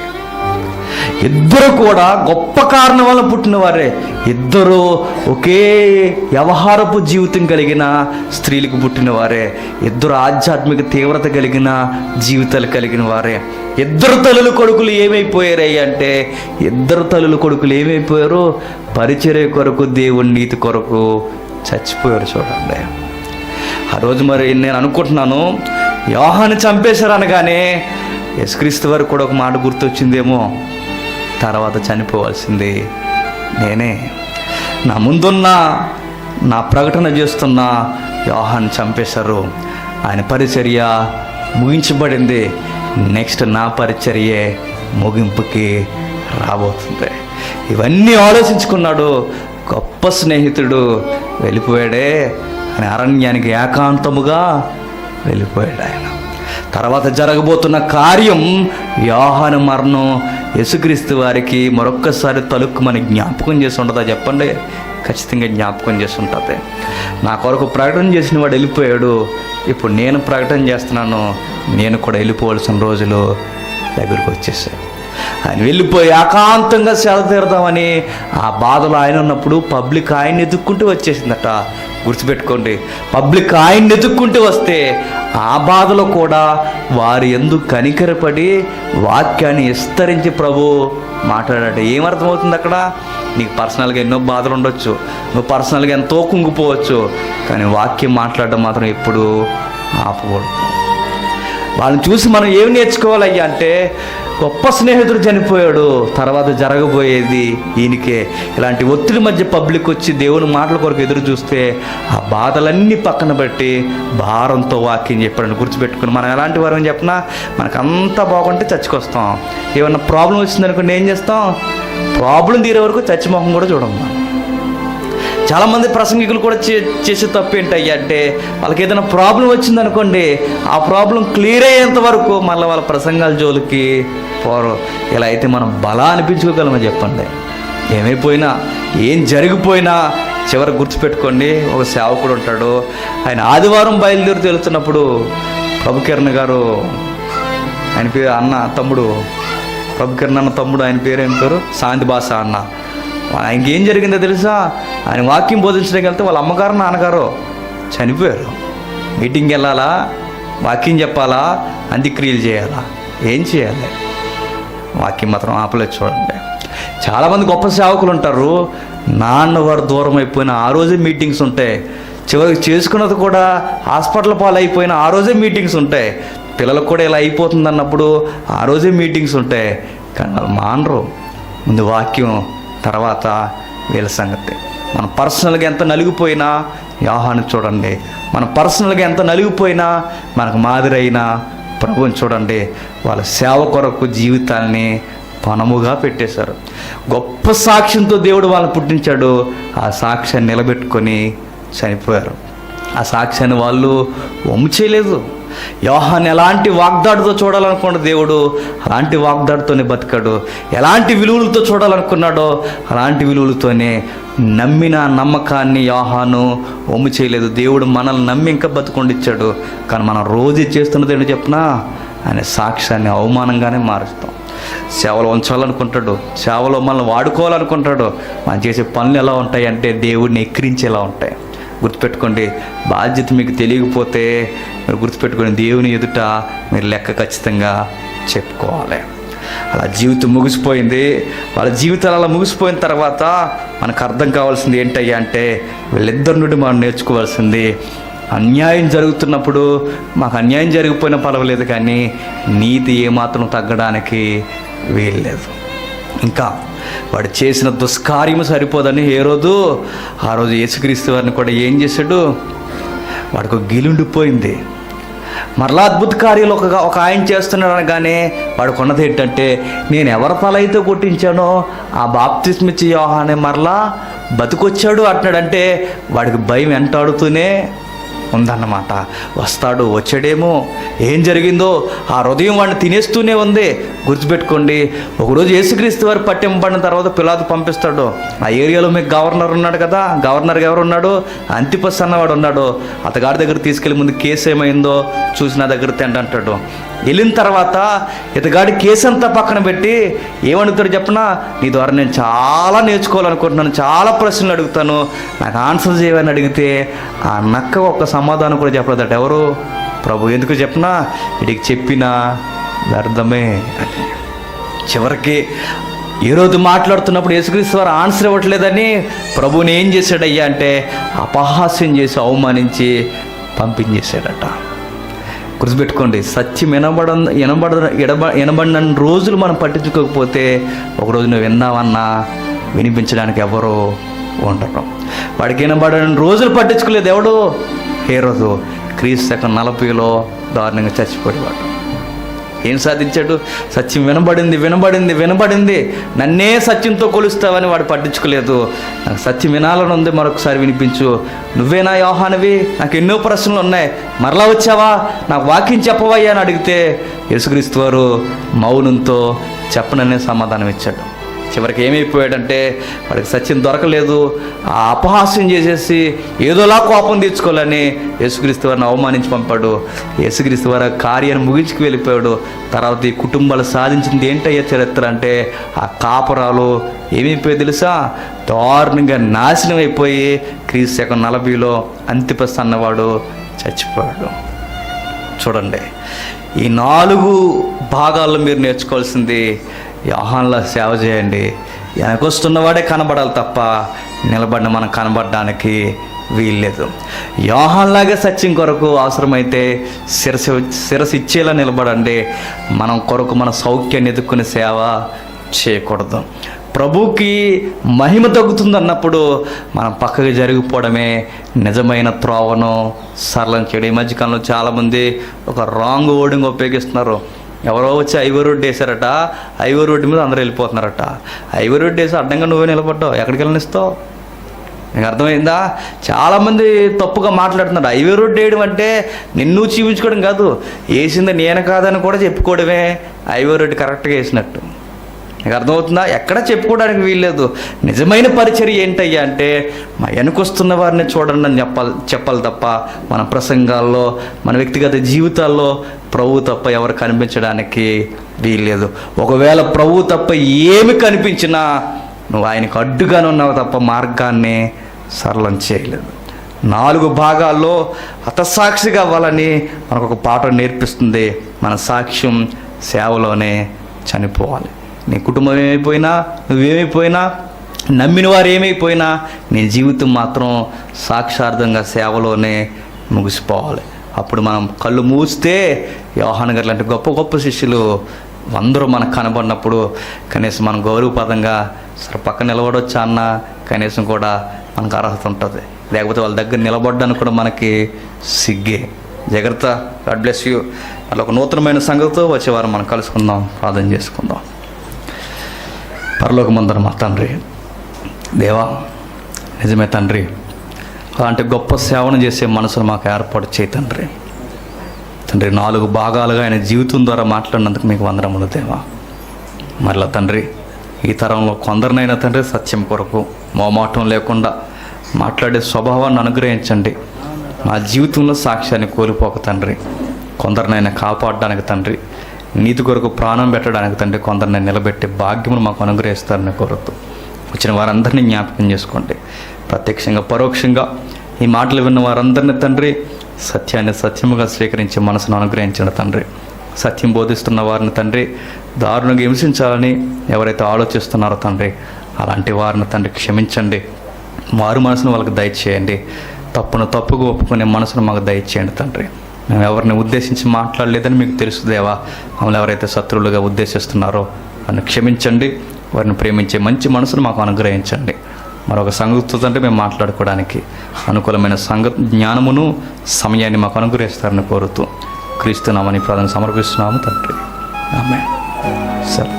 ఇద్దరు కూడా గొప్ప కారణం వల్ల పుట్టిన వారే. ఇద్దరు ఒకే వ్యవహారపు జీవితం కలిగిన స్త్రీలకు పుట్టిన వారే. ఇద్దరు ఆధ్యాత్మిక తీవ్రత కలిగిన జీవితాలు కలిగిన వారే. ఇద్దరు తల్లుల కొడుకులు ఏమైపోయారు అంటే, ఇద్దరు తల్లుల కొడుకులు ఏమైపోయారు? పరిచర్య కొరకు, దేవుని నీతి కొరకు చచ్చిపోయారు. చూడండి, ఆ రోజు మరి నేను అనుకుంటున్నాను, యోహాను చంపేశారు అనగానే యేసుక్రీస్తు వారికి కూడా ఒక మాట గుర్తొచ్చిందేమో, తర్వాత చనిపోవాల్సింది నేనే. నా ముందున్న, నా ప్రకటన చేస్తున్న యోహాను చంపేశారు. ఆయన పరిచర్య ముగించబడింది. నెక్స్ట్ నా పరిచర్యే ముగింపుకి రాబోతుంది. ఇవన్నీ ఆలోచించుకున్నాడు. గొప్ప స్నేహితుడు వెళ్ళిపోయాడే అని అరణ్యానికి ఏకాంతముగా వెళ్ళిపోయాడు ఆయన. తర్వాత జరగబోతున్న కార్యం, యోహాను మరణం యేసుక్రీస్తు వారికి మరొక్కసారి తలుక్కుమని జ్ఞాపకం చేసి ఉంటుందా చెప్పండి? ఖచ్చితంగా జ్ఞాపకం చేసి ఉంటుంది. నా కొరకు ప్రకటన చేసిన వాడు వెళ్ళిపోయాడు, ఇప్పుడు నేను ప్రకటన చేస్తున్నాను, నేను కూడా వెళ్ళిపోవలసిన రోజులు దగ్గరికి వచ్చేసాయి. ఆయన వెళ్ళిపోయి ఏకాంతంగా సేద తీరుదామని ఆ బాధలో ఆయన ఉన్నప్పుడు పబ్లిక్ ఆయన్ని ఎదుక్కుంటూ వచ్చేసిందట. గుర్తుపెట్టుకోండి, పబ్లిక్ ఆయన్ని ఎదుక్కుంటూ వస్తే ఆ బాధలో కూడా వారు ఎందుకు కనికరపడి వాక్యాన్ని విస్తరించి ప్రభు మాట్లాడాడు. ఏమర్థమవుతుంది అక్కడ? నీకు పర్సనల్గా ఎన్నో బాధలు ఉండొచ్చు, నువ్వు పర్సనల్గా ఎంతో కుంగిపోవచ్చు, కానీ వాక్యం మాట్లాడడం మాత్రం ఎప్పుడు ఆపకూడదు. వాళ్ళని చూసి మనం ఏమి నేర్చుకోవాలయ్యా అంటే, గొప్ప స్నేహితుడు చనిపోయాడు, తర్వాత జరగబోయేది ఈయనకే. ఇలాంటి ఒత్తిడి మధ్య పబ్లిక్ వచ్చి దేవుని మాటల కొరకు ఎదురు చూస్తే ఆ బాధలన్నీ పక్కన పెట్టి భారంతో వాక్యం చెప్పాడని గుర్తుపెట్టుకుని మనం ఎలాంటి వారని చెప్పినా, మనకంతా బాగుంటే చచ్చికొస్తాం. ఏమన్నా ప్రాబ్లం వచ్చిందనుకోండి ఏం చేస్తాం? ప్రాబ్లం తీరే వరకు చచ్చి మొహం కూడా చూడం. చాలామంది ప్రసంగికులు కూడా చేసే తప్పు ఏంటయ్యా అంటే, వాళ్ళకి ఏదైనా ప్రాబ్లం వచ్చిందనుకోండి, ఆ ప్రాబ్లం క్లియర్ అయ్యేంత వరకు మళ్ళీ వాళ్ళ ప్రసంగాల జోలికి పోరు. ఇలా అయితే మనం బలా అనిపించుకోగలమని చెప్పండి. ఏమైపోయినా, ఏం జరిగిపోయినా చివరికి గుర్తుపెట్టుకోండి, ఒక సేవకుడు ఉంటాడు. ఆయన ఆదివారం బయలుదేరి వెళ్తున్నప్పుడు ప్రభుకిరణ్ గారు, ఆయన పేరు అన్న తమ్ముడు, ప్రభుకిరణ్ అన్న తమ్ముడు, ఆయన పేరు ఏం పేరు? శాంతి భాష అన్న. ఆయనకి ఏం జరిగిందో తెలుసా? ఆయన వాక్యం బోధించడానికి వెళ్తే వాళ్ళ అమ్మగారు నాన్నగారు చనిపోయారు. మీటింగ్కి వెళ్ళాలా, వాక్యం చెప్పాలా, అంత్యక్రియలు చేయాలా, ఏం చేయాలి? వాక్యం మాత్రం ఆపలేదు. చూడండి, చాలామంది గొప్ప సేవకులు ఉంటారు, నాన్న వారు దూరం అయిపోయిన ఆ రోజే మీటింగ్స్ ఉంటాయి. చివరికి చేసుకున్నది కూడా హాస్పిటల్ పాలు అయిపోయిన ఆ రోజే మీటింగ్స్ ఉంటాయి. పిల్లలకు కూడా ఇలా అయిపోతుంది అన్నప్పుడు ఆ రోజే మీటింగ్స్ ఉంటాయి. కానీ వాళ్ళు మానరు. ముందు వాక్యం, తర్వాత వీళ్ళ సంగతి. మనం పర్సనల్గా ఎంత నలిగిపోయినా యోహాను చూడండి, మనం పర్సనల్గా ఎంత నలిగిపోయినా మనకు మాదిరి అయిన ప్రభువుని చూడండి. వాళ్ళ సేవ కొరకు జీవితాన్ని పణముగా పెట్టేశారు. గొప్ప సాక్ష్యంతో దేవుడు వాళ్ళని పుట్టించాడు. ఆ సాక్ష్యాన్ని నిలబెట్టుకొని చనిపోయారు. ఆ సాక్ష్యాన్ని వాళ్ళు వమ్ము చేయలేదు. యోహాను ఎలాంటి వాగ్దాడితో చూడాలనుకున్న దేవుడు అలాంటి వాగ్దాడితోనే బతికాడు. ఎలాంటి విలువలతో చూడాలనుకున్నాడో అలాంటి విలువలతోనే నమ్మిన నమ్మకాన్ని యోహాను వమ్ము చేయలేదు. దేవుడు మనల్ని నమ్మి ఇంకా బతుకుండిచ్చాడు. కానీ మనం రోజు చేస్తున్నది ఏంటో చెప్పినా, ఆయన సాక్ష్యాన్ని అవమానంగానే మారుస్తాం. సేవలు ఉంచాలనుకుంటాడు, సేవలో మనల్ని వాడుకోవాలనుకుంటాడు. మనం చేసే పనులు ఎలా ఉంటాయి అంటే దేవుడిని ఎక్కిరించేలా ఉంటాయి. గుర్తుపెట్టుకోండి, బాధ్యత మీకు తెలియకపోతే మీరు గుర్తుపెట్టుకోండి, దేవుని ఎదుట మీరు లెక్క ఖచ్చితంగా చెప్పుకోవాలి. అలా జీవితం ముగిసిపోయింది. వాళ్ళ జీవితాలు అలా ముగిసిపోయిన తర్వాత మనకు అర్థం కావాల్సింది ఏంటయ్యా అంటే, వీళ్ళిద్దరి నుండి మనం నేర్చుకోవాల్సింది, అన్యాయం జరుగుతున్నప్పుడు మాకు అన్యాయం జరిగిపోయినా పర్వాలేదు, కానీ నీతి ఏమాత్రం తగ్గడానికి వీల్లేదు. ఇంకా వాడు చేసిన దుష్కార్యము సరిపోదని ఆ రోజు యేసుక్రీస్తు వారిని కూడా ఏం చేశాడు? వాడికి గిలుండిపోయింది. మరలా అద్భుత కార్యాలు ఒక ఆయన చేస్తున్నాడు అనగానే వాడికి ఉన్నది ఏంటంటే, నేను ఎవరి తలైతే కొట్టించానో ఆ బాప్తిస్మిచ్చి యోహానే మరలా బతికొచ్చాడు అంటున్నాడంటే వాడికి భయం వెంటాడుతూనే ఉందన్నమాట. వస్తాడు, వచ్చాడేమో, ఏం జరిగిందో ఆ హృదయం వాడిని తినేస్తూనే ఉంది. గుర్తుపెట్టుకోండి, ఒకరోజు యేసుక్రీస్తు వారు పట్టింపబడిన తర్వాత పిలాతు పంపిస్తాడు. ఆ ఏరియాలో మీకు గవర్నర్ ఉన్నాడు కదా, గవర్నర్ ఎవరు ఉన్నాడు? అంతిపస్ అన్నవాడు ఉన్నాడు. అతగాడి దగ్గర తీసుకెళ్ళి ముందు కేసు ఏమైందో చూసి నా దగ్గర తిండి అంటాడు. వెళ్ళిన తర్వాత ఇతగాడి కేసు అంతా పక్కన పెట్టి ఏమడుగుతాడు చెప్పనా? నీ ద్వారా నేను చాలా నేర్చుకోవాలనుకుంటున్నాను, చాలా ప్రశ్నలు అడుగుతాను, నాకు ఆన్సర్ చేయమని అడిగితే ఆ నక్క ఒక్క సమాధానం కూడా చెప్పలేదట. ఎవరు? ప్రభు. ఎందుకు చెప్పనా? వీడికి చెప్పిన వ్యర్థమే అని. చివరికి ఈరోజు మాట్లాడుతున్నప్పుడు యేసుక్రీస్తు వారు ఆన్సర్ ఇవ్వట్లేదని ప్రభువుని ఏం చేశాడయ్యా అంటే అపహాస్యం చేసి అవమానించి పంపించేశాడట. గుర్తుపెట్టుకోండి, సత్యం వినబడిన రోజులు మనం పట్టించుకోకపోతే ఒకరోజు నువ్వు విన్నావన్నా వినిపించడానికి ఎవరు ఉండరు. వాడికి వినబడిన రోజులు పట్టించుకోలేదు ఎవడు? హేరోదు. క్రీస్తు శకం 40లో దారుణంగా చచ్చిపోయేవాడు. ఏం సాధించాడు? సత్యం వినబడింది, నన్నే సత్యంతో కొలుస్తావని వాడు పట్టించుకోలేదు. నాకు సత్యం వినాలని ఉంది, మరొకసారి వినిపించు. నువ్వేనా యోహానువి? నాకు ఎన్నో ప్రశ్నలు ఉన్నాయి, మరలా వచ్చావా? నాకు వాక్యం చెప్పవయ్యా అని అడిగితే యేసుక్రీస్తు వారు మౌనంతో చెప్పననే సమాధానం ఇచ్చాడు. చివరికి ఏమైపోయాడంటే వాడికి సత్యం దొరకలేదు. ఆ అపహాస్యం చేసేసి ఏదోలా కోపం తీర్చుకోవాలని యేసుక్రీస్తు వారిని అవమానించి పంపాడు. యేసుక్రీస్తు వారి కార్యాన్ని ముగించుకు వెళ్ళిపోయాడు. తర్వాత ఈ కుటుంబాలు సాధించింది ఏంటయ్యా చరిత్ర అంటే ఆ కాపురాలు ఏమైపోయాయి తెలుసా? దారుణంగా నాశనం అయిపోయి క్రీస్తు శకం 40లో అంతిపస్ అన్నవాడు చచ్చిపోయాడు. చూడండి, ఈ 4 భాగాల్లో మీరు నేర్చుకోవాల్సింది, యోహానులా సేవ చేయండి. వెనకొస్తున్నవాడే కనబడాలి తప్ప నిలబడిన మనం కనబడడానికి వీల్లేదు. యోహానులాగా సత్యం కొరకు అవసరమైతే శిరస్సు ఇచ్చేలా నిలబడండి. మనం కొరకు మన సౌఖ్యాన్ని ఎదుర్కొనే సేవ చేయకూడదు. ప్రభుకి మహిమ తగ్గుతుంది అన్నప్పుడు మనం పక్కకి జరిగిపోవడమే నిజమైన త్రోవను సరళం చేయడం. ఈ మధ్యకాలంలో చాలామంది ఒక రాంగ్ వర్డింగ్ ఉపయోగిస్తున్నారు. ఎవరో వచ్చి ఐవో రోడ్డు వేశారట, ఐవో రోడ్డు మీద అందరూ వెళ్ళిపోతున్నారట. ఐవో రోడ్డు వేసి అడ్డంగా నువ్వే నిలబడ్డావు, ఎక్కడికి వెళ్ళనిస్తావు? నీకు అర్థమైందా? చాలామంది తప్పుగా మాట్లాడుతున్నారు. హైవే రోడ్డు వేయడం అంటే నిన్ను చూపించుకోవడం కాదు, వేసింది నేను కాదని కూడా చెప్పుకోవడమే హైవే రోడ్డు కరెక్ట్గా వేసినట్టు. నీకు అర్థమవుతుందా? ఎక్కడ చెప్పుకోవడానికి వీల్లేదు. నిజమైన పరిచర్య ఏంటయ్యా అంటే మా వెనుకొస్తున్న వారిని చూడండి అని చెప్పాలి తప్ప మన ప్రసంగాల్లో, మన వ్యక్తిగత జీవితాల్లో ప్రభు తప్ప ఎవరు కనిపించడానికి వీల్లేదు. ఒకవేళ ప్రభు తప్ప ఏమి కనిపించినా నువ్వు ఆయనకు అడ్డుగానే ఉన్నావు తప్ప మార్గాన్ని సరళం చేయలేదు. 4 భాగాల్లో హతసాక్షిగా అవ్వాలని మనకు ఒక పాఠం నేర్పిస్తుంది. మన సాక్ష్యం సేవలోనే చనిపోవాలి. నీ కుటుంబం ఏమైపోయినా, నువ్వేమైపోయినా, నమ్మిన వారు ఏమైపోయినా, నీ జీవితం మాత్రం సాక్షార్థంగా సేవలోనే ముగిసిపోవాలి. అప్పుడు మనం కళ్ళు మూస్తే యోహాను గారు లాంటి గొప్ప గొప్ప శిష్యులు అందరూ మనకు కనబడినప్పుడు కనీసం మనం గౌరవపదంగా సరే పక్కన నిలబడొచ్చా అన్న కనీసం కూడా మనకు అర్హత ఉంటుంది. లేకపోతే వాళ్ళ దగ్గర నిలబడ్డానికి కూడా మనకి సిగ్గే. జాగ్రత్త. God bless you. అలా ఒక నూతనమైన సంగతితో వచ్చేవారు మనం కలుసుకుందాం, ప్రార్థన చేసుకుందాం. పరలోకమందున మా తండ్రి, దేవా, నిజమే తండ్రి, అలాంటి గొప్ప సేవను చేసే మనసును మాకు ఏర్పాటు చేయి తండ్రి. తండ్రి, 4 భాగాలుగా ఆయన జీవితం ద్వారా మాట్లాడినందుకు మీకు వందనములు దేవా. మరలా తండ్రి, ఈ తరంలో కొందరినైనా తండ్రి సత్యం కొరకు మోమాటం లేకుండా మాట్లాడే స్వభావాన్ని అనుగ్రహించండి. మా జీవితంలో సాక్ష్యాన్ని కోల్పోక తండ్రి, కొందరినైనా కాపాడడానికి తండ్రి, నీతి కొరకు ప్రాణం పెట్టడానికి తండ్రి కొందరిని నిలబెట్టే భాగ్యమును మాకు అనుగ్రహిస్తారని కోరుతూ వచ్చిన వారందరినీ జ్ఞాపకం చేసుకోండి. ప్రత్యక్షంగా పరోక్షంగా ఈ మాటలు విన్న వారందరినీ తండ్రి సత్యాన్ని సత్యముగా స్వీకరించే మనసును అనుగ్రహించిన తండ్రి, సత్యం బోధిస్తున్న వారిని తండ్రి దారుణంగా హింసించాలని ఎవరైతే ఆలోచిస్తున్నారో తండ్రి అలాంటి వారిని తండ్రి క్షమించండి. వారు మనసును వాళ్ళకి దయచేయండి. తప్పును తప్పుగా ఒప్పుకునే మనసును మాకు దయచేయండి తండ్రి. మేము ఎవరిని ఉద్దేశించి మాట్లాడలేదని మీకు తెలుసు దేవా. మమ్మల్ని ఎవరైతే శత్రువులుగా ఉద్దేశిస్తున్నారో వారిని క్షమించండి. వారిని ప్రేమించే మంచి మనసును మాకు అనుగ్రహించండి. మరొక సంగతితో తండ్రి మేము మాట్లాడుకోవడానికి అనుకూలమైన జ్ఞానమును సమయాన్ని మాకు అనుగ్రహిస్తారని కోరుతూ క్రీస్తు నామమున ప్రార్థన సమర్పిస్తున్నాము తండ్రి. ఆమేన్. సరే.